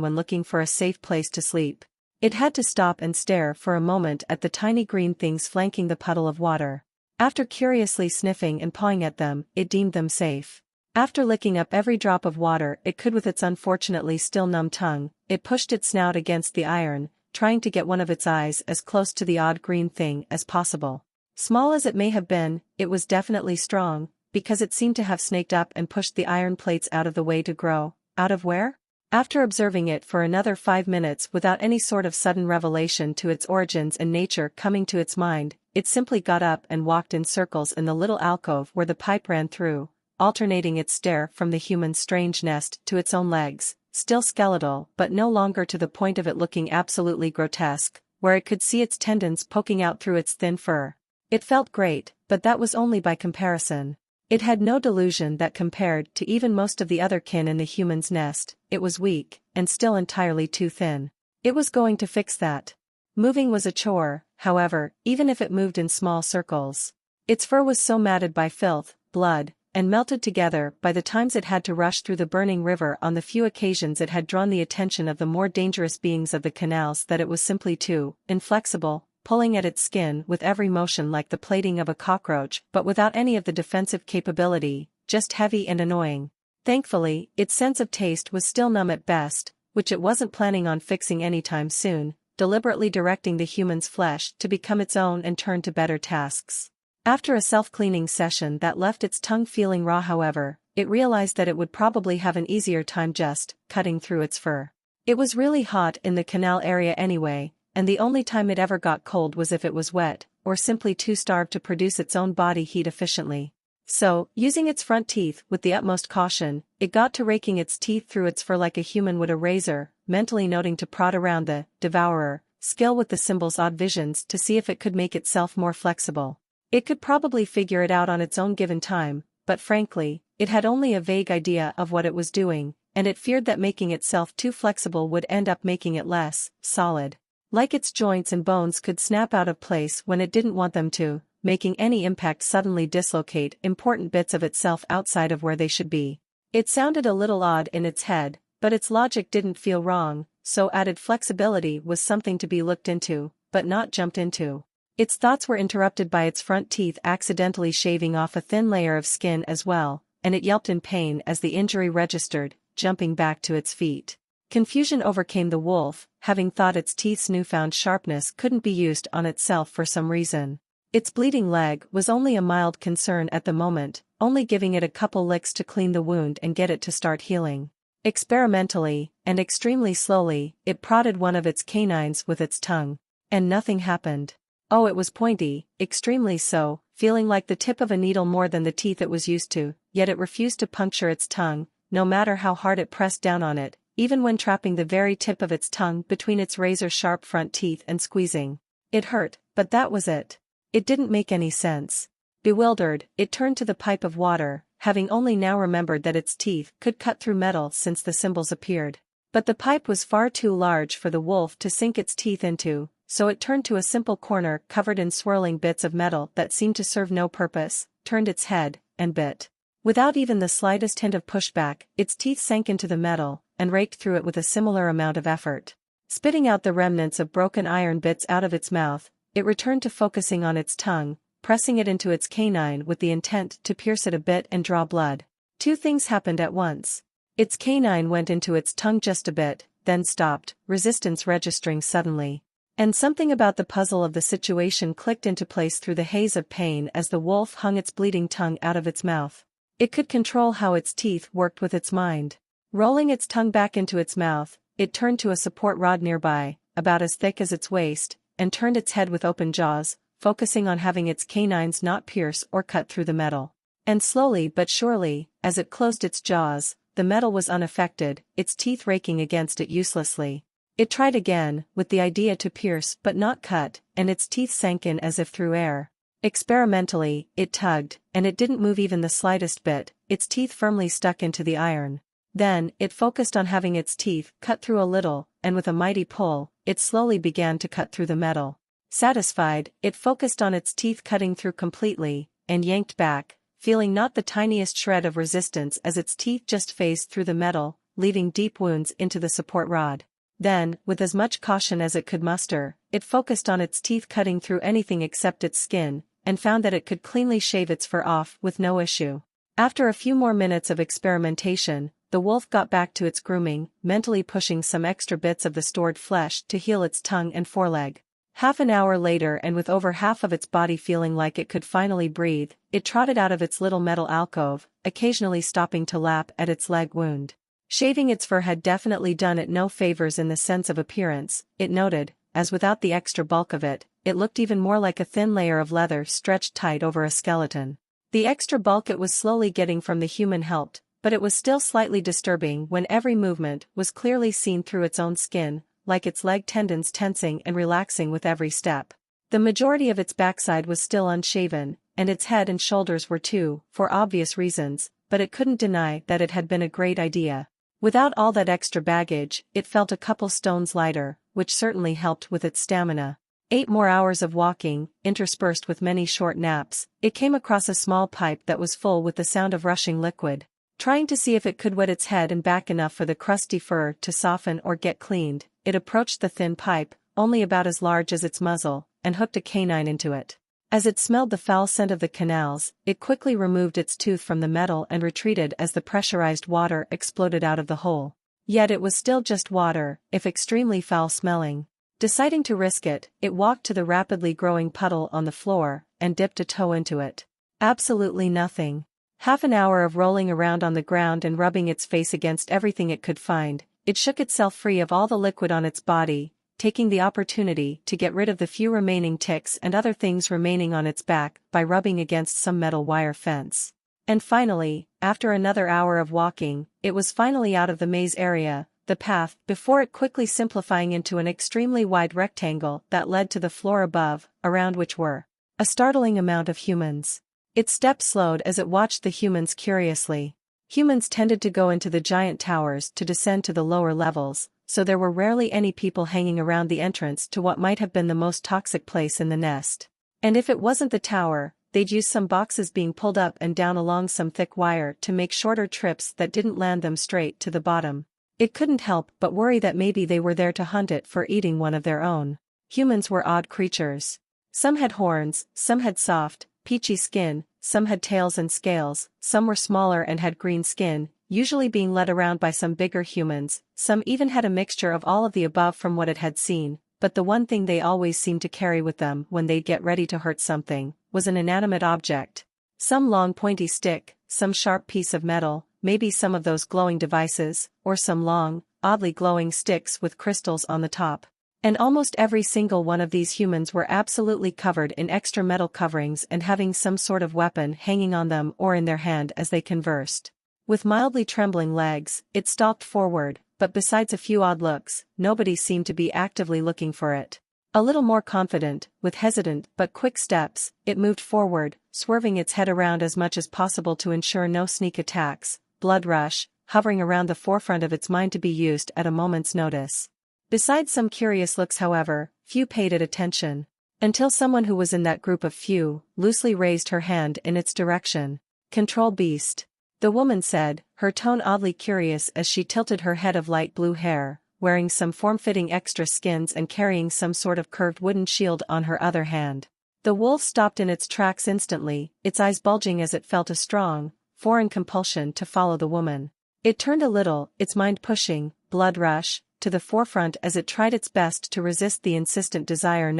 when looking for a safe place to sleep. It had to stop and stare for a moment at the tiny green things flanking the puddle of water. After curiously sniffing and pawing at them, it deemed them safe. After licking up every drop of water it could with its unfortunately still numb tongue, it pushed its snout against the iron, trying to get one of its eyes as close to the odd green thing as possible. Small as it may have been, it was definitely strong, because it seemed to have snaked up and pushed the iron plates out of the way to grow. Out of where? After observing it for another 5 minutes without any sort of sudden revelation to its origins and nature coming to its mind, it simply got up and walked in circles in the little alcove where the pipe ran through, alternating its stare from the human's strange nest to its own legs, still skeletal but no longer to the point of it looking absolutely grotesque, where it could see its tendons poking out through its thin fur. It felt great, but that was only by comparison. It had no delusion that compared to even most of the other kin in the human's nest, it was weak, and still entirely too thin. It was going to fix that. Moving was a chore, however, even if it moved in small circles. Its fur was so matted by filth, blood, and melted together by the times it had to rush through the burning river on the few occasions it had drawn the attention of the more dangerous beings of the canals that it was simply too inflexible, pulling at its skin with every motion like the plating of a cockroach but without any of the defensive capability, just heavy and annoying. Thankfully, its sense of taste was still numb at best, which it wasn't planning on fixing anytime soon, deliberately directing the human's flesh to become its own and turn to better tasks. After a self-cleaning session that left its tongue feeling raw however, it realized that it would probably have an easier time just cutting through its fur. It was really hot in the canal area anyway, and the only time it ever got cold was if it was wet, or simply too starved to produce its own body heat efficiently. So, using its front teeth with the utmost caution, it got to raking its teeth through its fur like a human would a razor, mentally noting to prod around the devourer skill with the symbol's odd visions to see if it could make itself more flexible. It could probably figure it out on its own given time, but frankly, it had only a vague idea of what it was doing, and it feared that making itself too flexible would end up making it less solid. Like its joints and bones could snap out of place when it didn't want them to, making any impact suddenly dislocate important bits of itself outside of where they should be. It sounded a little odd in its head, but its logic didn't feel wrong, so added flexibility was something to be looked into, but not jumped into. Its thoughts were interrupted by its front teeth accidentally shaving off a thin layer of skin as well, and it yelped in pain as the injury registered, jumping back to its feet. Confusion overcame the wolf, having thought its teeth's newfound sharpness couldn't be used on itself for some reason. Its bleeding leg was only a mild concern at the moment, only giving it a couple licks to clean the wound and get it to start healing. Experimentally, and extremely slowly, it prodded one of its canines with its tongue. And nothing happened. Oh, it was pointy, extremely so, feeling like the tip of a needle more than the teeth it was used to, yet it refused to puncture its tongue, no matter how hard it pressed down on it, even when trapping the very tip of its tongue between its razor-sharp front teeth and squeezing. It hurt, but that was it. It didn't make any sense. Bewildered, it turned to the pipe of water, having only now remembered that its teeth could cut through metal since the symbols appeared. But the pipe was far too large for the wolf to sink its teeth into, so it turned to a simple corner covered in swirling bits of metal that seemed to serve no purpose, turned its head, and bit. Without even the slightest hint of pushback, its teeth sank into the metal, and raked through it with a similar amount of effort. Spitting out the remnants of broken iron bits out of its mouth, it returned to focusing on its tongue, pressing it into its canine with the intent to pierce it a bit and draw blood. Two things happened at once. Its canine went into its tongue just a bit, then stopped, resistance registering suddenly. And something about the puzzle of the situation clicked into place through the haze of pain as the wolf hung its bleeding tongue out of its mouth. It could control how its teeth worked with its mind. Rolling its tongue back into its mouth, it turned to a support rod nearby, about as thick as its waist, and turned its head with open jaws, focusing on having its canines not pierce or cut through the metal. And slowly but surely, as it closed its jaws, the metal was unaffected, its teeth raking against it uselessly. It tried again, with the idea to pierce but not cut, and its teeth sank in as if through air. Experimentally, it tugged, and it didn't move even the slightest bit, its teeth firmly stuck into the iron. Then, it focused on having its teeth cut through a little, and with a mighty pull, it slowly began to cut through the metal. Satisfied, it focused on its teeth cutting through completely, and yanked back, feeling not the tiniest shred of resistance as its teeth just phased through the metal, leaving deep wounds into the support rod. Then, with as much caution as it could muster, it focused on its teeth cutting through anything except its skin, and found that it could cleanly shave its fur off with no issue. After a few more minutes of experimentation, the wolf got back to its grooming, mentally pushing some extra bits of the stored flesh to heal its tongue and foreleg. Half an hour later, and with over half of its body feeling like it could finally breathe, it trotted out of its little metal alcove, occasionally stopping to lap at its leg wound. Shaving its fur had definitely done it no favors in the sense of appearance, it noted, as without the extra bulk of it, it looked even more like a thin layer of leather stretched tight over a skeleton. The extra bulk it was slowly getting from the human helped, but it was still slightly disturbing when every movement was clearly seen through its own skin, like its leg tendons tensing and relaxing with every step. The majority of its backside was still unshaven, and its head and shoulders were too, for obvious reasons, but it couldn't deny that it had been a great idea. Without all that extra baggage, it felt a couple stones lighter, which certainly helped with its stamina. 8 more hours of walking, interspersed with many short naps, it came across a small pipe that was full with the sound of rushing liquid. Trying to see if it could wet its head and back enough for the crusty fur to soften or get cleaned, it approached the thin pipe, only about as large as its muzzle, and hooked a canine into it. As it smelled the foul scent of the canals, it quickly removed its tooth from the metal and retreated as the pressurized water exploded out of the hole. Yet it was still just water, if extremely foul-smelling. Deciding to risk it, it walked to the rapidly growing puddle on the floor, and dipped a toe into it. Absolutely nothing. Half an hour of rolling around on the ground and rubbing its face against everything it could find, it shook itself free of all the liquid on its body, taking the opportunity to get rid of the few remaining ticks and other things remaining on its back by rubbing against some metal wire fence. And finally, after another hour of walking, it was finally out of the maze area, the path before it quickly simplifying into an extremely wide rectangle that led to the floor above, around which were a startling amount of humans. Its steps slowed as it watched the humans curiously. Humans tended to go into the giant towers to descend to the lower levels, so there were rarely any people hanging around the entrance to what might have been the most toxic place in the nest. And if it wasn't the tower, they'd use some boxes being pulled up and down along some thick wire to make shorter trips that didn't land them straight to the bottom. It couldn't help but worry that maybe they were there to hunt it for eating one of their own. Humans were odd creatures. Some had horns, some had soft, peachy skin, some had tails and scales, some were smaller and had green skin, usually being led around by some bigger humans, some even had a mixture of all of the above from what it had seen, but the one thing they always seemed to carry with them when they'd get ready to hurt something, was an inanimate object. Some long pointy stick, some sharp piece of metal, maybe some of those glowing devices, or some long, oddly glowing sticks with crystals on the top. And almost every single one of these humans were absolutely covered in extra metal coverings and having some sort of weapon hanging on them or in their hand as they conversed. With mildly trembling legs, it stalked forward, but besides a few odd looks, nobody seemed to be actively looking for it. A little more confident, with hesitant but quick steps, it moved forward, swerving its head around as much as possible to ensure no sneak attacks, blood rush, hovering around the forefront of its mind to be used at a moment's notice. Besides some curious looks, however, few paid it attention. Until someone who was in that group of few, loosely raised her hand in its direction. "Control beast," the woman said, her tone oddly curious as she tilted her head of light blue hair, wearing some form-fitting extra skins and carrying some sort of curved wooden shield on her other hand. The wolf stopped in its tracks instantly, its eyes bulging as it felt a strong, foreign compulsion to follow the woman. It turned a little, its mind pushing, blood rush, to the forefront as it tried its best to resist the insistent desire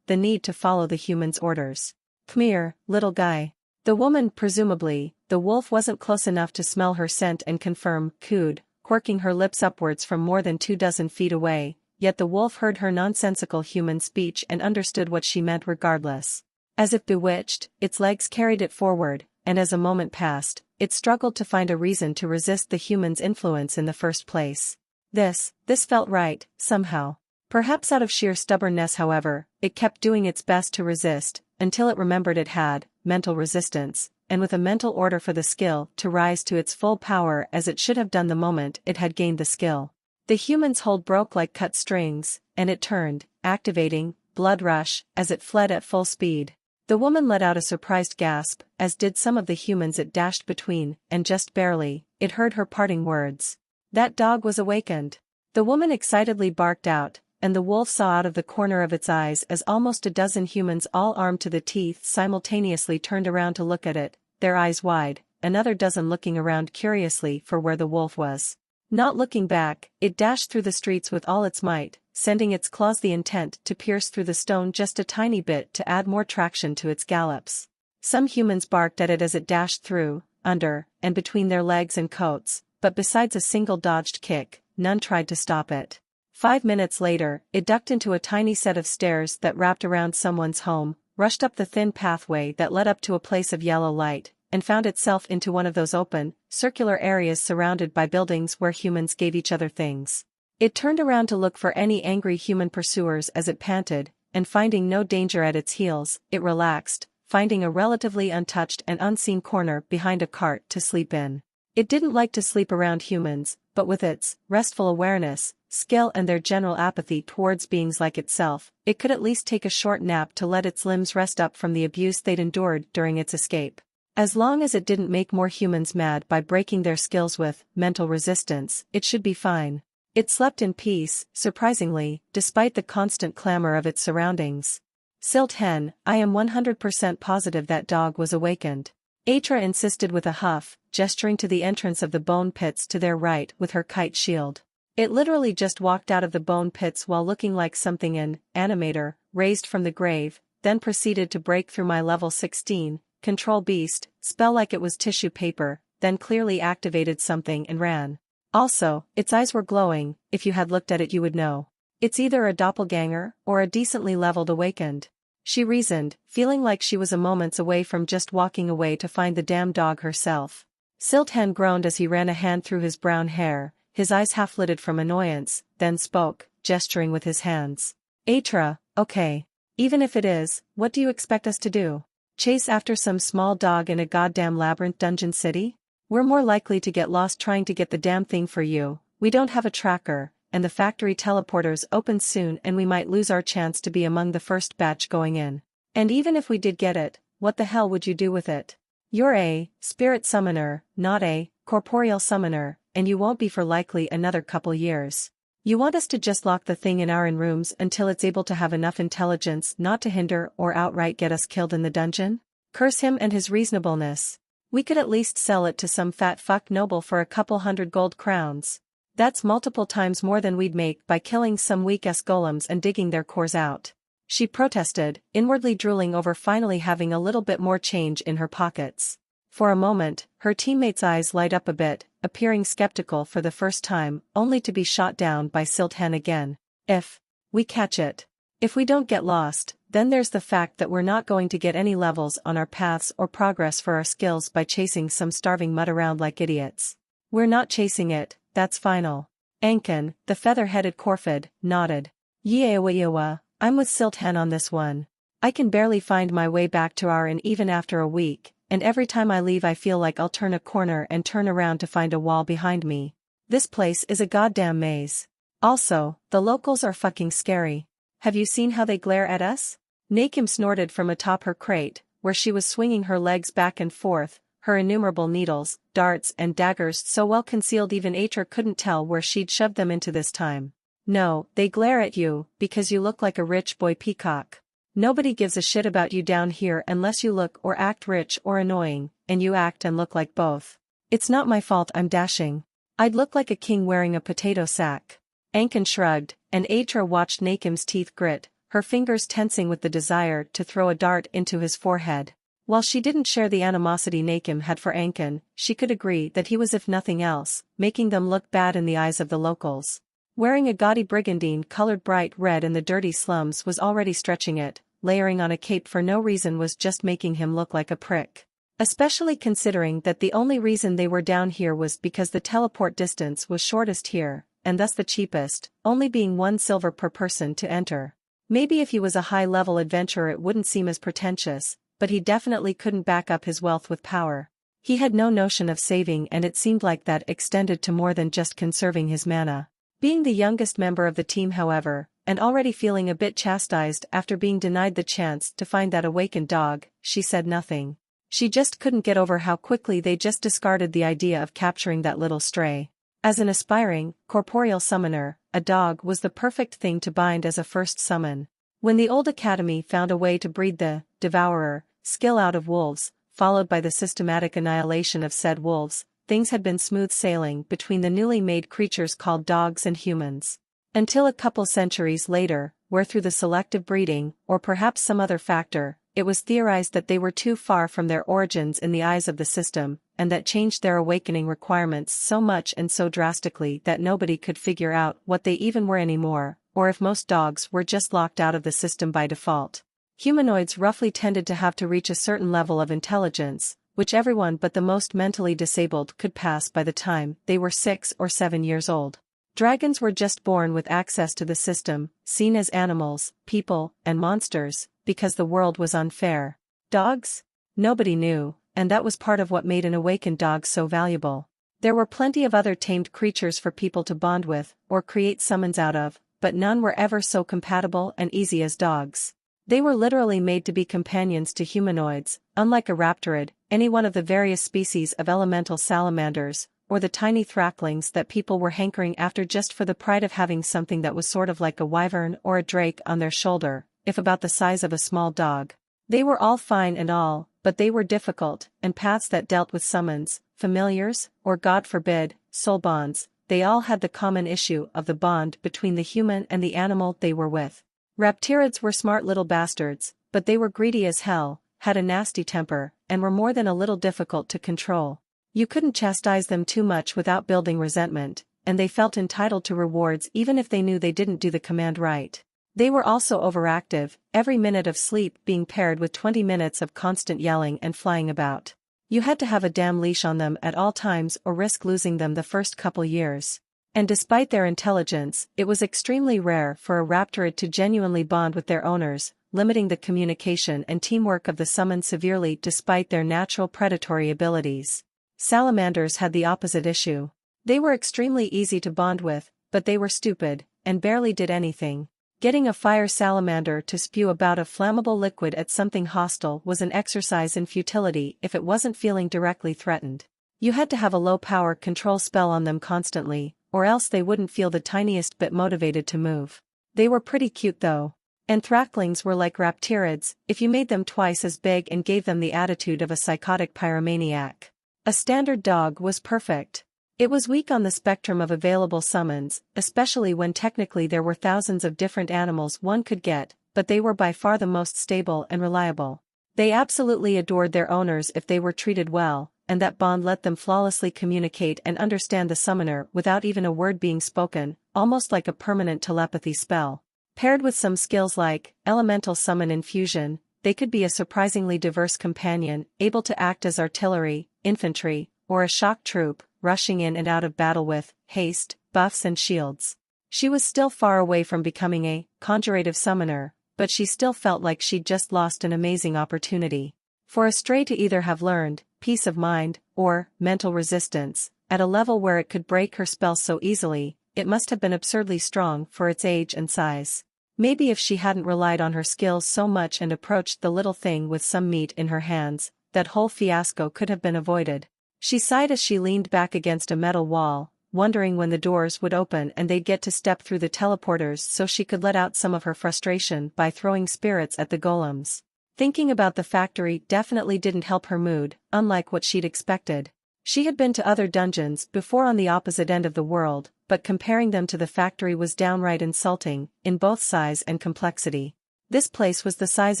the need to follow the human's orders. "Come here, little guy." The woman, presumably, the wolf wasn't close enough to smell her scent and confirm, cooed, quirking her lips upwards from more than 24 feet away, yet the wolf heard her nonsensical human speech and understood what she meant regardless. As if bewitched, its legs carried it forward, and as a moment passed, it struggled to find a reason to resist the human's influence in the first place. This felt right, somehow. Perhaps out of sheer stubbornness, however, it kept doing its best to resist, until it remembered it had mental resistance, and with a mental order for the skill to rise to its full power as it should have done the moment it had gained the skill. The human's hold broke like cut strings, and it turned, activating blood rush as it fled at full speed. The woman let out a surprised gasp, as did some of the humans it dashed between, and just barely, it heard her parting words. That dog was awakened. The woman excitedly barked out, and the wolf saw out of the corner of its eyes as almost a dozen humans all armed to the teeth simultaneously turned around to look at it, their eyes wide, another dozen looking around curiously for where the wolf was. Not looking back, it dashed through the streets with all its might, sending its claws the intent to pierce through the stone just a tiny bit to add more traction to its gallops. Some humans barked at it as it dashed through, under, and between their legs and coats, but besides a single dodged kick, none tried to stop it. 5 minutes later, it ducked into a tiny set of stairs that wrapped around someone's home, rushed up the thin pathway that led up to a place of yellow light, and found itself into one of those open, circular areas surrounded by buildings where humans gave each other things. It turned around to look for any angry human pursuers as it panted, and finding no danger at its heels, it relaxed, finding a relatively untouched and unseen corner behind a cart to sleep in. It didn't like to sleep around humans, but with its restful awareness, skill and their general apathy towards beings like itself, it could at least take a short nap to let its limbs rest up from the abuse they'd endured during its escape. As long as it didn't make more humans mad by breaking their skills with mental resistance, it should be fine. It slept in peace, surprisingly, despite the constant clamor of its surroundings. Silt hen, I am 100% positive that dog was awakened. Atra insisted with a huff, gesturing to the entrance of the bone pits to their right with her kite shield. It literally just walked out of the bone pits while looking like something in animator, raised from the grave, then proceeded to break through my level 16, control beast, spell like it was tissue paper, then clearly activated something and ran. Also, its eyes were glowing, if you had looked at it you would know. It's either a doppelganger, or a decently leveled awakened. She reasoned, feeling like she was a moments away from just walking away to find the damn dog herself. Silthen groaned as he ran a hand through his brown hair, his eyes half-lidded from annoyance, then spoke, gesturing with his hands. Atra, okay. Even if it is, what do you expect us to do? Chase after some small dog in a goddamn labyrinth dungeon city? We're more likely to get lost trying to get the damn thing for you, we don't have a tracker, and the factory teleporters open soon and we might lose our chance to be among the first batch going in. And even if we did get it, what the hell would you do with it? You're a spirit summoner, not a corporeal summoner, and you won't be for likely another couple years. You want us to just lock the thing in our rooms until it's able to have enough intelligence not to hinder or outright get us killed in the dungeon? Curse him and his reasonableness. We could at least sell it to some fat fuck noble for a couple hundred gold crowns. That's multiple times more than we'd make by killing some weak-ass golems and digging their cores out. She protested, inwardly drooling over finally having a little bit more change in her pockets. For a moment, her teammates' eyes light up a bit, appearing skeptical for the first time, only to be shot down by Silthen again. If we catch it. If we don't get lost, then there's the fact that we're not going to get any levels on our paths or progress for our skills by chasing some starving mutt around like idiots. We're not chasing it, that's final. Ankin, the feather-headed Corfid, nodded. Yeawa, I'm with Silthen on this one. I can barely find my way back to our inn even after a week, and every time I leave I feel like I'll turn a corner and turn around to find a wall behind me. This place is a goddamn maze. Also, the locals are fucking scary. Have you seen how they glare at us? Nakim snorted from atop her crate, where she was swinging her legs back and forth, her innumerable needles, darts and daggers so well concealed even Atra couldn't tell where she'd shoved them into this time. No, they glare at you, because you look like a rich boy peacock. Nobody gives a shit about you down here unless you look or act rich or annoying, and you act and look like both. It's not my fault I'm dashing. I'd look like a king wearing a potato sack. Ankin shrugged, and Atra watched Nakim's teeth grit, her fingers tensing with the desire to throw a dart into his forehead. While she didn't share the animosity Nakim had for Ankin, she could agree that he was if nothing else, making them look bad in the eyes of the locals. Wearing a gaudy brigandine colored bright red in the dirty slums was already stretching it, layering on a cape for no reason was just making him look like a prick. Especially considering that the only reason they were down here was because the teleport distance was shortest here, and thus the cheapest, only being 1 silver per person to enter. Maybe if he was a high-level adventurer it wouldn't seem as pretentious, but he definitely couldn't back up his wealth with power. He had no notion of saving and it seemed like that extended to more than just conserving his mana. Being the youngest member of the team however, and already feeling a bit chastised after being denied the chance to find that awakened dog, she said nothing. She just couldn't get over how quickly they just discarded the idea of capturing that little stray. As an aspiring, corporeal summoner, a dog was the perfect thing to bind as a first summon. When the old academy found a way to breed the devourer skill out of wolves, followed by the systematic annihilation of said wolves, things had been smooth sailing between the newly made creatures called dogs and humans. Until a couple centuries later, where through the selective breeding, or perhaps some other factor, it was theorized that they were too far from their origins in the eyes of the system, and that changed their awakening requirements so much and so drastically that nobody could figure out what they even were anymore, or if most dogs were just locked out of the system by default. Humanoids roughly tended to have to reach a certain level of intelligence, which everyone but the most mentally disabled could pass by the time they were 6 or 7 years old. Dragons were just born with access to the system, seen as animals, people, and monsters, because the world was unfair. Dogs? Nobody knew, and that was part of what made an awakened dog so valuable. There were plenty of other tamed creatures for people to bond with, or create summons out of, but none were ever so compatible and easy as dogs. They were literally made to be companions to humanoids, unlike a raptorid, any one of the various species of elemental salamanders, or the tiny thraklings that people were hankering after just for the pride of having something that was sort of like a wyvern or a drake on their shoulder, if about the size of a small dog. They were all fine and all, but they were difficult, and paths that dealt with summons, familiars, or God forbid, soul bonds, they all had the common issue of the bond between the human and the animal they were with. Raptirids were smart little bastards, but they were greedy as hell, had a nasty temper, and were more than a little difficult to control. You couldn't chastise them too much without building resentment, and they felt entitled to rewards even if they knew they didn't do the command right. They were also overactive, every minute of sleep being paired with 20 minutes of constant yelling and flying about. You had to have a damn leash on them at all times or risk losing them the first couple years. And despite their intelligence, it was extremely rare for a raptorid to genuinely bond with their owners, limiting the communication and teamwork of the summon severely despite their natural predatory abilities. Salamanders had the opposite issue. They were extremely easy to bond with, but they were stupid, and barely did anything. Getting a fire salamander to spew about a flammable liquid at something hostile was an exercise in futility if it wasn't feeling directly threatened. You had to have a low-power control spell on them constantly, or else they wouldn't feel the tiniest bit motivated to move. They were pretty cute though. And thraklings were like raptirids, if you made them twice as big and gave them the attitude of a psychotic pyromaniac. A standard dog was perfect. It was weak on the spectrum of available summons, especially when technically there were thousands of different animals one could get, but they were by far the most stable and reliable. They absolutely adored their owners if they were treated well, and that bond let them flawlessly communicate and understand the summoner without even a word being spoken, almost like a permanent telepathy spell. Paired with some skills like elemental summon infusion, they could be a surprisingly diverse companion, able to act as artillery, infantry, or a shock troop, rushing in and out of battle with haste, buffs and shields. She was still far away from becoming a conjurative summoner, but she still felt like she'd just lost an amazing opportunity. For a stray to either have learned peace of mind or mental resistance at a level where it could break her spell so easily, it must have been absurdly strong for its age and size. Maybe if she hadn't relied on her skills so much and approached the little thing with some meat in her hands, that whole fiasco could have been avoided. She sighed as she leaned back against a metal wall, wondering when the doors would open and they'd get to step through the teleporters so she could let out some of her frustration by throwing spirits at the golems. Thinking about the factory definitely didn't help her mood, unlike what she'd expected. She had been to other dungeons before on the opposite end of the world, but comparing them to the factory was downright insulting, in both size and complexity. This place was the size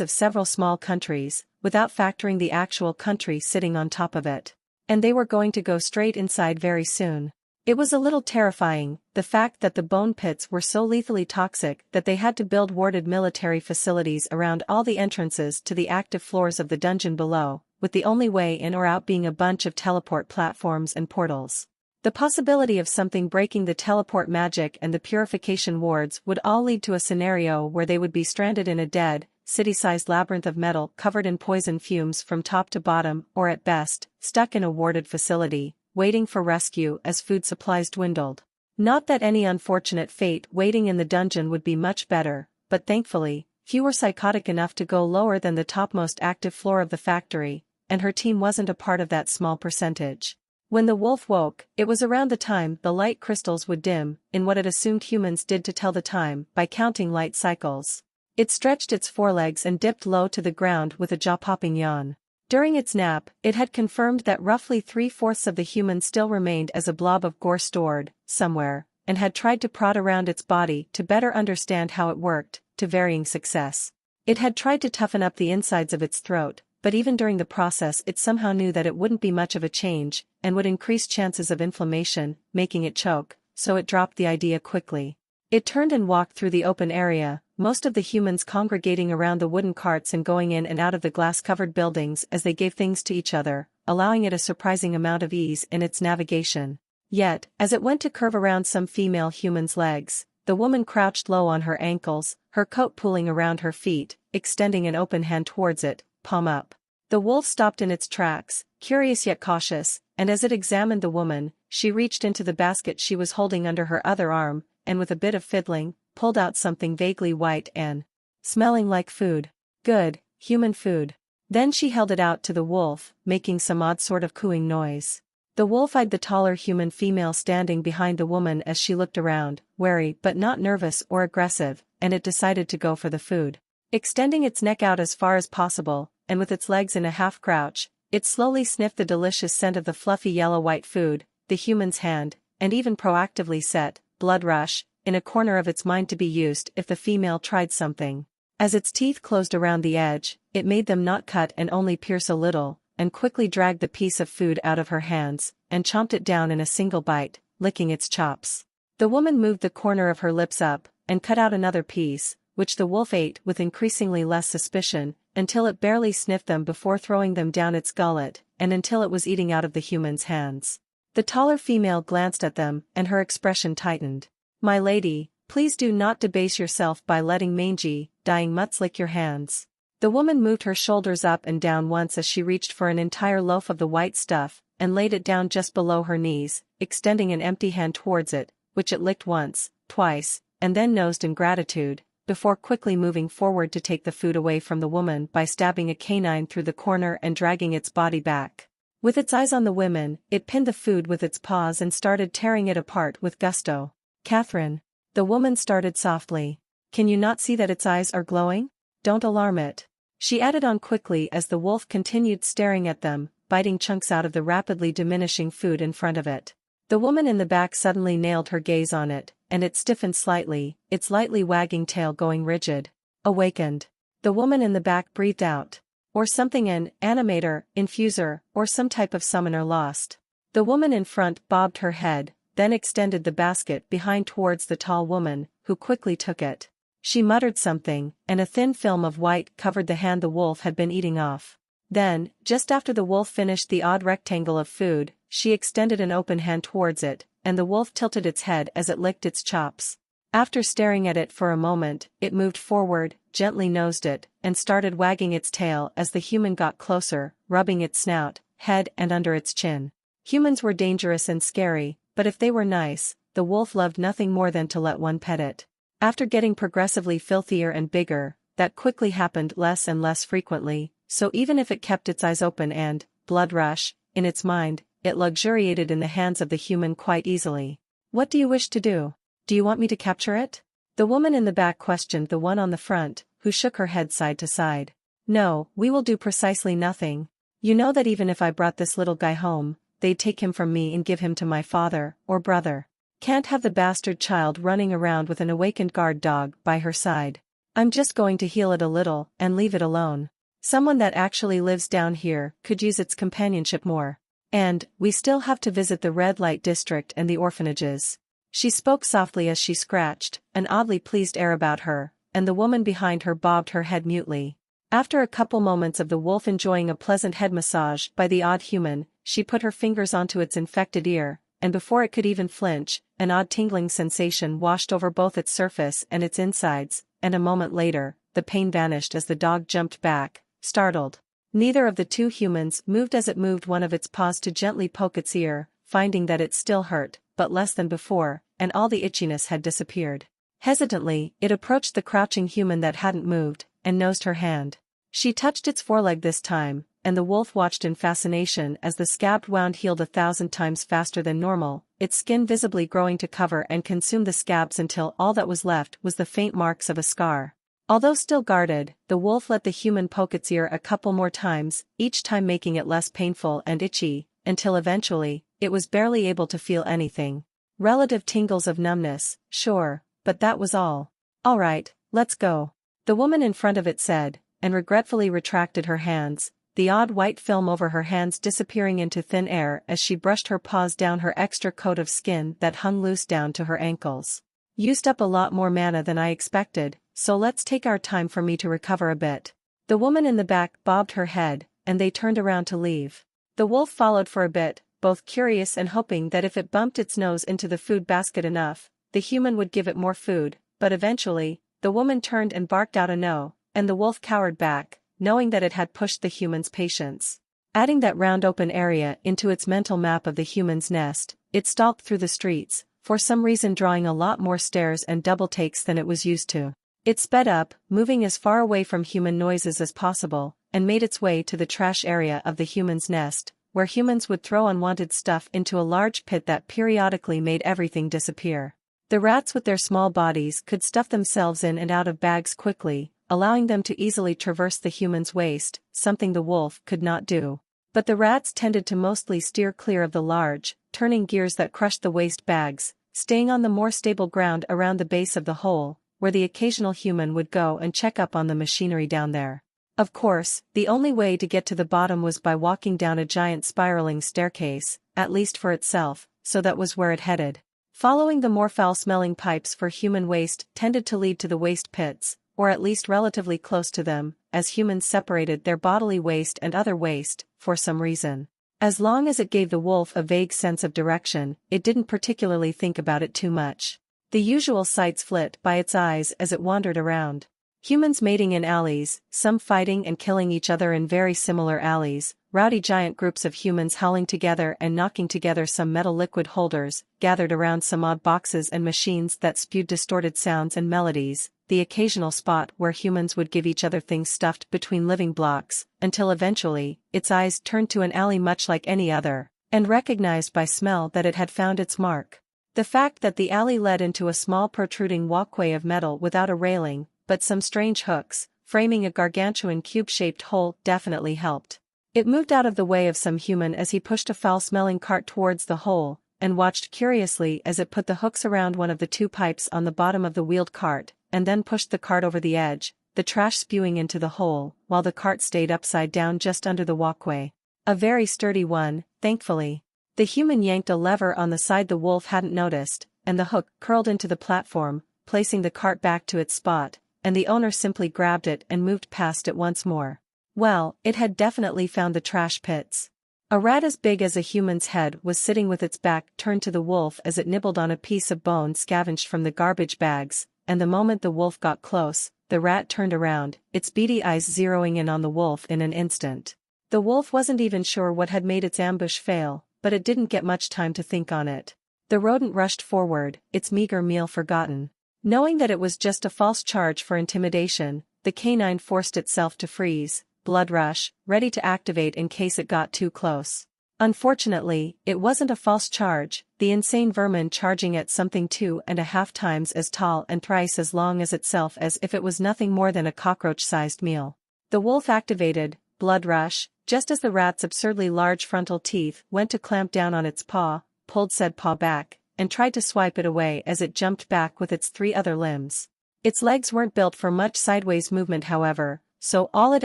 of several small countries, without factoring the actual country sitting on top of it. And they were going to go straight inside very soon. It was a little terrifying, the fact that the bone pits were so lethally toxic that they had to build warded military facilities around all the entrances to the active floors of the dungeon below, with the only way in or out being a bunch of teleport platforms and portals. The possibility of something breaking the teleport magic and the purification wards would all lead to a scenario where they would be stranded in a dead, city-sized labyrinth of metal covered in poison fumes from top to bottom, or at best, stuck in a warded facility, waiting for rescue as food supplies dwindled. Not that any unfortunate fate waiting in the dungeon would be much better, but thankfully, few were psychotic enough to go lower than the topmost active floor of the factory, and her team wasn't a part of that small percentage. When the wolf woke, it was around the time the light crystals would dim, in what it assumed humans did to tell the time, by counting light cycles. It stretched its forelegs and dipped low to the ground with a jaw-popping yawn. During its nap, it had confirmed that roughly 3/4 of the human still remained as a blob of gore stored, somewhere, and had tried to prod around its body to better understand how it worked, to varying success. It had tried to toughen up the insides of its throat, but even during the process it somehow knew that it wouldn't be much of a change, and would increase chances of inflammation, making it choke, so it dropped the idea quickly. It turned and walked through the open area, most of the humans congregating around the wooden carts and going in and out of the glass-covered buildings as they gave things to each other, allowing it a surprising amount of ease in its navigation. Yet, as it went to curve around some female human's legs, the woman crouched low on her ankles, her coat pooling around her feet, extending an open hand towards it, palm up. The wolf stopped in its tracks, curious yet cautious, and as it examined the woman, she reached into the basket she was holding under her other arm, and with a bit of fiddling, pulled out something vaguely white and smelling like food. Good, human food. Then she held it out to the wolf, making some odd sort of cooing noise. The wolf eyed the taller human female standing behind the woman as she looked around, wary but not nervous or aggressive, and it decided to go for the food. Extending its neck out as far as possible, and with its legs in a half-crouch, it slowly sniffed the delicious scent of the fluffy yellow-white food, the human's hand, and even proactively set, blood rush, in a corner of its mind to be used if the female tried something. As its teeth closed around the edge, it made them not cut and only pierce a little, and quickly dragged the piece of food out of her hands, and chomped it down in a single bite, licking its chops. The woman moved the corner of her lips up, and cut out another piece, which the wolf ate with increasingly less suspicion, until it barely sniffed them before throwing them down its gullet, and until it was eating out of the human's hands. The taller female glanced at them, and her expression tightened. "My lady, please do not debase yourself by letting mangy, dying mutts lick your hands." The woman moved her shoulders up and down once as she reached for an entire loaf of the white stuff, and laid it down just below her knees, extending an empty hand towards it, which it licked once, twice, and then nosed in gratitude, before quickly moving forward to take the food away from the woman by stabbing a canine through the corner and dragging its body back. With its eyes on the women, it pinned the food with its paws and started tearing it apart with gusto. "Catherine." The woman started softly. "Can you not see that its eyes are glowing? Don't alarm it." She added on quickly as the wolf continued staring at them, biting chunks out of the rapidly diminishing food in front of it. The woman in the back suddenly nailed her gaze on it, and it stiffened slightly, its lightly wagging tail going rigid. Awakened. The woman in the back breathed out. Or something, an animator, infuser, or some type of summoner lost. The woman in front bobbed her head, then extended the basket behind towards the tall woman, who quickly took it. She muttered something, and a thin film of white covered the hand the wolf had been eating off. Then, just after the wolf finished the odd rectangle of food, she extended an open hand towards it, and the wolf tilted its head as it licked its chops. After staring at it for a moment, it moved forward, gently nosed it, and started wagging its tail as the human got closer, rubbing its snout, head and under its chin. Humans were dangerous and scary, but if they were nice, the wolf loved nothing more than to let one pet it. After getting progressively filthier and bigger, that quickly happened less and less frequently, so even if it kept its eyes open and, blood rush, in its mind, it luxuriated in the hands of the human quite easily. "What do you wish to do? Do you want me to capture it?" The woman in the back questioned the one on the front, who shook her head side to side. "No, we will do precisely nothing. You know that even if I brought this little guy home, they'd take him from me and give him to my father, or brother. Can't have the bastard child running around with an awakened guard dog by her side. I'm just going to heal it a little, and leave it alone. Someone that actually lives down here could use its companionship more. And, we still have to visit the red light district and the orphanages." She spoke softly as she scratched, an oddly pleased air about her, and the woman behind her bobbed her head mutely. After a couple moments of the wolf enjoying a pleasant head massage by the odd human, she put her fingers onto its infected ear, and before it could even flinch, an odd tingling sensation washed over both its surface and its insides, and a moment later, the pain vanished as the dog jumped back, startled. Neither of the two humans moved as it moved one of its paws to gently poke its ear, finding that it still hurt, but less than before, and all the itchiness had disappeared. Hesitantly, it approached the crouching human that hadn't moved, and nosed her hand. She touched its foreleg this time, and the wolf watched in fascination as the scabbed wound healed 1,000 times faster than normal, its skin visibly growing to cover and consume the scabs until all that was left was the faint marks of a scar. Although still guarded, the wolf let the human poke its ear a couple more times, each time making it less painful and itchy, until eventually, it was barely able to feel anything. Relative tingles of numbness, sure, but that was all. "All right, let's go," the woman in front of it said, and regretfully retracted her hands, the odd white film over her hands disappearing into thin air as she brushed her paws down her extra coat of skin that hung loose down to her ankles. "Used up a lot more mana than I expected, so let's take our time for me to recover a bit." The woman in the back bobbed her head, and they turned around to leave. The wolf followed for a bit, both curious and hoping that if it bumped its nose into the food basket enough, the human would give it more food, but eventually, the woman turned and barked out a no, and the wolf cowered back, knowing that it had pushed the human's patience. Adding that round open area into its mental map of the human's nest, it stalked through the streets, for some reason drawing a lot more stares and double takes than it was used to. It sped up, moving as far away from human noises as possible, and made its way to the trash area of the human's nest, where humans would throw unwanted stuff into a large pit that periodically made everything disappear. The rats with their small bodies could stuff themselves in and out of bags quickly, allowing them to easily traverse the human's waste, something the wolf could not do. But the rats tended to mostly steer clear of the large, turning gears that crushed the waste bags, staying on the more stable ground around the base of the hole, where the occasional human would go and check up on the machinery down there. Of course, the only way to get to the bottom was by walking down a giant spiraling staircase, at least for itself, so that was where it headed. Following the more foul-smelling pipes for human waste tended to lead to the waste pits, or at least relatively close to them, as humans separated their bodily waste and other waste, for some reason. As long as it gave the wolf a vague sense of direction, it didn't particularly think about it too much. The usual sights flit by its eyes as it wandered around. Humans mating in alleys, some fighting and killing each other in very similar alleys, rowdy giant groups of humans howling together and knocking together some metal liquid holders, gathered around some odd boxes and machines that spewed distorted sounds and melodies, the occasional spot where humans would give each other things stuffed between living blocks, until eventually, its eyes turned to an alley much like any other, and recognized by smell that it had found its mark. The fact that the alley led into a small protruding walkway of metal without a railing, but some strange hooks, framing a gargantuan cube-shaped hole, definitely helped. It moved out of the way of some human as he pushed a foul-smelling cart towards the hole, and watched curiously as it put the hooks around one of the two pipes on the bottom of the wheeled cart, and then pushed the cart over the edge, the trash spewing into the hole, while the cart stayed upside down just under the walkway. A very sturdy one, thankfully. The human yanked a lever on the side the wolf hadn't noticed, and the hook curled into the platform, placing the cart back to its spot, and the owner simply grabbed it and moved past it once more. Well, it had definitely found the trash pits. A rat as big as a human's head was sitting with its back turned to the wolf as it nibbled on a piece of bone scavenged from the garbage bags, and the moment the wolf got close, the rat turned around, its beady eyes zeroing in on the wolf in an instant. The wolf wasn't even sure what had made its ambush fail, but it didn't get much time to think on it. The rodent rushed forward, its meager meal forgotten. Knowing that it was just a false charge for intimidation, the canine forced itself to freeze, blood rush, ready to activate in case it got too close. Unfortunately, it wasn't a false charge, the insane vermin charging at something 2.5 times as tall and thrice as long as itself as if it was nothing more than a cockroach-sized meal. The wolf activated, blood rush, just as the rat's absurdly large frontal teeth went to clamp down on its paw, pulled said paw back, and tried to swipe it away as it jumped back with its 3 other limbs. Its legs weren't built for much sideways movement however, so all it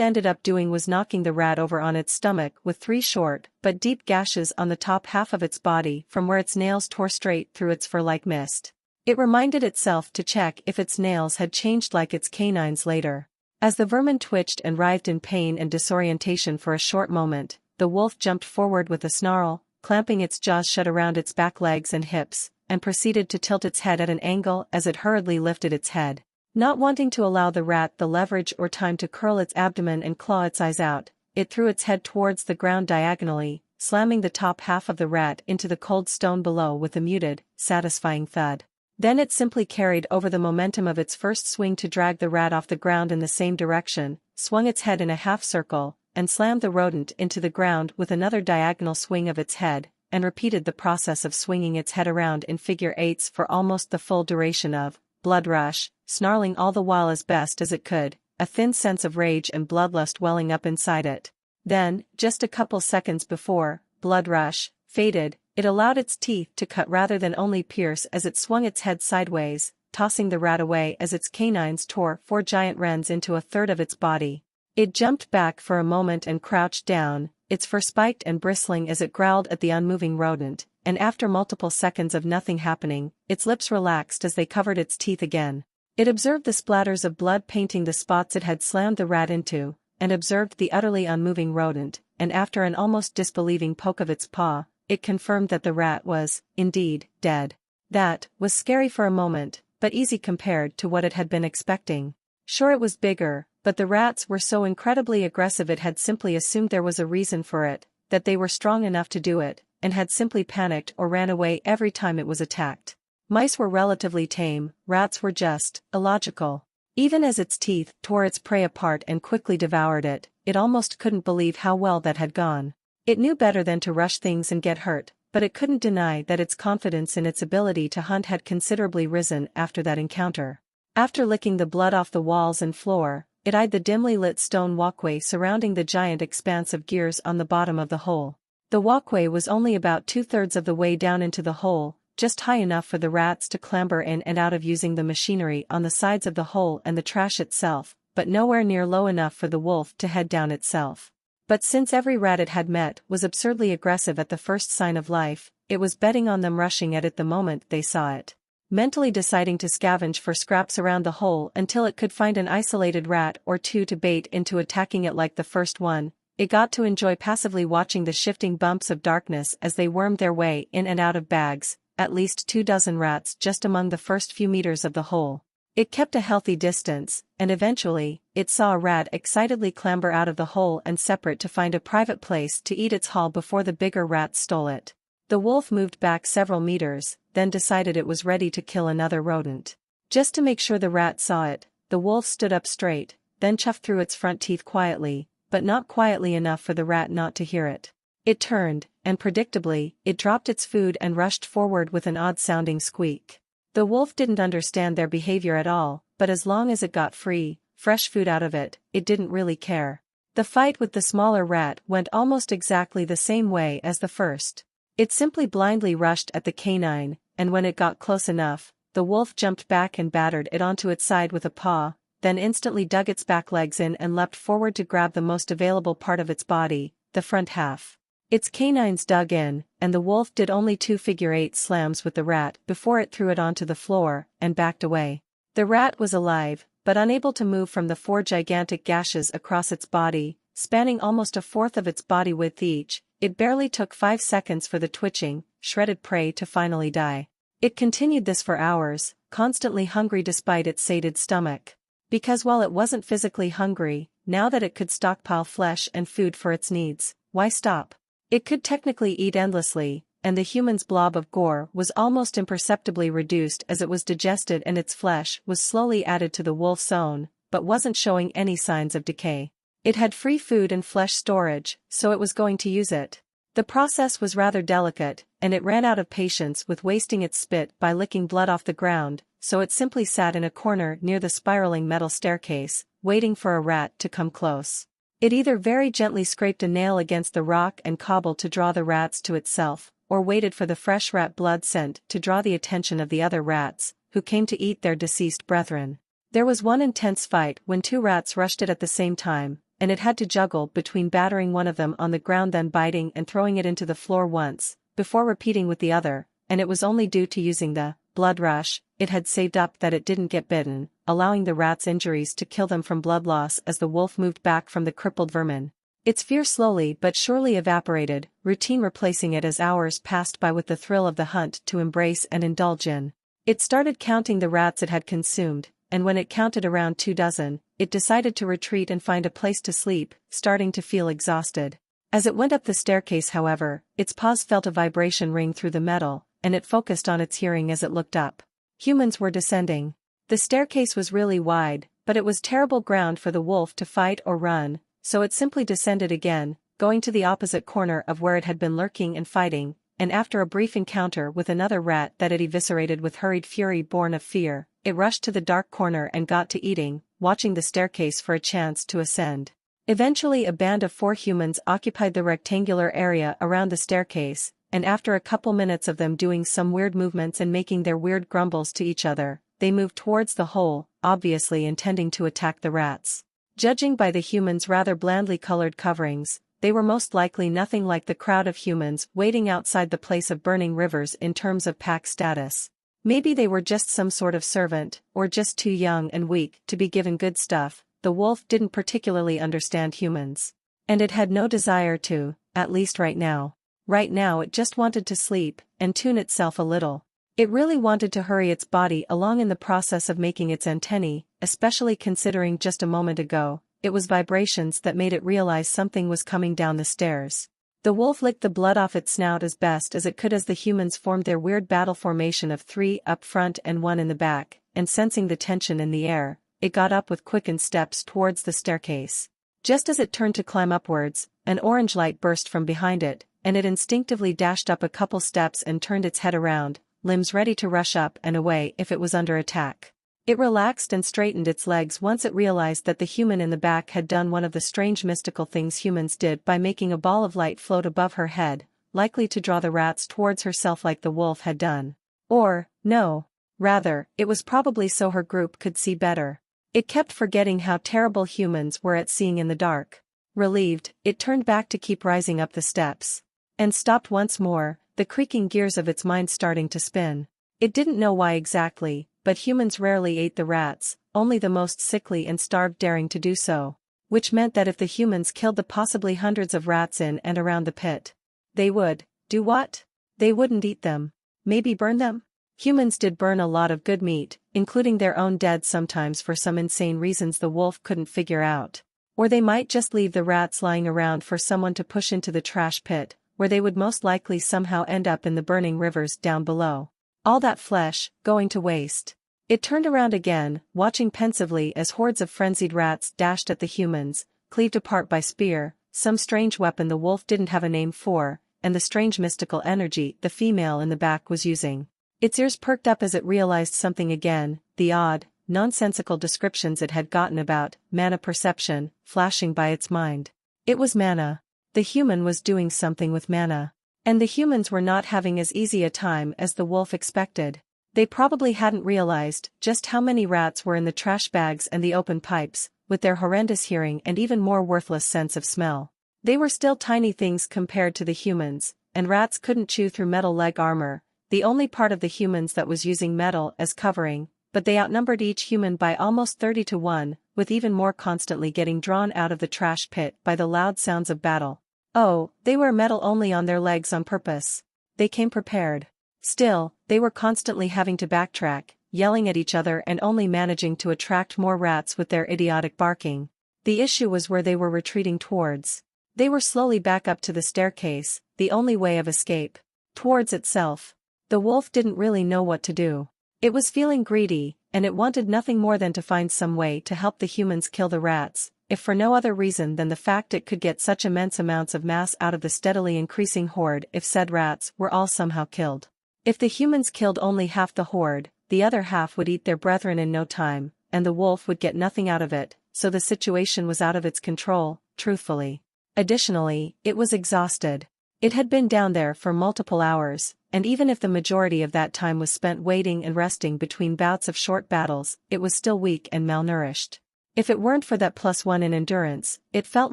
ended up doing was knocking the rat over on its stomach with 3 short but deep gashes on the top half of its body from where its nails tore straight through its fur-like mist. It reminded itself to check if its nails had changed like its canines later. As the vermin twitched and writhed in pain and disorientation for a short moment, the wolf jumped forward with a snarl, clamping its jaws shut around its back legs and hips, and proceeded to tilt its head at an angle as it hurriedly lifted its head. Not wanting to allow the rat the leverage or time to curl its abdomen and claw its eyes out, it threw its head towards the ground diagonally, slamming the top half of the rat into the cold stone below with a muted, satisfying thud. Then it simply carried over the momentum of its first swing to drag the rat off the ground in the same direction, swung its head in a half circle, and slammed the rodent into the ground with another diagonal swing of its head, and repeated the process of swinging its head around in figure eights for almost the full duration of Blood Rush, snarling all the while as best as it could, a thin sense of rage and bloodlust welling up inside it. Then, just a couple seconds before Blood Rush faded, it allowed its teeth to cut rather than only pierce as it swung its head sideways, tossing the rat away as its canines tore 4 giant rends into a third of its body. It jumped back for a moment and crouched down, its fur spiked and bristling as it growled at the unmoving rodent, and after multiple seconds of nothing happening, its lips relaxed as they covered its teeth again. It observed the splatters of blood painting the spots it had slammed the rat into, and observed the utterly unmoving rodent, and after an almost disbelieving poke of its paw, it confirmed that the rat was, indeed, dead. That was scary for a moment, but easy compared to what it had been expecting. Sure, it was bigger, but the rats were so incredibly aggressive it had simply assumed there was a reason for it, that they were strong enough to do it, and had simply panicked or ran away every time it was attacked. Mice were relatively tame, rats were just illogical. Even as its teeth tore its prey apart and quickly devoured it, it almost couldn't believe how well that had gone. It knew better than to rush things and get hurt, but it couldn't deny that its confidence in its ability to hunt had considerably risen after that encounter. After licking the blood off the walls and floor, it eyed the dimly lit stone walkway surrounding the giant expanse of gears on the bottom of the hole. The walkway was only about 2/3 of the way down into the hole, just high enough for the rats to clamber in and out of using the machinery on the sides of the hole and the trash itself, but nowhere near low enough for the wolf to head down itself. But since every rat it had met was absurdly aggressive at the first sign of life, it was betting on them rushing at it the moment they saw it. Mentally deciding to scavenge for scraps around the hole until it could find an isolated rat or two to bait into attacking it like the first one, it got to enjoy passively watching the shifting bumps of darkness as they wormed their way in and out of bags, at least 24 rats just among the first few meters of the hole. It kept a healthy distance, and eventually, it saw a rat excitedly clamber out of the hole and separate to find a private place to eat its haul before the bigger rats stole it. The wolf moved back several meters, then decided it was ready to kill another rodent. Just to make sure the rat saw it, the wolf stood up straight, then chuffed through its front teeth quietly, but not quietly enough for the rat not to hear it. It turned, and predictably, it dropped its food and rushed forward with an odd-sounding squeak. The wolf didn't understand their behavior at all, but as long as it got fresh food out of it, it didn't really care. The fight with the smaller rat went almost exactly the same way as the first. It simply blindly rushed at the canine, and when it got close enough, the wolf jumped back and battered it onto its side with a paw, then instantly dug its back legs in and leapt forward to grab the most available part of its body, the front half. Its canines dug in, and the wolf did only 2 figure-8 slams with the rat before it threw it onto the floor and backed away. The rat was alive, but unable to move from the 4 gigantic gashes across its body, spanning almost a fourth of its body width each. It barely took 5 seconds for the twitching, shredded prey to finally die. It continued this for hours, constantly hungry despite its sated stomach. Because while it wasn't physically hungry, now that it could stockpile flesh and food for its needs, why stop? It could technically eat endlessly, and the human's blob of gore was almost imperceptibly reduced as it was digested and its flesh was slowly added to the wolf's own, but wasn't showing any signs of decay. It had free food and flesh storage, so it was going to use it. The process was rather delicate, and it ran out of patience with wasting its spit by licking blood off the ground, so it simply sat in a corner near the spiraling metal staircase, waiting for a rat to come close. It either very gently scraped a nail against the rock and cobble to draw the rats to itself, or waited for the fresh rat blood scent to draw the attention of the other rats, who came to eat their deceased brethren. There was one intense fight when 2 rats rushed it at the same time, and it had to juggle between battering one of them on the ground then biting and throwing it into the floor once, before repeating with the other, and it was only due to using the blood rush it had saved up that it didn't get bitten, allowing the rats' injuries to kill them from blood loss as the wolf moved back from the crippled vermin. Its fear slowly but surely evaporated, routine replacing it as hours passed by with the thrill of the hunt to embrace and indulge in. It started counting the rats it had consumed, and when it counted around 24, it decided to retreat and find a place to sleep, starting to feel exhausted. As it went up the staircase, however, its paws felt a vibration ring through the metal, and it focused on its hearing as it looked up. Humans were descending. The staircase was really wide, but it was terrible ground for the wolf to fight or run, so it simply descended again, going to the opposite corner of where it had been lurking and fighting, and after a brief encounter with another rat that it eviscerated with hurried fury born of fear, it rushed to the dark corner and got to eating, watching the staircase for a chance to ascend. Eventually a band of 4 humans occupied the rectangular area around the staircase, and after a couple minutes of them doing some weird movements and making their weird grumbles to each other, they moved towards the hole, obviously intending to attack the rats. Judging by the humans' rather blandly colored coverings, they were most likely nothing like the crowd of humans waiting outside the place of burning rivers in terms of pack status. Maybe they were just some sort of servant, or just too young and weak to be given good stuff. The wolf didn't particularly understand humans. And it had no desire to, at least right now. Right now it just wanted to sleep, and tune itself a little. It really wanted to hurry its body along in the process of making its antennae, especially considering just a moment ago, it was vibrations that made it realize something was coming down the stairs. The wolf licked the blood off its snout as best as it could as the humans formed their weird battle formation of 3 up front and 1 in the back, and sensing the tension in the air, it got up with quickened steps towards the staircase. Just as it turned to climb upwards, an orange light burst from behind it, and it instinctively dashed up a couple steps and turned its head around, limbs ready to rush up and away if it was under attack. It relaxed and straightened its legs once it realized that the human in the back had done one of the strange mystical things humans did by making a ball of light float above her head, likely to draw the rats towards herself like the wolf had done. Or, no. Rather, it was probably so her group could see better. It kept forgetting how terrible humans were at seeing in the dark. Relieved, it turned back to keep rising up the steps. And stopped once more, the creaking gears of its mind starting to spin. It didn't know why exactly, but humans rarely ate the rats, only the most sickly and starved daring to do so. Which meant that if the humans killed the possibly hundreds of rats in and around the pit, they would, do what? They wouldn't eat them. Maybe burn them? Humans did burn a lot of good meat, including their own dead sometimes for some insane reasons the wolf couldn't figure out. Or they might just leave the rats lying around for someone to push into the trash pit, where they would most likely somehow end up in the burning rivers down below. All that flesh, going to waste. It turned around again, watching pensively as hordes of frenzied rats dashed at the humans, cleaved apart by spear, some strange weapon the wolf didn't have a name for, and the strange mystical energy the female in the back was using. Its ears perked up as it realized something again, the odd, nonsensical descriptions it had gotten about mana perception, flashing by its mind. It was mana. The human was doing something with mana. And the humans were not having as easy a time as the wolf expected. They probably hadn't realized just how many rats were in the trash bags and the open pipes, with their horrendous hearing and even more worthless sense of smell. They were still tiny things compared to the humans, and rats couldn't chew through metal leg armor, the only part of the humans that was using metal as covering, but they outnumbered each human by almost 30 to 1, with even more constantly getting drawn out of the trash pit by the loud sounds of battle. Oh, they wear metal only on their legs on purpose. They came prepared. Still, they were constantly having to backtrack, yelling at each other and only managing to attract more rats with their idiotic barking. The issue was where they were retreating towards. They were slowly back up to the staircase, the only way of escape. Towards itself. The wolf didn't really know what to do. It was feeling greedy, and it wanted nothing more than to find some way to help the humans kill the rats, if for no other reason than the fact it could get such immense amounts of mass out of the steadily increasing horde if said rats were all somehow killed. If the humans killed only half the horde, the other half would eat their brethren in no time, and the wolf would get nothing out of it, so the situation was out of its control, truthfully. Additionally, it was exhausted. It had been down there for multiple hours, and even if the majority of that time was spent waiting and resting between bouts of short battles, it was still weak and malnourished. If it weren't for that +1 in endurance, it felt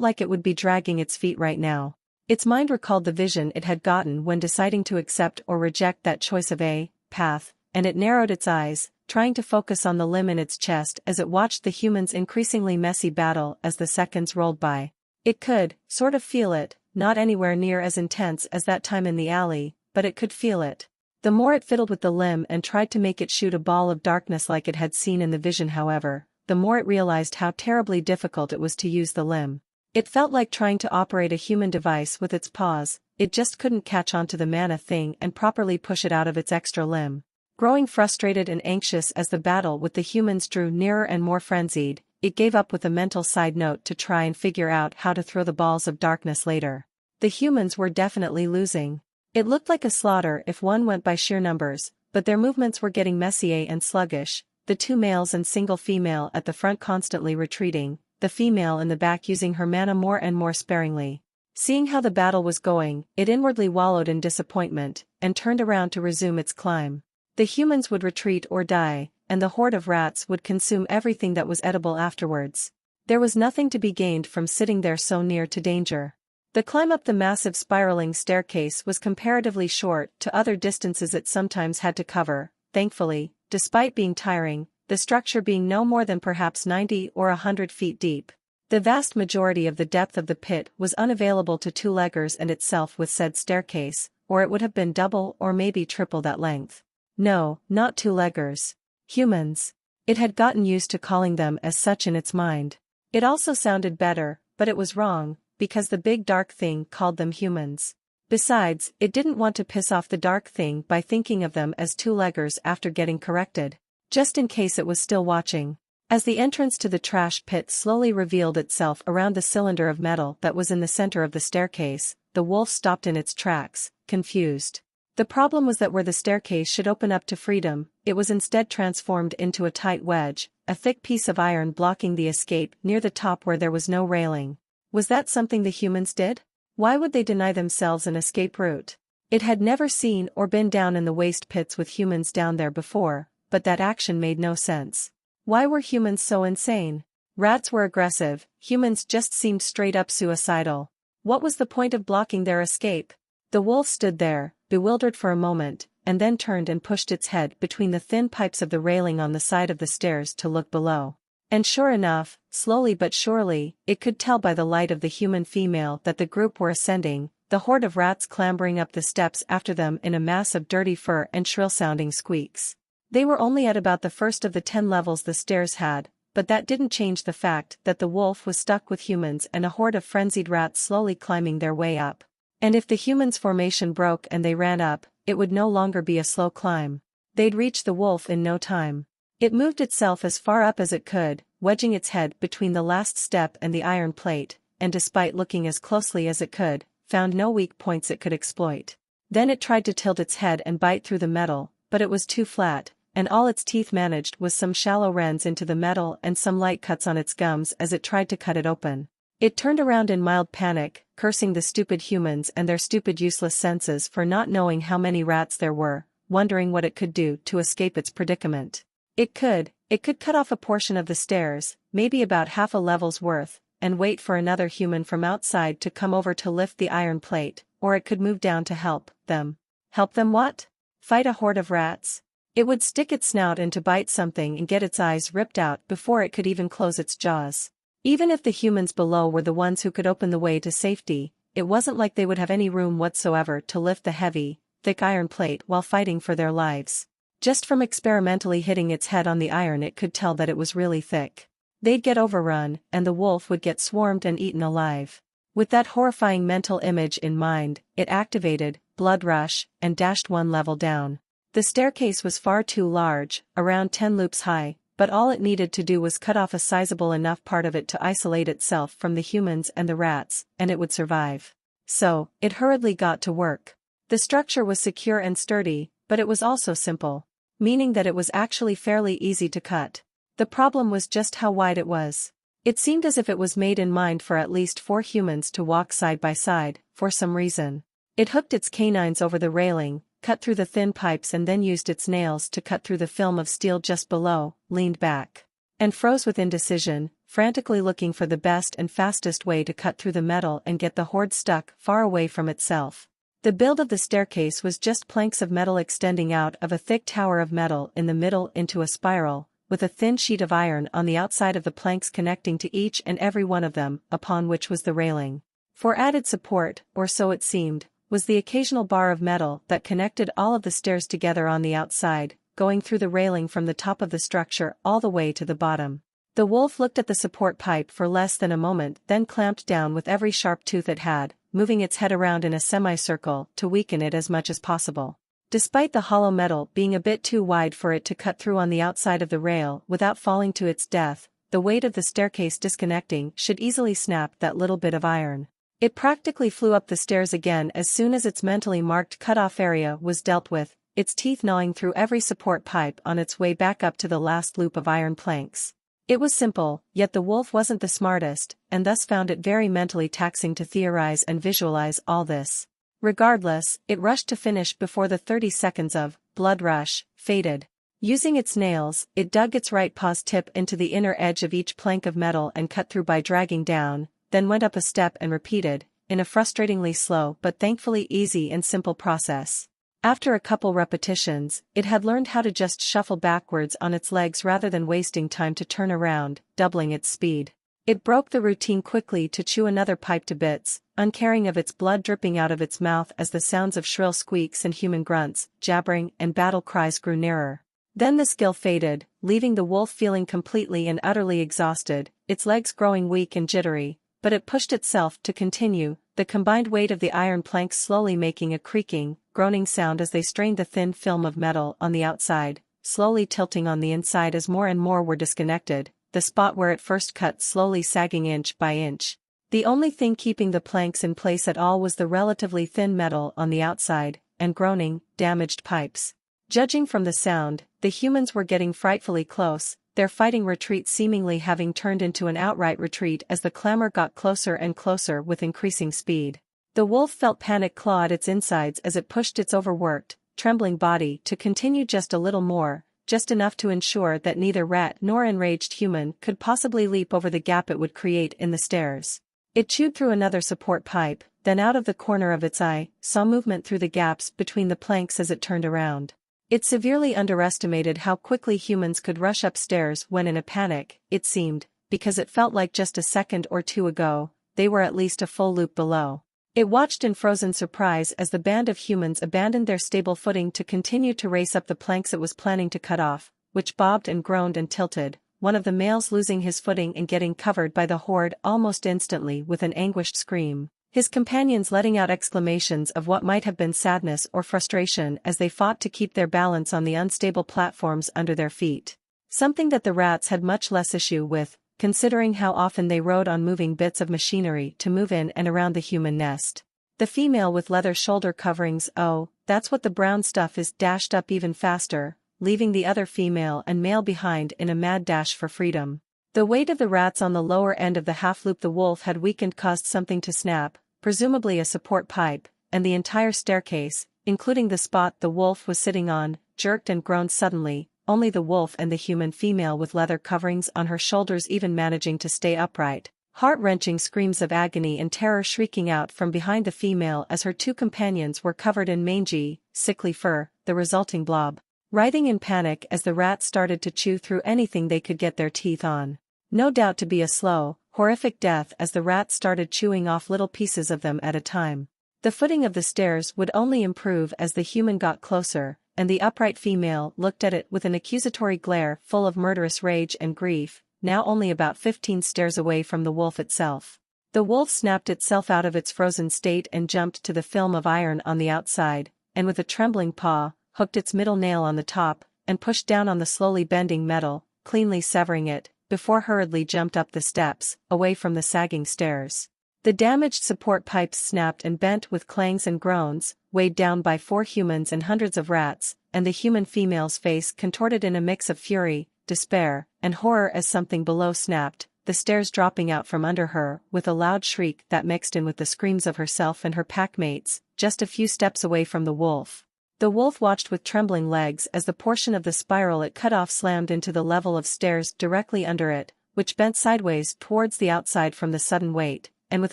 like it would be dragging its feet right now. Its mind recalled the vision it had gotten when deciding to accept or reject that choice of a path, and it narrowed its eyes, trying to focus on the limb in its chest as it watched the humans' increasingly messy battle as the seconds rolled by. It could, sort of feel it, not anywhere near as intense as that time in the alley, but it could feel it. The more it fiddled with the limb and tried to make it shoot a ball of darkness like it had seen in the vision, however, the more it realized how terribly difficult it was to use the limb. It felt like trying to operate a human device with its paws, it just couldn't catch onto the mana thing and properly push it out of its extra limb. Growing frustrated and anxious as the battle with the humans drew nearer and more frenzied, it gave up with a mental side note to try and figure out how to throw the balls of darkness later. The humans were definitely losing. It looked like a slaughter if one went by sheer numbers, but their movements were getting messy and sluggish, the two males and single female at the front constantly retreating, the female in the back using her mana more and more sparingly. Seeing how the battle was going, it inwardly wallowed in disappointment, and turned around to resume its climb. The humans would retreat or die, and the horde of rats would consume everything that was edible afterwards. There was nothing to be gained from sitting there so near to danger. The climb up the massive spiraling staircase was comparatively short to other distances it sometimes had to cover, thankfully, despite being tiring, the structure being no more than perhaps 90 or 100 feet deep. The vast majority of the depth of the pit was unavailable to two-leggers and itself with said staircase, or it would have been double or maybe triple that length. No, not two-leggers. Humans. It had gotten used to calling them as such in its mind. It also sounded better, but it was wrong, because the big dark thing called them humans. Besides, it didn't want to piss off the dark thing by thinking of them as two-leggers after getting corrected. Just in case it was still watching. As the entrance to the trash pit slowly revealed itself around the cylinder of metal that was in the center of the staircase, the wolf stopped in its tracks, confused. The problem was that where the staircase should open up to freedom, it was instead transformed into a tight wedge, a thick piece of iron blocking the escape near the top where there was no railing. Was that something the humans did? Why would they deny themselves an escape route? It had never seen or been down in the waste pits with humans down there before, but that action made no sense. Why were humans so insane? Rats were aggressive, humans just seemed straight up suicidal. What was the point of blocking their escape? The wolf stood there, bewildered for a moment, and then turned and pushed its head between the thin pipes of the railing on the side of the stairs to look below. And sure enough, slowly but surely, it could tell by the light of the human female that the group were ascending, the horde of rats clambering up the steps after them in a mass of dirty fur and shrill-sounding squeaks. They were only at about the first of the 10 levels the stairs had, but that didn't change the fact that the wolf was stuck with humans and a horde of frenzied rats slowly climbing their way up. And if the humans' formation broke and they ran up, it would no longer be a slow climb. They'd reach the wolf in no time. It moved itself as far up as it could, wedging its head between the last step and the iron plate, and despite looking as closely as it could, found no weak points it could exploit. Then it tried to tilt its head and bite through the metal, but it was too flat, and all its teeth managed was some shallow rends into the metal and some light cuts on its gums as it tried to cut it open. It turned around in mild panic, cursing the stupid humans and their stupid useless senses for not knowing how many rats there were, wondering what it could do to escape its predicament. It could cut off a portion of the stairs, maybe about half a level's worth, and wait for another human from outside to come over to lift the iron plate, or it could move down to help them. Help them what? Fight a horde of rats? It would stick its snout in to bite something and get its eyes ripped out before it could even close its jaws. Even if the humans below were the ones who could open the way to safety, it wasn't like they would have any room whatsoever to lift the heavy, thick iron plate while fighting for their lives. Just from experimentally hitting its head on the iron it could tell that it was really thick. They'd get overrun, and the wolf would get swarmed and eaten alive. With that horrifying mental image in mind, it activated Blood Rush and dashed one level down. The staircase was far too large, around 10 loops high, but all it needed to do was cut off a sizable enough part of it to isolate itself from the humans and the rats, and it would survive. So, it hurriedly got to work. The structure was secure and sturdy, but it was also simple, meaning that it was actually fairly easy to cut. The problem was just how wide it was. It seemed as if it was made in mind for at least 4 humans to walk side by side, for some reason. It hooked its canines over the railing, cut through the thin pipes and then used its nails to cut through the film of steel just below, leaned back, and froze with indecision, frantically looking for the best and fastest way to cut through the metal and get the horde stuck far away from itself. The build of the staircase was just planks of metal extending out of a thick tower of metal in the middle into a spiral, with a thin sheet of iron on the outside of the planks connecting to each and every one of them, upon which was the railing. For added support, or so it seemed, was the occasional bar of metal that connected all of the stairs together on the outside, going through the railing from the top of the structure all the way to the bottom. The wolf looked at the support pipe for less than a moment, then clamped down with every sharp tooth it had, moving its head around in a semicircle to weaken it as much as possible. Despite the hollow metal being a bit too wide for it to cut through on the outside of the rail without falling to its death, the weight of the staircase disconnecting should easily snap that little bit of iron. It practically flew up the stairs again as soon as its mentally marked cut-off area was dealt with, its teeth gnawing through every support pipe on its way back up to the last loop of iron planks. It was simple, yet the wolf wasn't the smartest, and thus found it very mentally taxing to theorize and visualize all this. Regardless, it rushed to finish before the 30 seconds of blood rush faded. Using its nails, it dug its right paw's tip into the inner edge of each plank of metal and cut through by dragging down, then went up a step and repeated, in a frustratingly slow but thankfully easy and simple process. After a couple repetitions, it had learned how to just shuffle backwards on its legs rather than wasting time to turn around, doubling its speed. It broke the routine quickly to chew another pipe to bits, uncaring of its blood dripping out of its mouth as the sounds of shrill squeaks and human grunts, jabbering, and battle cries grew nearer. Then the skill faded, leaving the wolf feeling completely and utterly exhausted, its legs growing weak and jittery, but it pushed itself to continue, the combined weight of the iron planks slowly making a creaking, groaning sound as they strained the thin film of metal on the outside, slowly tilting on the inside as more and more were disconnected, the spot where it first cut slowly sagging inch by inch. The only thing keeping the planks in place at all was the relatively thin metal on the outside, and groaning, damaged pipes. Judging from the sound, the humans were getting frightfully close, their fighting retreat seemingly having turned into an outright retreat as the clamor got closer and closer with increasing speed. The wolf felt panic claw at its insides as it pushed its overworked, trembling body to continue just a little more, just enough to ensure that neither rat nor enraged human could possibly leap over the gap it would create in the stairs. It chewed through another support pipe, then out of the corner of its eye, saw movement through the gaps between the planks as it turned around. It severely underestimated how quickly humans could rush upstairs when in a panic, it seemed, because it felt like just a second or two ago, they were at least a full loop below. It watched in frozen surprise as the band of humans abandoned their stable footing to continue to race up the planks it was planning to cut off, which bobbed and groaned and tilted, one of the males losing his footing and getting covered by the horde almost instantly with an anguished scream, his companions letting out exclamations of what might have been sadness or frustration as they fought to keep their balance on the unstable platforms under their feet. Something that the rats had much less issue with, considering how often they rode on moving bits of machinery to move in and around the human nest. The female with leather shoulder coverings, oh, that's what the brown stuff is, dashed up even faster, leaving the other female and male behind in a mad dash for freedom. The weight of the rats on the lower end of the half-loop the wolf had weakened caused something to snap, presumably a support pipe, and the entire staircase, including the spot the wolf was sitting on, jerked and groaned suddenly, only the wolf and the human female with leather coverings on her shoulders even managing to stay upright, heart-wrenching screams of agony and terror shrieking out from behind the female as her two companions were covered in mangy, sickly fur, the resulting blob, writhing in panic as the rats started to chew through anything they could get their teeth on. No doubt to be a slow, horrific death as the rats started chewing off little pieces of them at a time. The footing of the stairs would only improve as the human got closer, and the upright female looked at it with an accusatory glare full of murderous rage and grief, now only about 15 stairs away from the wolf itself. The wolf snapped itself out of its frozen state and jumped to the film of iron on the outside, and with a trembling paw, hooked its middle nail on the top, and pushed down on the slowly bending metal, cleanly severing it, before hurriedly jumped up the steps, away from the sagging stairs. The damaged support pipes snapped and bent with clangs and groans, weighed down by 4 humans and hundreds of rats, and the human female's face contorted in a mix of fury, despair, and horror as something below snapped, the stairs dropping out from under her with a loud shriek that mixed in with the screams of herself and her packmates, just a few steps away from the wolf. The wolf watched with trembling legs as the portion of the spiral it cut off slammed into the level of stairs directly under it, which bent sideways towards the outside from the sudden weight, and with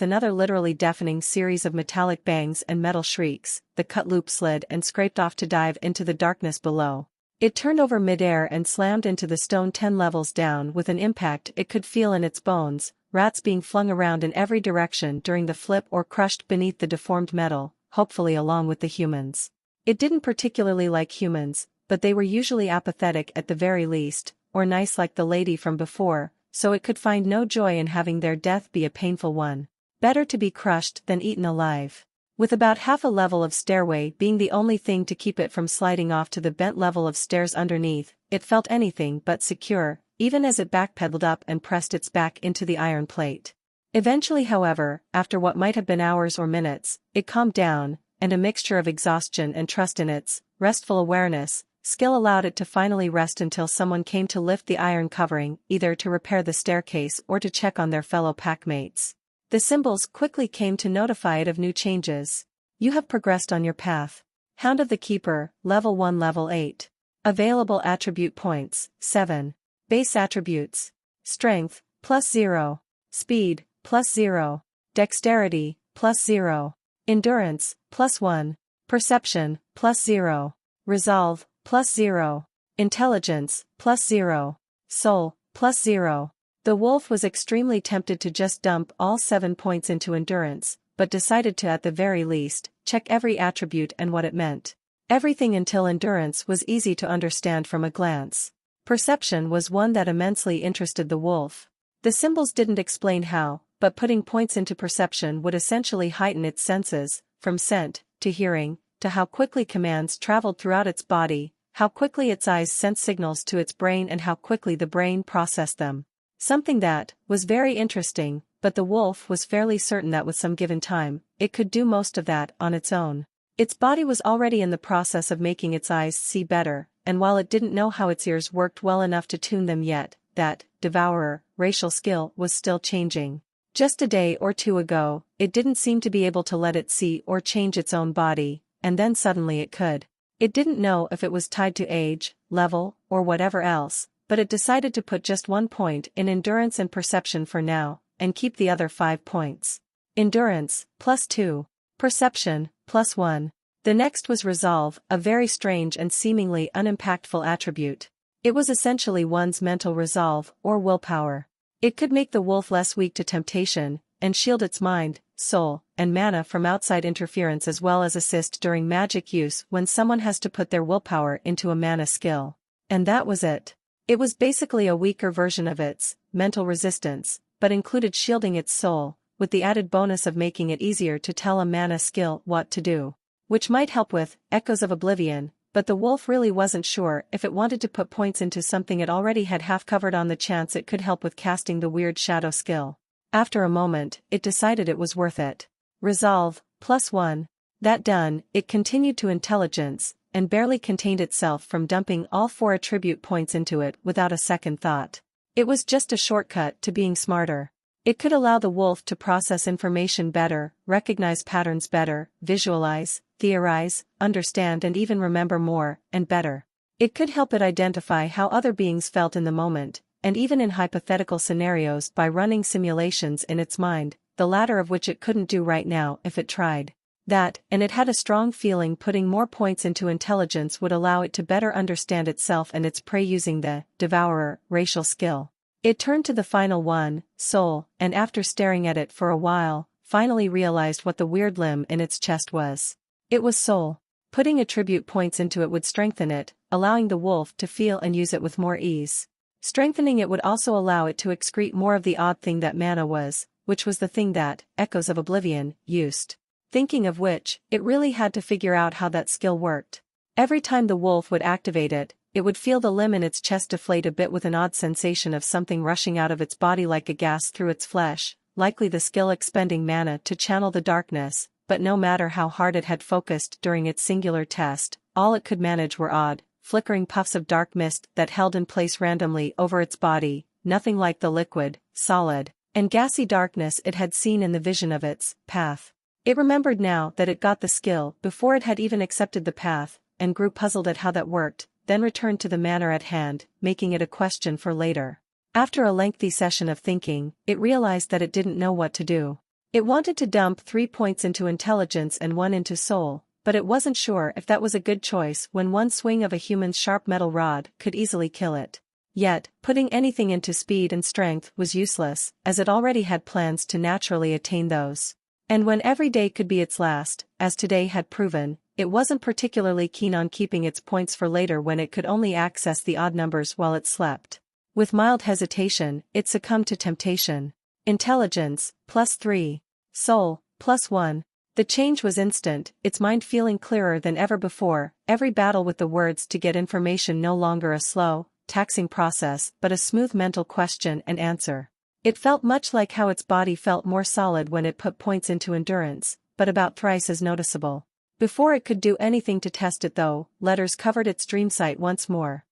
another literally deafening series of metallic bangs and metal shrieks, the cut loop slid and scraped off to dive into the darkness below. It turned over midair and slammed into the stone 10 levels down with an impact it could feel in its bones, rats being flung around in every direction during the flip or crushed beneath the deformed metal, hopefully along with the humans. It didn't particularly like humans, but they were usually apathetic at the very least, or nice like the lady from before, so it could find no joy in having their death be a painful one. Better to be crushed than eaten alive. With about half a level of stairway being the only thing to keep it from sliding off to the bent level of stairs underneath, it felt anything but secure, even as it backpedaled up and pressed its back into the iron plate. Eventually, however, after what might have been hours or minutes, it calmed down, and a mixture of exhaustion and trust in its restful awareness, skill allowed it to finally rest until someone came to lift the iron covering, either to repair the staircase or to check on their fellow packmates. The symbols quickly came to notify it of new changes. You have progressed on your path. Hound of the Keeper, Level 1 Level 8. Available attribute points, 7. Base attributes. Strength, +0. Speed, +0. Dexterity, +0. Endurance, +1. Perception, +0. Resolve, +0. Intelligence, +0. Soul, +0. The wolf was extremely tempted to just dump all 7 points into endurance, but decided to at the very least, check every attribute and what it meant. Everything until endurance was easy to understand from a glance. Perception was one that immensely interested the wolf. The symbols didn't explain how, but putting points into perception would essentially heighten its senses, from scent, to hearing, to how quickly commands traveled throughout its body, how quickly its eyes sent signals to its brain and how quickly the brain processed them. Something that was very interesting, but the wolf was fairly certain that with some given time, it could do most of that on its own. Its body was already in the process of making its eyes see better, and while it didn't know how its ears worked well enough to tune them yet, that devourer racial skill was still changing. Just a day or two ago, it didn't seem to be able to let it see or change its own body, and then suddenly it could. It didn't know if it was tied to age, level, or whatever else, but it decided to put just 1 point in endurance and perception for now, and keep the other 5 points. Endurance, +2. Perception, +1. The next was resolve, a very strange and seemingly unimpactful attribute. It was essentially one's mental resolve, or willpower. It could make the wolf less weak to temptation, and shield its mind, soul, and mana from outside interference as well as assist during magic use when someone has to put their willpower into a mana skill. And that was it. It was basically a weaker version of its mental resistance, but included shielding its soul, with the added bonus of making it easier to tell a mana skill what to do. Which might help with Echoes of Oblivion, but the wolf really wasn't sure if it wanted to put points into something it already had half covered on the chance it could help with casting the weird shadow skill. After a moment, it decided it was worth it. Resolve, +1. That done, it continued to intelligence, and barely contained itself from dumping all 4 attribute points into it without a second thought. It was just a shortcut to being smarter. It could allow the wolf to process information better, recognize patterns better, visualize, theorize, understand and even remember more, and better. It could help it identify how other beings felt in the moment, and even in hypothetical scenarios by running simulations in its mind, the latter of which it couldn't do right now if it tried. That, and it had a strong feeling putting more points into intelligence would allow it to better understand itself and its prey using the devourer racial skill. It turned to the final one, soul, and after staring at it for a while, finally realized what the weird limb in its chest was. It was soul. Putting attribute points into it would strengthen it, allowing the wolf to feel and use it with more ease. Strengthening it would also allow it to excrete more of the odd thing that mana was, which was the thing that Echoes of Oblivion used. Thinking of which, it really had to figure out how that skill worked. Every time the wolf would activate it, it would feel the limb in its chest deflate a bit with an odd sensation of something rushing out of its body like a gas through its flesh, likely the skill expending mana to channel the darkness, but no matter how hard it had focused during its singular test, all it could manage were odd, flickering puffs of dark mist that held in place randomly over its body, nothing like the liquid, solid, and gassy darkness it had seen in the vision of its path. It remembered now that it got the skill before it had even accepted the path, and grew puzzled at how that worked, then returned to the matter at hand, making it a question for later. After a lengthy session of thinking, it realized that it didn't know what to do. It wanted to dump 3 points into intelligence and 1 into soul, but it wasn't sure if that was a good choice when one swing of a human's sharp metal rod could easily kill it. Yet, putting anything into speed and strength was useless, as it already had plans to naturally attain those. And when every day could be its last, as today had proven, it wasn't particularly keen on keeping its points for later when it could only access the odd numbers while it slept. With mild hesitation, it succumbed to temptation. Intelligence, +3. Soul, +1. The change was instant, its mind feeling clearer than ever before, every battle with the words to get information no longer a slow, taxing process but a smooth mental question and answer. It felt much like how its body felt more solid when it put points into endurance, but about thrice as noticeable. Before it could do anything to test it though, letters covered its dream sight once more.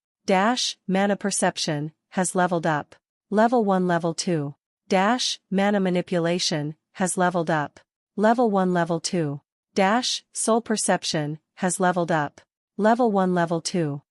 Mana perception, has leveled up. Level 1 Level 2. Mana manipulation, has leveled up. Level 1 Level 2. Soul perception, has leveled up. Level 1 Level 2.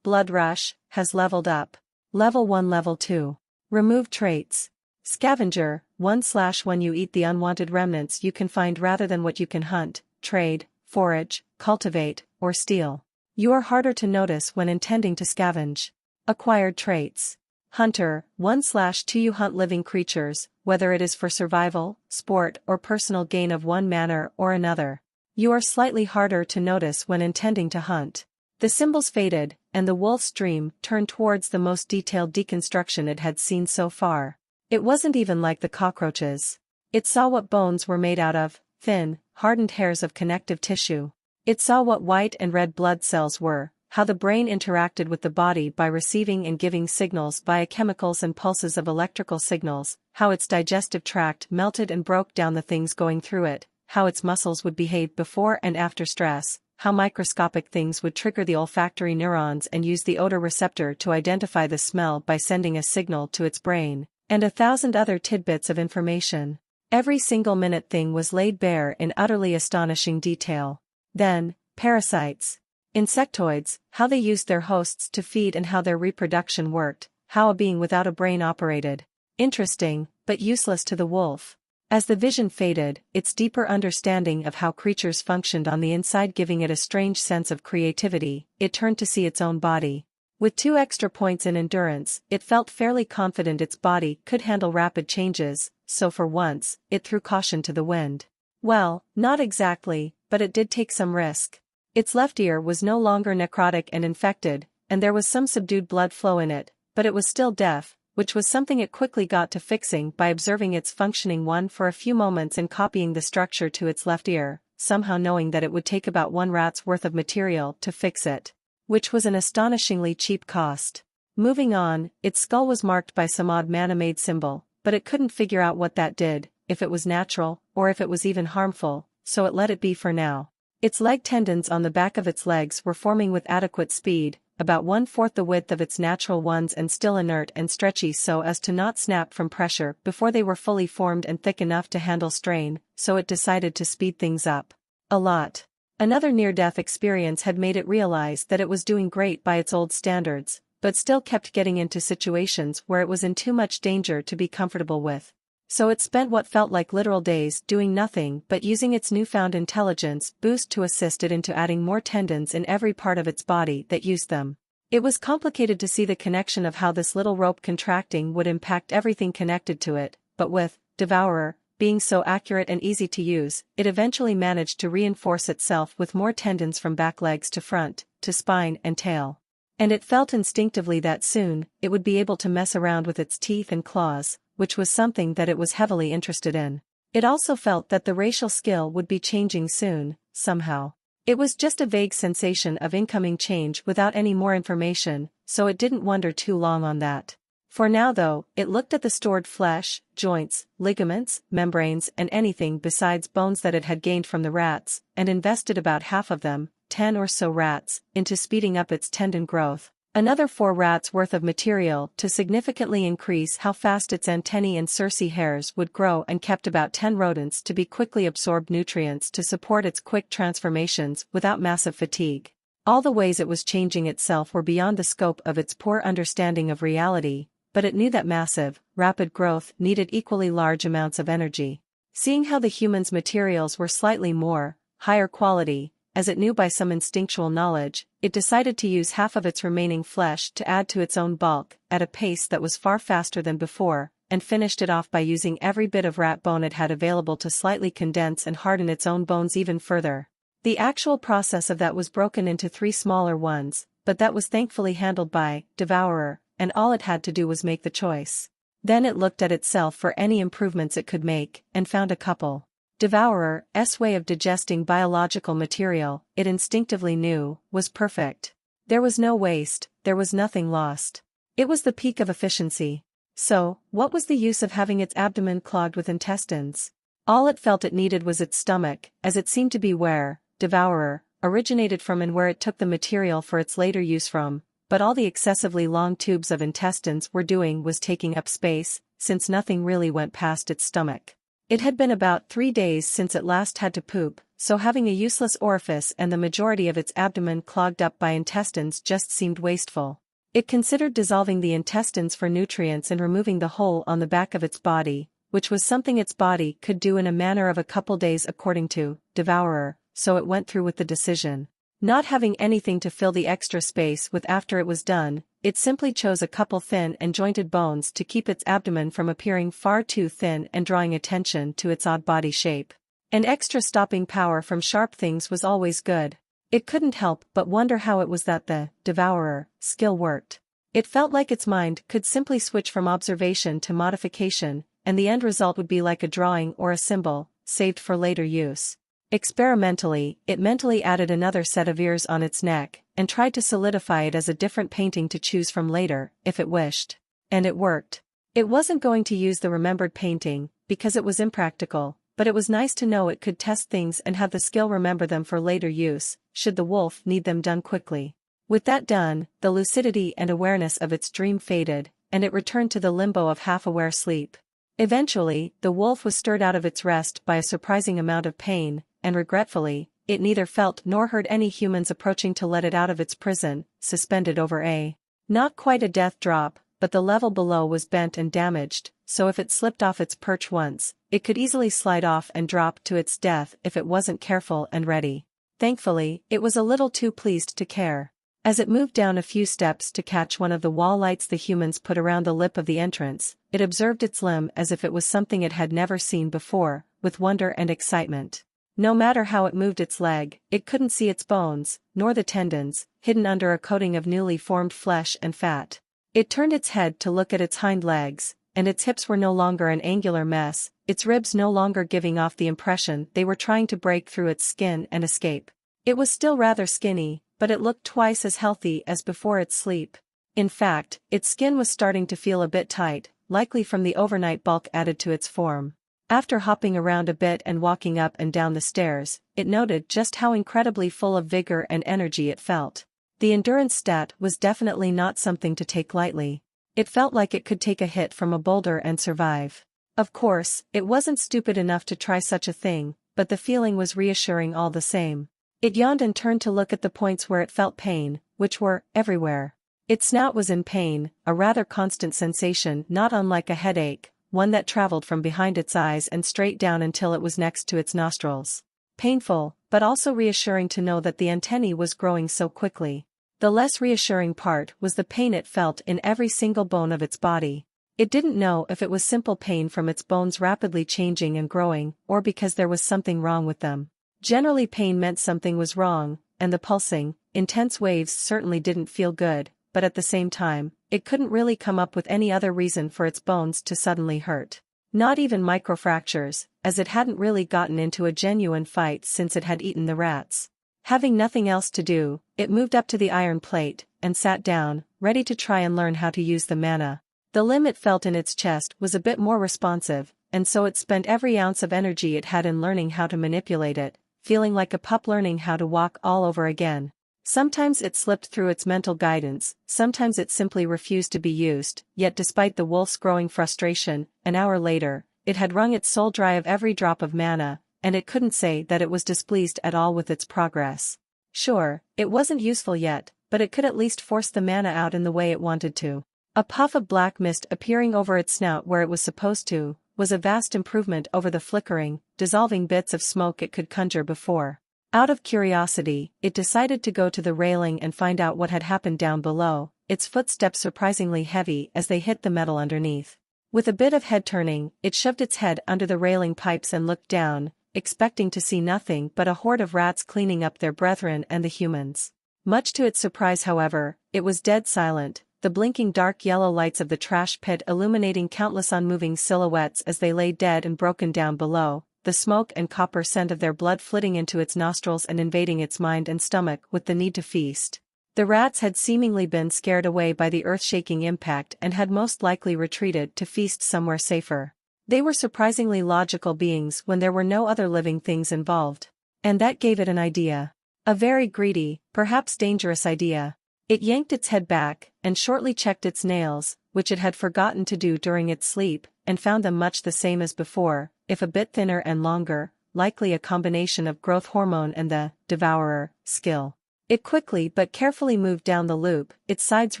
Blood rush, has leveled up. Level 1 Level 2. Remove traits. Scavenger, 1/when you eat the unwanted remnants you can find rather than what you can hunt, trade, forage, cultivate, or steal. You are harder to notice when intending to scavenge. Acquired traits. Hunter, 1/2 you hunt living creatures, whether it is for survival, sport or personal gain of one manner or another. You are slightly harder to notice when intending to hunt. The symbols faded, and the wolf's dream turned towards the most detailed deconstruction it had seen so far. It wasn't even like the cockroaches. It saw what bones were made out of, thin, hardened hairs of connective tissue. It saw what white and red blood cells were, how the brain interacted with the body by receiving and giving signals via chemicals and pulses of electrical signals, how its digestive tract melted and broke down the things going through it, how its muscles would behave before and after stress, how microscopic things would trigger the olfactory neurons and use the odor receptor to identify the smell by sending a signal to its brain, and 1,000 other tidbits of information. Every single minute thing was laid bare in utterly astonishing detail. Then, parasites. Insectoids, how they used their hosts to feed and how their reproduction worked, how a being without a brain operated. Interesting, but useless to the wolf. As the vision faded, its deeper understanding of how creatures functioned on the inside giving it a strange sense of creativity, it turned to see its own body. With 2 extra points in endurance, it felt fairly confident its body could handle rapid changes, so for once, it threw caution to the wind. Well, not exactly, but it did take some risk. Its left ear was no longer necrotic and infected, and there was some subdued blood flow in it, but it was still deaf, which was something it quickly got to fixing by observing its functioning one for a few moments and copying the structure to its left ear, somehow knowing that it would take about 1 rat's worth of material to fix it. Which was an astonishingly cheap cost. Moving on, its skull was marked by some odd mana-made symbol, but it couldn't figure out what that did, if it was natural, or if it was even harmful, so it let it be for now. Its leg tendons on the back of its legs were forming with adequate speed, about 1/4 the width of its natural ones and still inert and stretchy so as to not snap from pressure before they were fully formed and thick enough to handle strain, so it decided to speed things up. A lot. Another near-death experience had made it realize that it was doing great by its old standards, but still kept getting into situations where it was in too much danger to be comfortable with. So it spent what felt like literal days doing nothing but using its newfound intelligence boost to assist it into adding more tendons in every part of its body that used them. It was complicated to see the connection of how this little rope contracting would impact everything connected to it, but with Devourer being so accurate and easy to use, it eventually managed to reinforce itself with more tendons from back legs to front, to spine and tail. And it felt instinctively that soon, it would be able to mess around with its teeth and claws, which was something that it was heavily interested in. It also felt that the racial skill would be changing soon, somehow. It was just a vague sensation of incoming change without any more information, so it didn't wonder too long on that. For now though, it looked at the stored flesh, joints, ligaments, membranes and anything besides bones that it had gained from the rats, and invested about half of them, 10 or so rats, into speeding up its tendon growth. Another 4 rats worth of material to significantly increase how fast its antennae and cerci hairs would grow and kept about 10 rodents to be quickly absorbed nutrients to support its quick transformations without massive fatigue. All the ways it was changing itself were beyond the scope of its poor understanding of reality, but it knew that massive, rapid growth needed equally large amounts of energy. Seeing how the human's materials were slightly more, higher quality, as it knew by some instinctual knowledge, it decided to use half of its remaining flesh to add to its own bulk, at a pace that was far faster than before, and finished it off by using every bit of rat bone it had available to slightly condense and harden its own bones even further. The actual process of that was broken into 3 smaller ones, but that was thankfully handled by Devourer, and all it had to do was make the choice. Then it looked at itself for any improvements it could make, and found a couple. Devourer's way of digesting biological material, it instinctively knew, was perfect. There was no waste, there was nothing lost. It was the peak of efficiency. So, what was the use of having its abdomen clogged with intestines? All it felt it needed was its stomach, as it seemed to be where Devourer originated from and where it took the material for its later use from, but all the excessively long tubes of intestines were doing was taking up space, since nothing really went past its stomach. It had been about 3 days since it last had to poop, so having a useless orifice and the majority of its abdomen clogged up by intestines just seemed wasteful. It considered dissolving the intestines for nutrients and removing the hole on the back of its body, which was something its body could do in a matter of a couple days according to Devourer, so it went through with the decision. Not having anything to fill the extra space with after it was done, it simply chose a couple thin and jointed bones to keep its abdomen from appearing far too thin and drawing attention to its odd body shape. And extra stopping power from sharp things was always good. It couldn't help but wonder how it was that the Devourer skill worked. It felt like its mind could simply switch from observation to modification, and the end result would be like a drawing or a symbol, saved for later use. Experimentally, it mentally added another set of ears on its neck, and tried to solidify it as a different painting to choose from later, if it wished. And it worked. It wasn't going to use the remembered painting, because it was impractical, but it was nice to know it could test things and have the skill remember them for later use, should the wolf need them done quickly. With that done, the lucidity and awareness of its dream faded, and it returned to the limbo of half-aware sleep. Eventually, the wolf was stirred out of its rest by a surprising amount of pain, and regretfully, it neither felt nor heard any humans approaching to let it out of its prison, suspended over a not quite a death drop, but the level below was bent and damaged, so if it slipped off its perch once, it could easily slide off and drop to its death if it wasn't careful and ready. Thankfully, it was a little too pleased to care. As it moved down a few steps to catch one of the wall lights the humans put around the lip of the entrance, it observed its limb as if it was something it had never seen before, with wonder and excitement. No matter how it moved its leg, it couldn't see its bones, nor the tendons, hidden under a coating of newly formed flesh and fat. It turned its head to look at its hind legs, and its hips were no longer an angular mess, its ribs no longer giving off the impression they were trying to break through its skin and escape. It was still rather skinny, but it looked twice as healthy as before its sleep. In fact, its skin was starting to feel a bit tight, likely from the overnight bulk added to its form. After hopping around a bit and walking up and down the stairs, it noted just how incredibly full of vigor and energy it felt. The endurance stat was definitely not something to take lightly. It felt like it could take a hit from a boulder and survive. Of course, it wasn't stupid enough to try such a thing, but the feeling was reassuring all the same. It yawned and turned to look at the points where it felt pain, which were everywhere. Its snout was in pain, a rather constant sensation not unlike a headache, one that traveled from behind its eyes and straight down until it was next to its nostrils. Painful, but also reassuring to know that the antennae was growing so quickly. The less reassuring part was the pain it felt in every single bone of its body. It didn't know if it was simple pain from its bones rapidly changing and growing, or because there was something wrong with them. Generally pain meant something was wrong, and the pulsing, intense waves certainly didn't feel good, but at the same time, it couldn't really come up with any other reason for its bones to suddenly hurt. Not even microfractures, as it hadn't really gotten into a genuine fight since it had eaten the rats. Having nothing else to do, it moved up to the iron plate, and sat down, ready to try and learn how to use the mana. The limb it felt in its chest was a bit more responsive, and so it spent every ounce of energy it had in learning how to manipulate it, feeling like a pup learning how to walk all over again. Sometimes it slipped through its mental guidance, sometimes it simply refused to be used, yet despite the wolf's growing frustration, an hour later, it had wrung its soul dry of every drop of mana, and it couldn't say that it was displeased at all with its progress. Sure, it wasn't useful yet, but it could at least force the mana out in the way it wanted to. A puff of black mist appearing over its snout where it was supposed to, was a vast improvement over the flickering, dissolving bits of smoke it could conjure before. Out of curiosity, it decided to go to the railing and find out what had happened down below, its footsteps surprisingly heavy as they hit the metal underneath. With a bit of head turning, it shoved its head under the railing pipes and looked down, expecting to see nothing but a horde of rats cleaning up their brethren and the humans. Much to its surprise however, it was dead silent, the blinking dark yellow lights of the trash pit illuminating countless unmoving silhouettes as they lay dead and broken down below, the smoke and copper scent of their blood flitting into its nostrils and invading its mind and stomach with the need to feast. The rats had seemingly been scared away by the earth-shaking impact and had most likely retreated to feast somewhere safer. They were surprisingly logical beings when there were no other living things involved. And that gave it an idea. A very greedy, perhaps dangerous idea. It yanked its head back, and shortly checked its nails, which it had forgotten to do during its sleep, and found them much the same as before, if a bit thinner and longer, likely a combination of growth hormone and the devourer skill. It quickly but carefully moved down the loop, its sides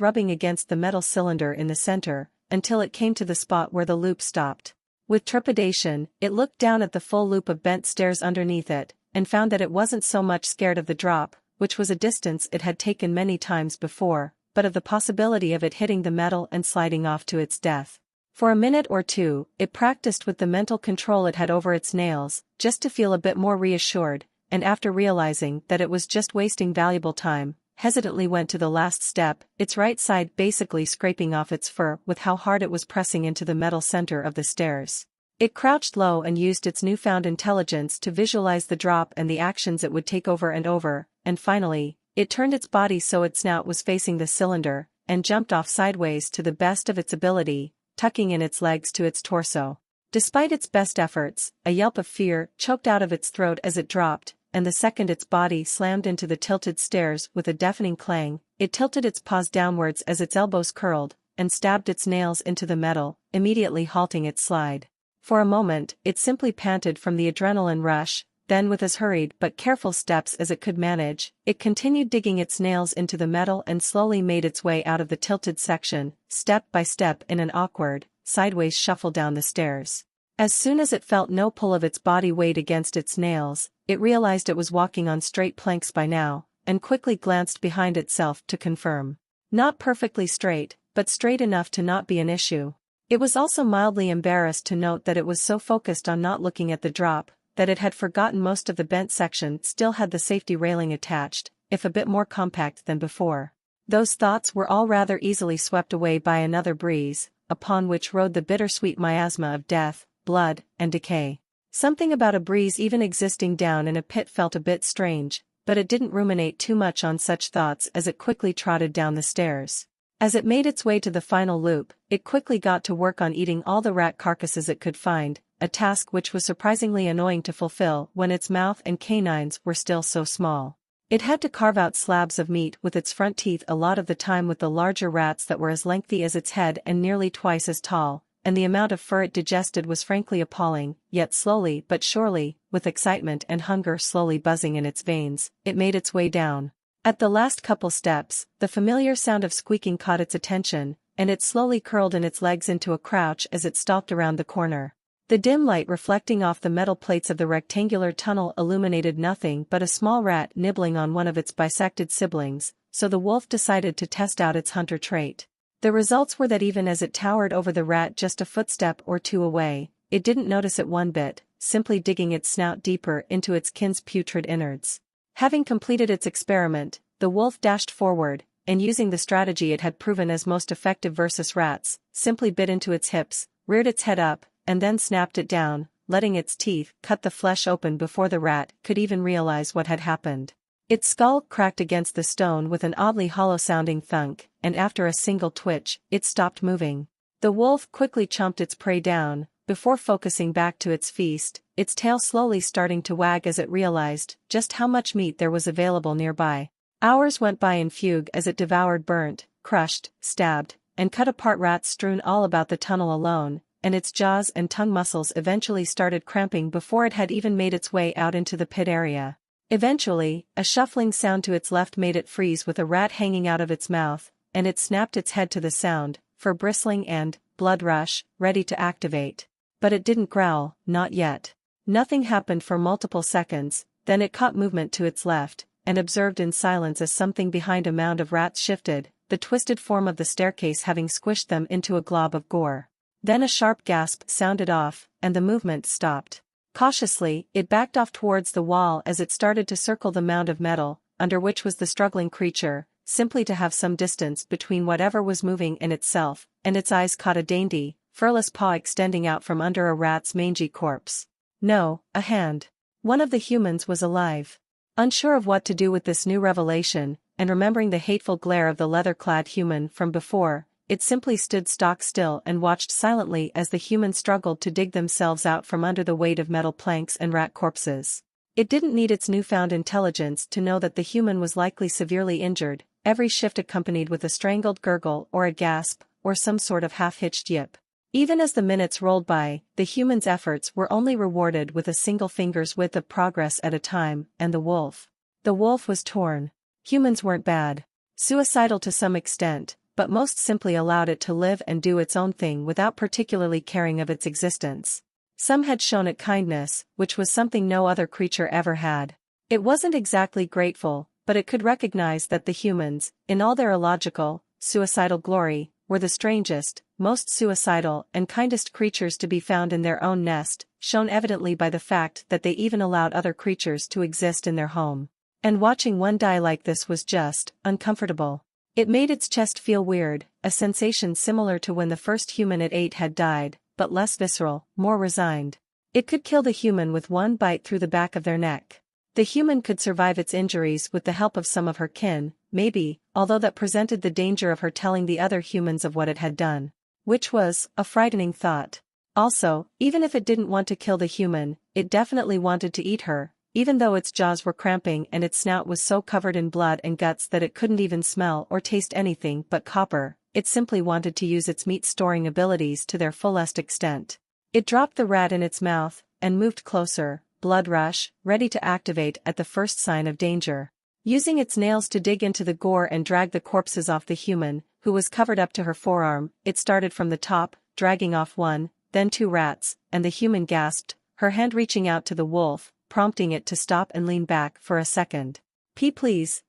rubbing against the metal cylinder in the center, until it came to the spot where the loop stopped. With trepidation, it looked down at the full loop of bent stairs underneath it, and found that it wasn't so much scared of the drop, which was a distance it had taken many times before, but of the possibility of it hitting the metal and sliding off to its death. For a minute or two, it practiced with the mental control it had over its nails, just to feel a bit more reassured, and after realizing that it was just wasting valuable time, hesitantly went to the last step, its right side basically scraping off its fur with how hard it was pressing into the metal center of the stairs. It crouched low and used its newfound intelligence to visualize the drop and the actions it would take over, and finally, it turned its body so its snout was facing the cylinder, and jumped off sideways to the best of its ability, tucking in its legs to its torso. Despite its best efforts, a yelp of fear choked out of its throat as it dropped, and the second its body slammed into the tilted stairs with a deafening clang, it tilted its paws downwards as its elbows curled, and stabbed its nails into the metal, immediately halting its slide. For a moment, it simply panted from the adrenaline rush, then with as hurried but careful steps as it could manage, it continued digging its nails into the metal and slowly made its way out of the tilted section, step by step in an awkward, sideways shuffle down the stairs. As soon as it felt no pull of its body weight against its nails, it realized it was walking on straight planks by now, and quickly glanced behind itself to confirm. Not perfectly straight, but straight enough to not be an issue. It was also mildly embarrassed to note that it was so focused on not looking at the drop, that it had forgotten most of the bent section still had the safety railing attached, if a bit more compact than before. Those thoughts were all rather easily swept away by another breeze, upon which rode the bittersweet miasma of death, blood, and decay. Something about a breeze even existing down in a pit felt a bit strange, but it didn't ruminate too much on such thoughts as it quickly trotted down the stairs. As it made its way to the final loop, it quickly got to work on eating all the rat carcasses it could find, a task which was surprisingly annoying to fulfill when its mouth and canines were still so small. It had to carve out slabs of meat with its front teeth a lot of the time with the larger rats that were as lengthy as its head and nearly twice as tall, and the amount of fur it digested was frankly appalling, yet slowly but surely, with excitement and hunger slowly buzzing in its veins, it made its way down. At the last couple steps, the familiar sound of squeaking caught its attention, and it slowly curled in its legs into a crouch as it stalked around the corner. The dim light reflecting off the metal plates of the rectangular tunnel illuminated nothing but a small rat nibbling on one of its bisected siblings, so the wolf decided to test out its hunter trait. The results were that even as it towered over the rat just a footstep or two away, it didn't notice it one bit, simply digging its snout deeper into its kin's putrid innards. Having completed its experiment, the wolf dashed forward, and using the strategy it had proven as most effective versus rats, simply bit into its hips, reared its head up, and then snapped it down, letting its teeth cut the flesh open before the rat could even realize what had happened. Its skull cracked against the stone with an oddly hollow-sounding thunk, and after a single twitch, it stopped moving. The wolf quickly chomped its prey down, before focusing back to its feast, its tail slowly starting to wag as it realized just how much meat there was available nearby. Hours went by in fugue as it devoured burnt, crushed, stabbed, and cut apart rats strewn all about the tunnel alone, and its jaws and tongue muscles eventually started cramping before it had even made its way out into the pit area. Eventually, a shuffling sound to its left made it freeze with a rat hanging out of its mouth, and it snapped its head to the sound, fur bristling and, blood rush, ready to activate. But it didn't growl, not yet. Nothing happened for multiple seconds, then it caught movement to its left, and observed in silence as something behind a mound of rats shifted, the twisted form of the staircase having squished them into a glob of gore. Then a sharp gasp sounded off, and the movement stopped. Cautiously, it backed off towards the wall as it started to circle the mound of metal, under which was the struggling creature, simply to have some distance between whatever was moving in itself, and its eyes caught a dainty, furless paw extending out from under a rat's mangy corpse. No, a hand. One of the humans was alive. Unsure of what to do with this new revelation, and remembering the hateful glare of the leather-clad human from before, it simply stood stock still and watched silently as the humans struggled to dig themselves out from under the weight of metal planks and rat corpses. It didn't need its newfound intelligence to know that the human was likely severely injured, every shift accompanied with a strangled gurgle or a gasp, or some sort of half-hitched yip. Even as the minutes rolled by, the human's efforts were only rewarded with a single finger's width of progress at a time, and the wolf. The wolf was torn. Humans weren't bad. Suicidal to some extent, but most simply allowed it to live and do its own thing without particularly caring of its existence. Some had shown it kindness, which was something no other creature ever had. It wasn't exactly grateful, but it could recognize that the humans, in all their illogical, suicidal glory, were the strangest, most suicidal and kindest creatures to be found in their own nest, shown evidently by the fact that they even allowed other creatures to exist in their home. And watching one die like this was just uncomfortable. It made its chest feel weird, a sensation similar to when the first human it ate had died, but less visceral, more resigned. It could kill the human with one bite through the back of their neck. The human could survive its injuries with the help of some of her kin, maybe, although that presented the danger of her telling the other humans of what it had done. Which was a frightening thought. Also, even if it didn't want to kill the human, it definitely wanted to eat her, even though its jaws were cramping and its snout was so covered in blood and guts that it couldn't even smell or taste anything but copper. It simply wanted to use its meat-storing abilities to their fullest extent. It dropped the rat in its mouth, and moved closer, blood rush, ready to activate at the first sign of danger. Using its nails to dig into the gore and drag the corpses off the human, who was covered up to her forearm, it started from the top, dragging off one, then two rats, and the human gasped, her hand reaching out to the wolf, prompting it to stop and lean back for a second. Please,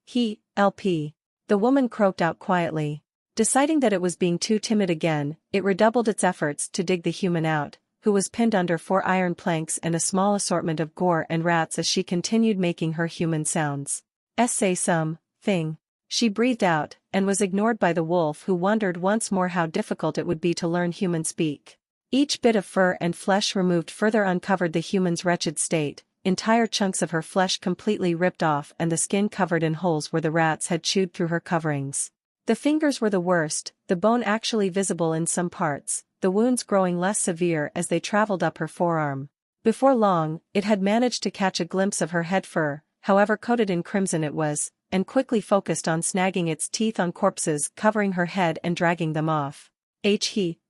LP. The woman croaked out quietly. Deciding that it was being too timid again, it redoubled its efforts to dig the human out, who was pinned under 4 iron planks and a small assortment of gore and rats as she continued making her human sounds. Say some thing. She breathed out, and was ignored by the wolf, who wondered once more how difficult it would be to learn human speak. Each bit of fur and flesh removed further uncovered the human's wretched state, entire chunks of her flesh completely ripped off and the skin covered in holes where the rats had chewed through her coverings. The fingers were the worst, the bone actually visible in some parts, the wounds growing less severe as they traveled up her forearm. Before long, it had managed to catch a glimpse of her head fur, however coated in crimson it was, and quickly focused on snagging its teeth on corpses covering her head and dragging them off.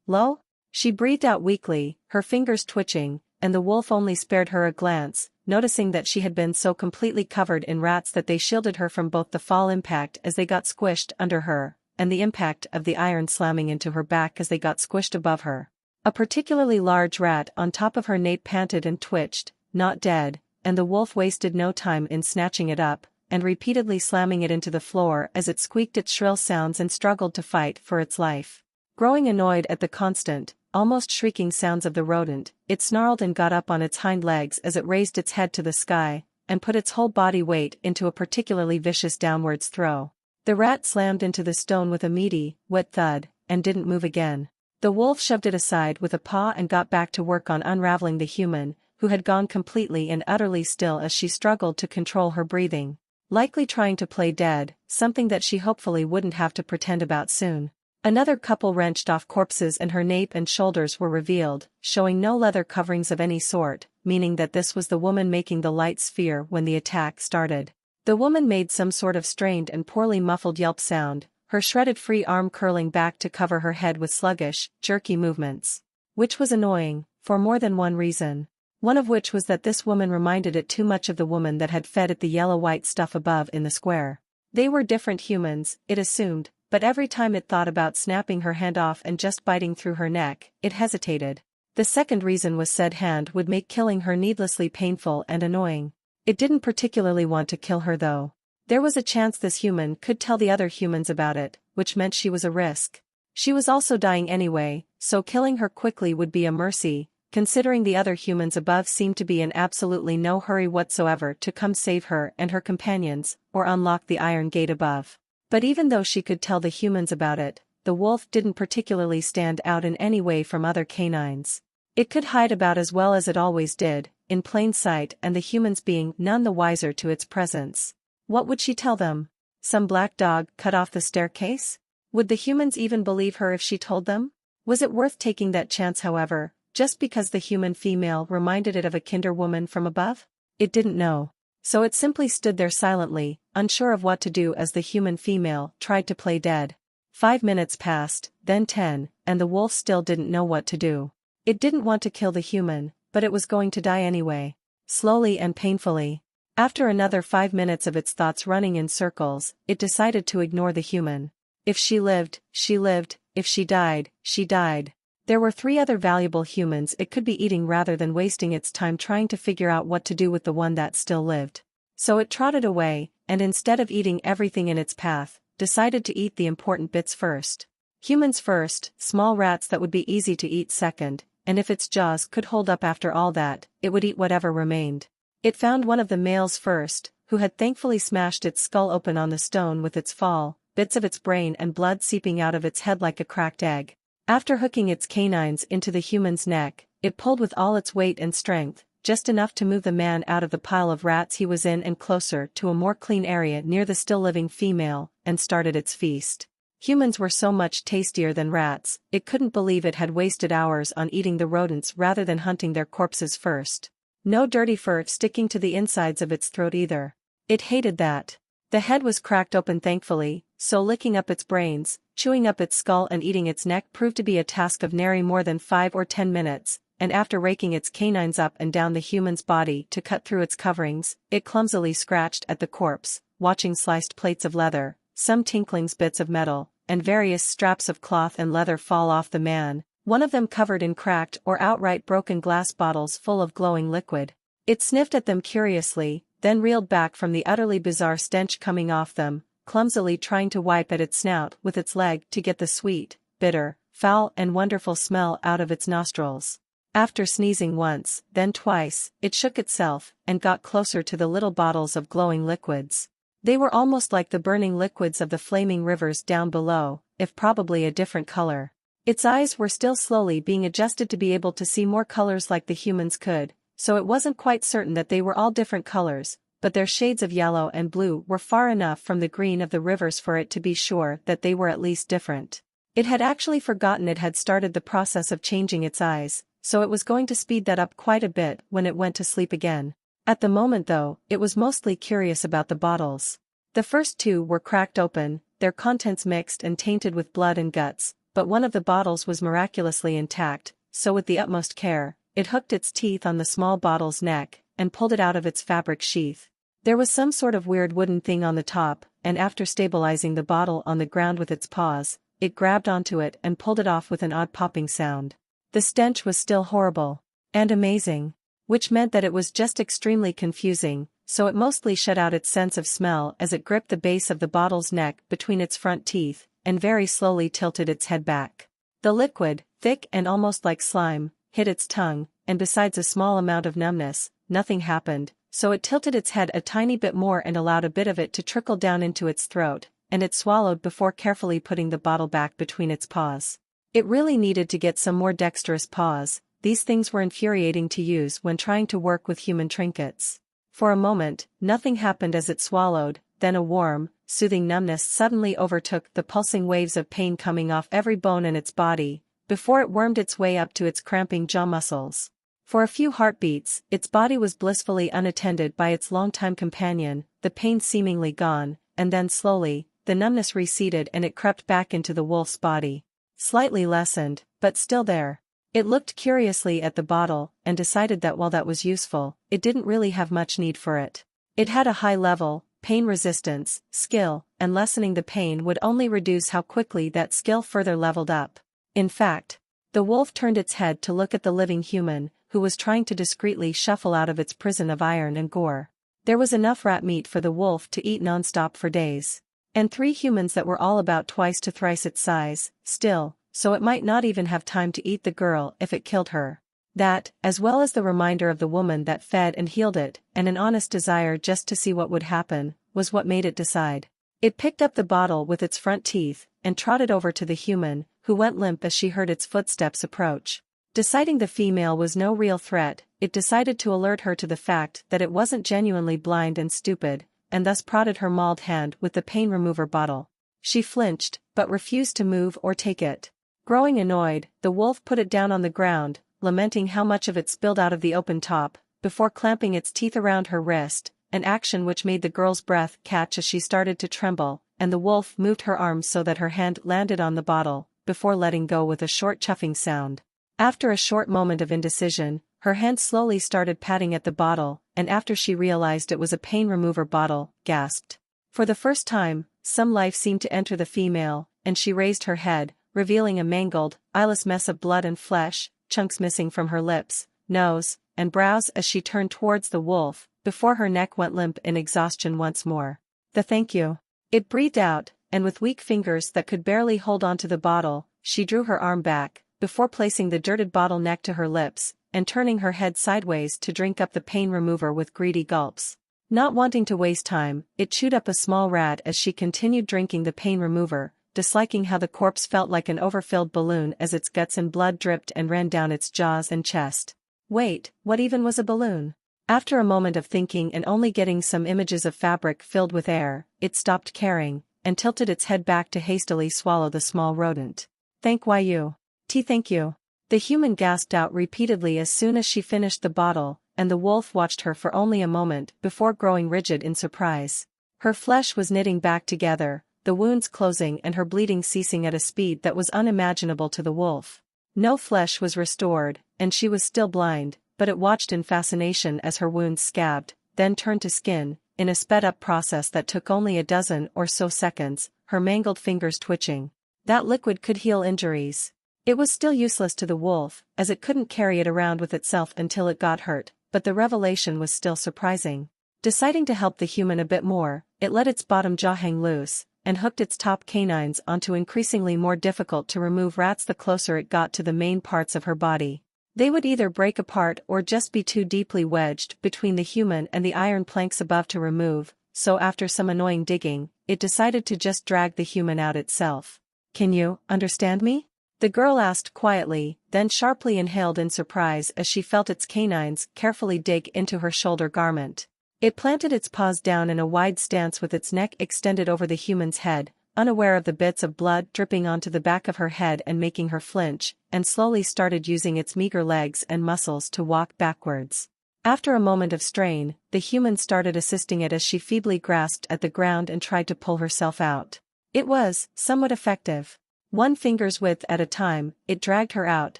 Lo? She breathed out weakly, her fingers twitching, and the wolf only spared her a glance, noticing that she had been so completely covered in rats that they shielded her from both the fall impact as they got squished under her, and the impact of the iron slamming into her back as they got squished above her. A particularly large rat on top of her nape panted and twitched, not dead, and the wolf wasted no time in snatching it up, and repeatedly slamming it into the floor as it squeaked its shrill sounds and struggled to fight for its life. Growing annoyed at the constant, almost shrieking sounds of the rodent, it snarled and got up on its hind legs as it raised its head to the sky, and put its whole body weight into a particularly vicious downwards throw. The rat slammed into the stone with a meaty, wet thud, and didn't move again. The wolf shoved it aside with a paw and got back to work on unraveling the human, who had gone completely and utterly still as she struggled to control her breathing. Likely trying to play dead, something that she hopefully wouldn't have to pretend about soon. Another couple wrenched off corpses and her nape and shoulders were revealed, showing no leather coverings of any sort, meaning that this was the woman making the light sphere when the attack started. The woman made some sort of strained and poorly muffled yelp sound, her shredded free arm curling back to cover her head with sluggish, jerky movements. Which was annoying, for more than one reason. One of which was that this woman reminded it too much of the woman that had fed it the yellow-white stuff above in the square. They were different humans, it assumed, but every time it thought about snapping her hand off and just biting through her neck, it hesitated. The second reason was said hand would make killing her needlessly painful and annoying. It didn't particularly want to kill her though. There was a chance this human could tell the other humans about it, which meant she was a risk. She was also dying anyway, so killing her quickly would be a mercy, considering the other humans above seemed to be in absolutely no hurry whatsoever to come save her and her companions, or unlock the iron gate above. But even though she could tell the humans about it, the wolf didn't particularly stand out in any way from other canines. It could hide about as well as it always did, in plain sight, and the humans being none the wiser to its presence. What would she tell them? Some black dog cut off the staircase? Would the humans even believe her if she told them? Was it worth taking that chance, however, just because the human female reminded it of a kinder woman from above? It didn't know. So it simply stood there silently, unsure of what to do as the human female tried to play dead. 5 minutes passed, then 10, and the wolf still didn't know what to do. It didn't want to kill the human, but it was going to die anyway. Slowly and painfully. After another 5 minutes of its thoughts running in circles, it decided to ignore the human. If she lived, she lived, if she died, she died. There were 3 other valuable humans it could be eating rather than wasting its time trying to figure out what to do with the one that still lived. So it trotted away, and instead of eating everything in its path, decided to eat the important bits first. Humans first, small rats that would be easy to eat second, and if its jaws could hold up after all that, it would eat whatever remained. It found one of the males first, who had thankfully smashed its skull open on the stone with its fall, bits of its brain and blood seeping out of its head like a cracked egg. After hooking its canines into the human's neck, it pulled with all its weight and strength, just enough to move the man out of the pile of rats he was in and closer to a more clean area near the still-living female, and started its feast. Humans were so much tastier than rats, it couldn't believe it had wasted hours on eating the rodents rather than hunting their corpses first. No dirty fur sticking to the insides of its throat either. It hated that. The head was cracked open thankfully, so licking up its brains, chewing up its skull and eating its neck proved to be a task of nary more than 5 or 10 minutes, and after raking its canines up and down the human's body to cut through its coverings, it clumsily scratched at the corpse, watching sliced plates of leather, some tinklings bits of metal, and various straps of cloth and leather fall off the man, one of them covered in cracked or outright broken glass bottles full of glowing liquid. It sniffed at them curiously, then reeled back from the utterly bizarre stench coming off them, clumsily trying to wipe at its snout with its leg to get the sweet, bitter, foul and wonderful smell out of its nostrils. After sneezing once, then twice, it shook itself and got closer to the little bottles of glowing liquids. They were almost like the burning liquids of the flaming rivers down below, if probably a different color. Its eyes were still slowly being adjusted to be able to see more colors like the humans could, so it wasn't quite certain that they were all different colors, but their shades of yellow and blue were far enough from the green of the rivers for it to be sure that they were at least different. It had actually forgotten it had started the process of changing its eyes, so it was going to speed that up quite a bit when it went to sleep again. At the moment though, it was mostly curious about the bottles. The first 2 were cracked open, their contents mixed and tainted with blood and guts, but one of the bottles was miraculously intact, so with the utmost care, it hooked its teeth on the small bottle's neck, and pulled it out of its fabric sheath. There was some sort of weird wooden thing on the top, and after stabilizing the bottle on the ground with its paws, it grabbed onto it and pulled it off with an odd popping sound. The stench was still horrible. And amazing. Which meant that it was just extremely confusing, so it mostly shut out its sense of smell as it gripped the base of the bottle's neck between its front teeth, and very slowly tilted its head back. The liquid, thick and almost like slime, hit its tongue, and besides a small amount of numbness, nothing happened, so it tilted its head a tiny bit more and allowed a bit of it to trickle down into its throat, and it swallowed before carefully putting the bottle back between its paws. It really needed to get some more dexterous paws. These things were infuriating to use when trying to work with human trinkets. For a moment, nothing happened as it swallowed, then a warm, soothing numbness suddenly overtook the pulsing waves of pain coming off every bone in its body, before it wormed its way up to its cramping jaw muscles. For a few heartbeats, its body was blissfully unattended by its longtime companion, the pain seemingly gone, and then slowly, the numbness receded and it crept back into the wolf's body. Slightly lessened, but still there. It looked curiously at the bottle, and decided that while that was useful, it didn't really have much need for it. It had a high level, pain resistance, skill, and lessening the pain would only reduce how quickly that skill further leveled up. In fact, the wolf turned its head to look at the living human, who was trying to discreetly shuffle out of its prison of iron and gore. There was enough rat meat for the wolf to eat non-stop for days. And 3 humans that were all about twice to thrice its size, still, so it might not even have time to eat the girl if it killed her. That, as well as the reminder of the woman that fed and healed it, and an honest desire just to see what would happen, was what made it decide. It picked up the bottle with its front teeth, and trotted over to the human, who went limp as she heard its footsteps approach. Deciding the female was no real threat, it decided to alert her to the fact that it wasn't genuinely blind and stupid, and thus prodded her mauled hand with the pain remover bottle. She flinched, but refused to move or take it. Growing annoyed, the wolf put it down on the ground, lamenting how much of it spilled out of the open top, before clamping its teeth around her wrist, an action which made the girl's breath catch as she started to tremble, and the wolf moved her arms so that her hand landed on the bottle, before letting go with a short chuffing sound. After a short moment of indecision, her hand slowly started patting at the bottle, and after she realized it was a pain remover bottle, gasped. For the first time, some life seemed to enter the female, and she raised her head, revealing a mangled, eyeless mess of blood and flesh, chunks missing from her lips, nose, and brows as she turned towards the wolf, before her neck went limp in exhaustion once more. Thank you. It breathed out, and with weak fingers that could barely hold onto the bottle, she drew her arm back, before placing the dirted bottle neck to her lips, and turning her head sideways to drink up the pain remover with greedy gulps. Not wanting to waste time, it chewed up a small rat as she continued drinking the pain remover, disliking how the corpse felt like an overfilled balloon as its guts and blood dripped and ran down its jaws and chest. Wait, what even was a balloon? After a moment of thinking and only getting some images of fabric filled with air, it stopped caring, and tilted its head back to hastily swallow the small rodent. Thank you. Thank you. The human gasped out repeatedly as soon as she finished the bottle, and the wolf watched her for only a moment before growing rigid in surprise. Her flesh was knitting back together, the wounds closing and her bleeding ceasing at a speed that was unimaginable to the wolf. No flesh was restored, and she was still blind, but it watched in fascination as her wounds scabbed, then turned to skin, in a sped-up process that took only a dozen or so seconds, her mangled fingers twitching. That liquid could heal injuries. It was still useless to the wolf, as it couldn't carry it around with itself until it got hurt, but the revelation was still surprising. Deciding to help the human a bit more, it let its bottom jaw hang loose, and hooked its top canines onto increasingly more difficult to remove rats the closer it got to the main parts of her body. They would either break apart or just be too deeply wedged between the human and the iron planks above to remove, so after some annoying digging, it decided to just drag the human out itself. Can you understand me? The girl asked quietly, then sharply inhaled in surprise as she felt its canines carefully dig into her shoulder garment. It planted its paws down in a wide stance with its neck extended over the human's head, unaware of the bits of blood dripping onto the back of her head and making her flinch, and slowly started using its meager legs and muscles to walk backwards. After a moment of strain, the human started assisting it as she feebly grasped at the ground and tried to pull herself out. It was somewhat effective. One finger's width at a time, it dragged her out,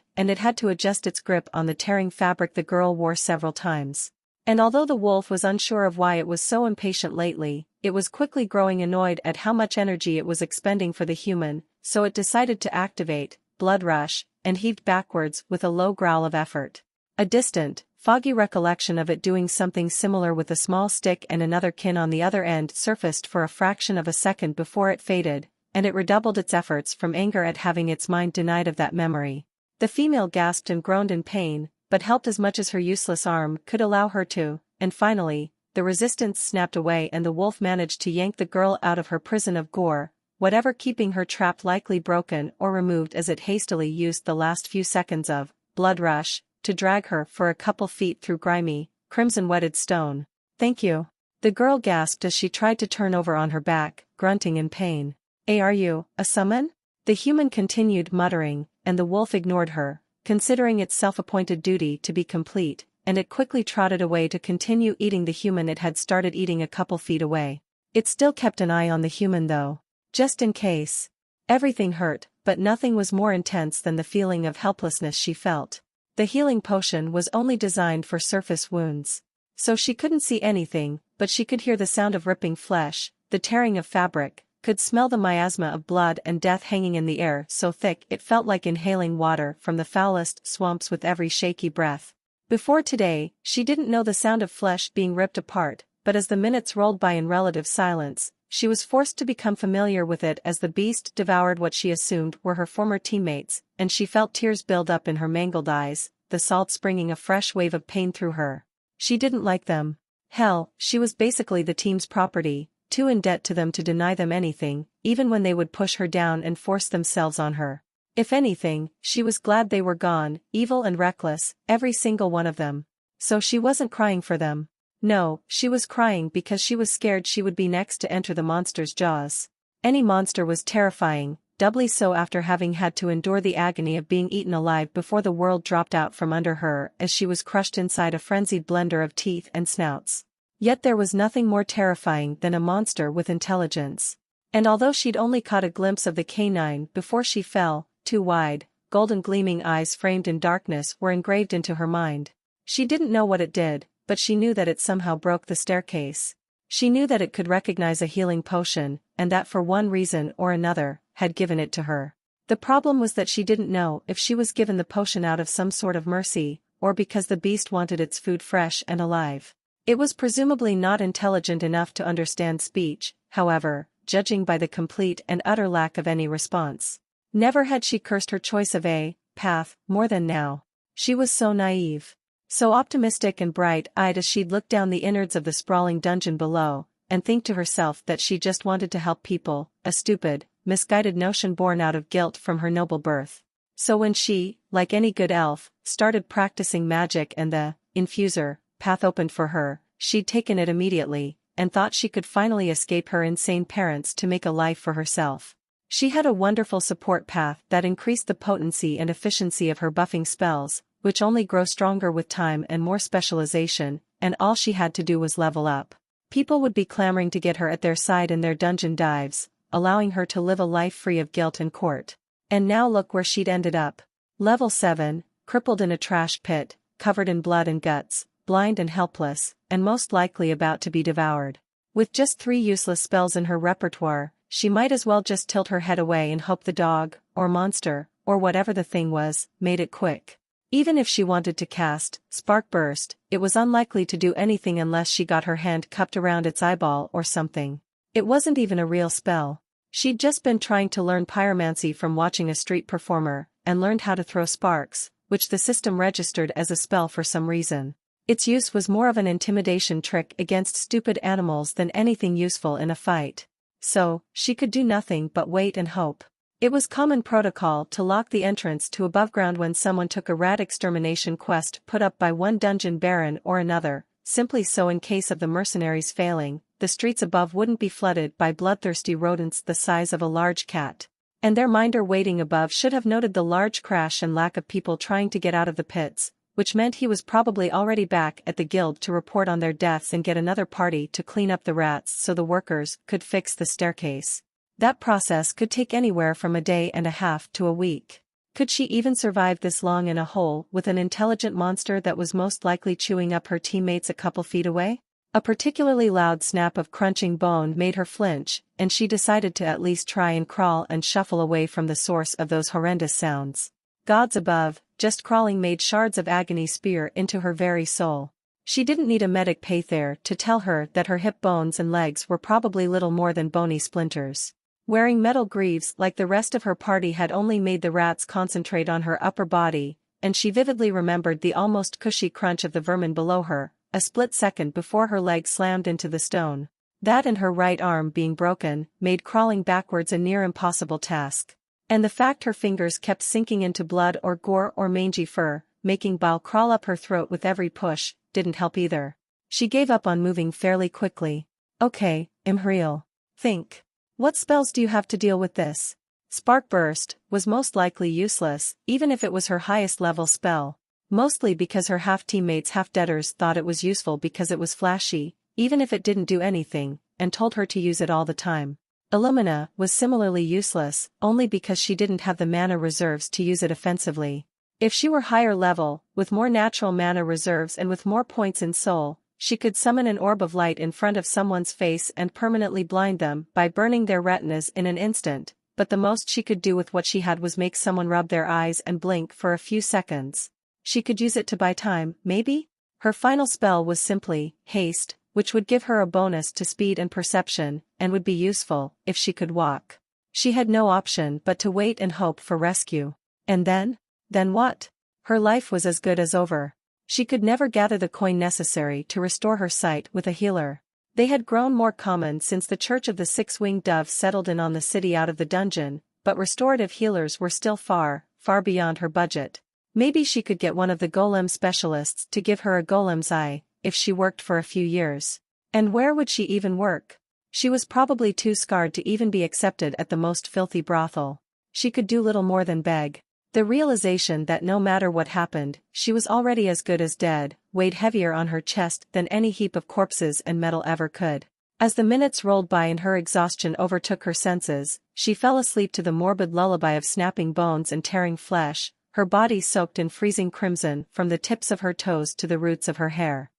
and it had to adjust its grip on the tearing fabric the girl wore several times. And although the wolf was unsure of why it was so impatient lately, it was quickly growing annoyed at how much energy it was expending for the human, so it decided to activate blood rush, and heaved backwards with a low growl of effort. A distant, foggy recollection of it doing something similar with a small stick and another kin on the other end surfaced for a fraction of a second before it faded, and it redoubled its efforts from anger at having its mind denied of that memory. The female gasped and groaned in pain, but helped as much as her useless arm could allow her to, and finally, the resistance snapped away and the wolf managed to yank the girl out of her prison of gore, whatever keeping her trapped likely broken or removed as it hastily used the last few seconds of blood rush to drag her for a couple feet through grimy, crimson-wetted stone. Thank you. The girl gasped as she tried to turn over on her back, grunting in pain. Are you a summon? The human continued muttering, and the wolf ignored her, considering its self-appointed duty to be complete, and it quickly trotted away to continue eating the human it had started eating a couple feet away. It still kept an eye on the human though, just in case. Everything hurt, but nothing was more intense than the feeling of helplessness she felt. The healing potion was only designed for surface wounds. So she couldn't see anything, but she could hear the sound of ripping flesh, the tearing of fabric, could smell the miasma of blood and death hanging in the air so thick it felt like inhaling water from the foulest swamps with every shaky breath. Before today, she didn't know the sound of flesh being ripped apart, but as the minutes rolled by in relative silence, she was forced to become familiar with it as the beast devoured what she assumed were her former teammates, and she felt tears build up in her mangled eyes, the salt springing a fresh wave of pain through her. She didn't like them. Hell, she was basically the team's property, too in debt to them to deny them anything, even when they would push her down and force themselves on her. If anything, she was glad they were gone, evil and reckless, every single one of them. So she wasn't crying for them. No, she was crying because she was scared she would be next to enter the monster's jaws. Any monster was terrifying, doubly so after having had to endure the agony of being eaten alive before the world dropped out from under her as she was crushed inside a frenzied blender of teeth and snouts. Yet there was nothing more terrifying than a monster with intelligence. And although she'd only caught a glimpse of the canine before she fell, two wide, golden gleaming eyes framed in darkness were engraved into her mind. She didn't know what it did, but she knew that it somehow broke the staircase. She knew that it could recognize a healing potion, and that for one reason or another, had given it to her. The problem was that she didn't know if she was given the potion out of some sort of mercy, or because the beast wanted its food fresh and alive. It was presumably not intelligent enough to understand speech, however, judging by the complete and utter lack of any response. Never had she cursed her choice of a path more than now. She was so naive. So optimistic and bright-eyed as she'd look down the innards of the sprawling dungeon below, and think to herself that she just wanted to help people, a stupid, misguided notion born out of guilt from her noble birth. So when she, like any good elf, started practicing magic and the infuser path opened for her, she'd taken it immediately, and thought she could finally escape her insane parents to make a life for herself. She had a wonderful support path that increased the potency and efficiency of her buffing spells, which only grow stronger with time and more specialization, and all she had to do was level up. People would be clamoring to get her at their side in their dungeon dives, allowing her to live a life free of guilt and court. And now look where she'd ended up. Level 7, crippled in a trash pit, covered in blood and guts, blind and helpless, and most likely about to be devoured. With just 3 useless spells in her repertoire, she might as well just tilt her head away and hope the dog, or monster, or whatever the thing was, made it quick. Even if she wanted to cast Spark Burst, it was unlikely to do anything unless she got her hand cupped around its eyeball or something. It wasn't even a real spell. She'd just been trying to learn pyromancy from watching a street performer, and learned how to throw sparks, which the system registered as a spell for some reason. Its use was more of an intimidation trick against stupid animals than anything useful in a fight. So, she could do nothing but wait and hope. It was common protocol to lock the entrance to aboveground when someone took a rat extermination quest put up by one dungeon baron or another, simply so in case of the mercenaries failing, the streets above wouldn't be flooded by bloodthirsty rodents the size of a large cat. And their minder waiting above should have noted the large crash and lack of people trying to get out of the pits, which meant he was probably already back at the guild to report on their deaths and get another party to clean up the rats so the workers could fix the staircase. That process could take anywhere from a day and a half to a week. Could she even survive this long in a hole with an intelligent monster that was most likely chewing up her teammates a couple feet away? A particularly loud snap of crunching bone made her flinch, and she decided to at least try and crawl and shuffle away from the source of those horrendous sounds. Gods above, just crawling made shards of agony spear into her very soul. She didn't need a medic pather to tell her that her hip bones and legs were probably little more than bony splinters. Wearing metal greaves like the rest of her party had only made the rats concentrate on her upper body, and she vividly remembered the almost cushy crunch of the vermin below her, a split second before her leg slammed into the stone. That and her right arm being broken, made crawling backwards a near impossible task. And the fact her fingers kept sinking into blood or gore or mangy fur, making bile crawl up her throat with every push, didn't help either. She gave up on moving fairly quickly. Okay, Imhriel. Think. What spells do you have to deal with this? Spark Burst was most likely useless, even if it was her highest level spell. Mostly because her half-teammates half-deaders thought it was useful because it was flashy, even if it didn't do anything, and told her to use it all the time. Illumina was similarly useless, only because she didn't have the mana reserves to use it offensively. If she were higher level, with more natural mana reserves and with more points in soul, she could summon an orb of light in front of someone's face and permanently blind them by burning their retinas in an instant, but the most she could do with what she had was make someone rub their eyes and blink for a few seconds. She could use it to buy time, maybe? Her final spell was simply haste, which would give her a bonus to speed and perception, and would be useful if she could walk. She had no option but to wait and hope for rescue. And then? Then what? Her life was as good as over. She could never gather the coin necessary to restore her sight with a healer. They had grown more common since the Church of the Six-Winged Dove settled in on the city out of the dungeon, but restorative healers were still far, far beyond her budget. Maybe she could get one of the golem specialists to give her a golem's eye, if she worked for a few years. And where would she even work? She was probably too scarred to even be accepted at the most filthy brothel. She could do little more than beg. The realization that no matter what happened, she was already as good as dead, weighed heavier on her chest than any heap of corpses and metal ever could. As the minutes rolled by and her exhaustion overtook her senses, she fell asleep to the morbid lullaby of snapping bones and tearing flesh, her body soaked in freezing crimson from the tips of her toes to the roots of her hair.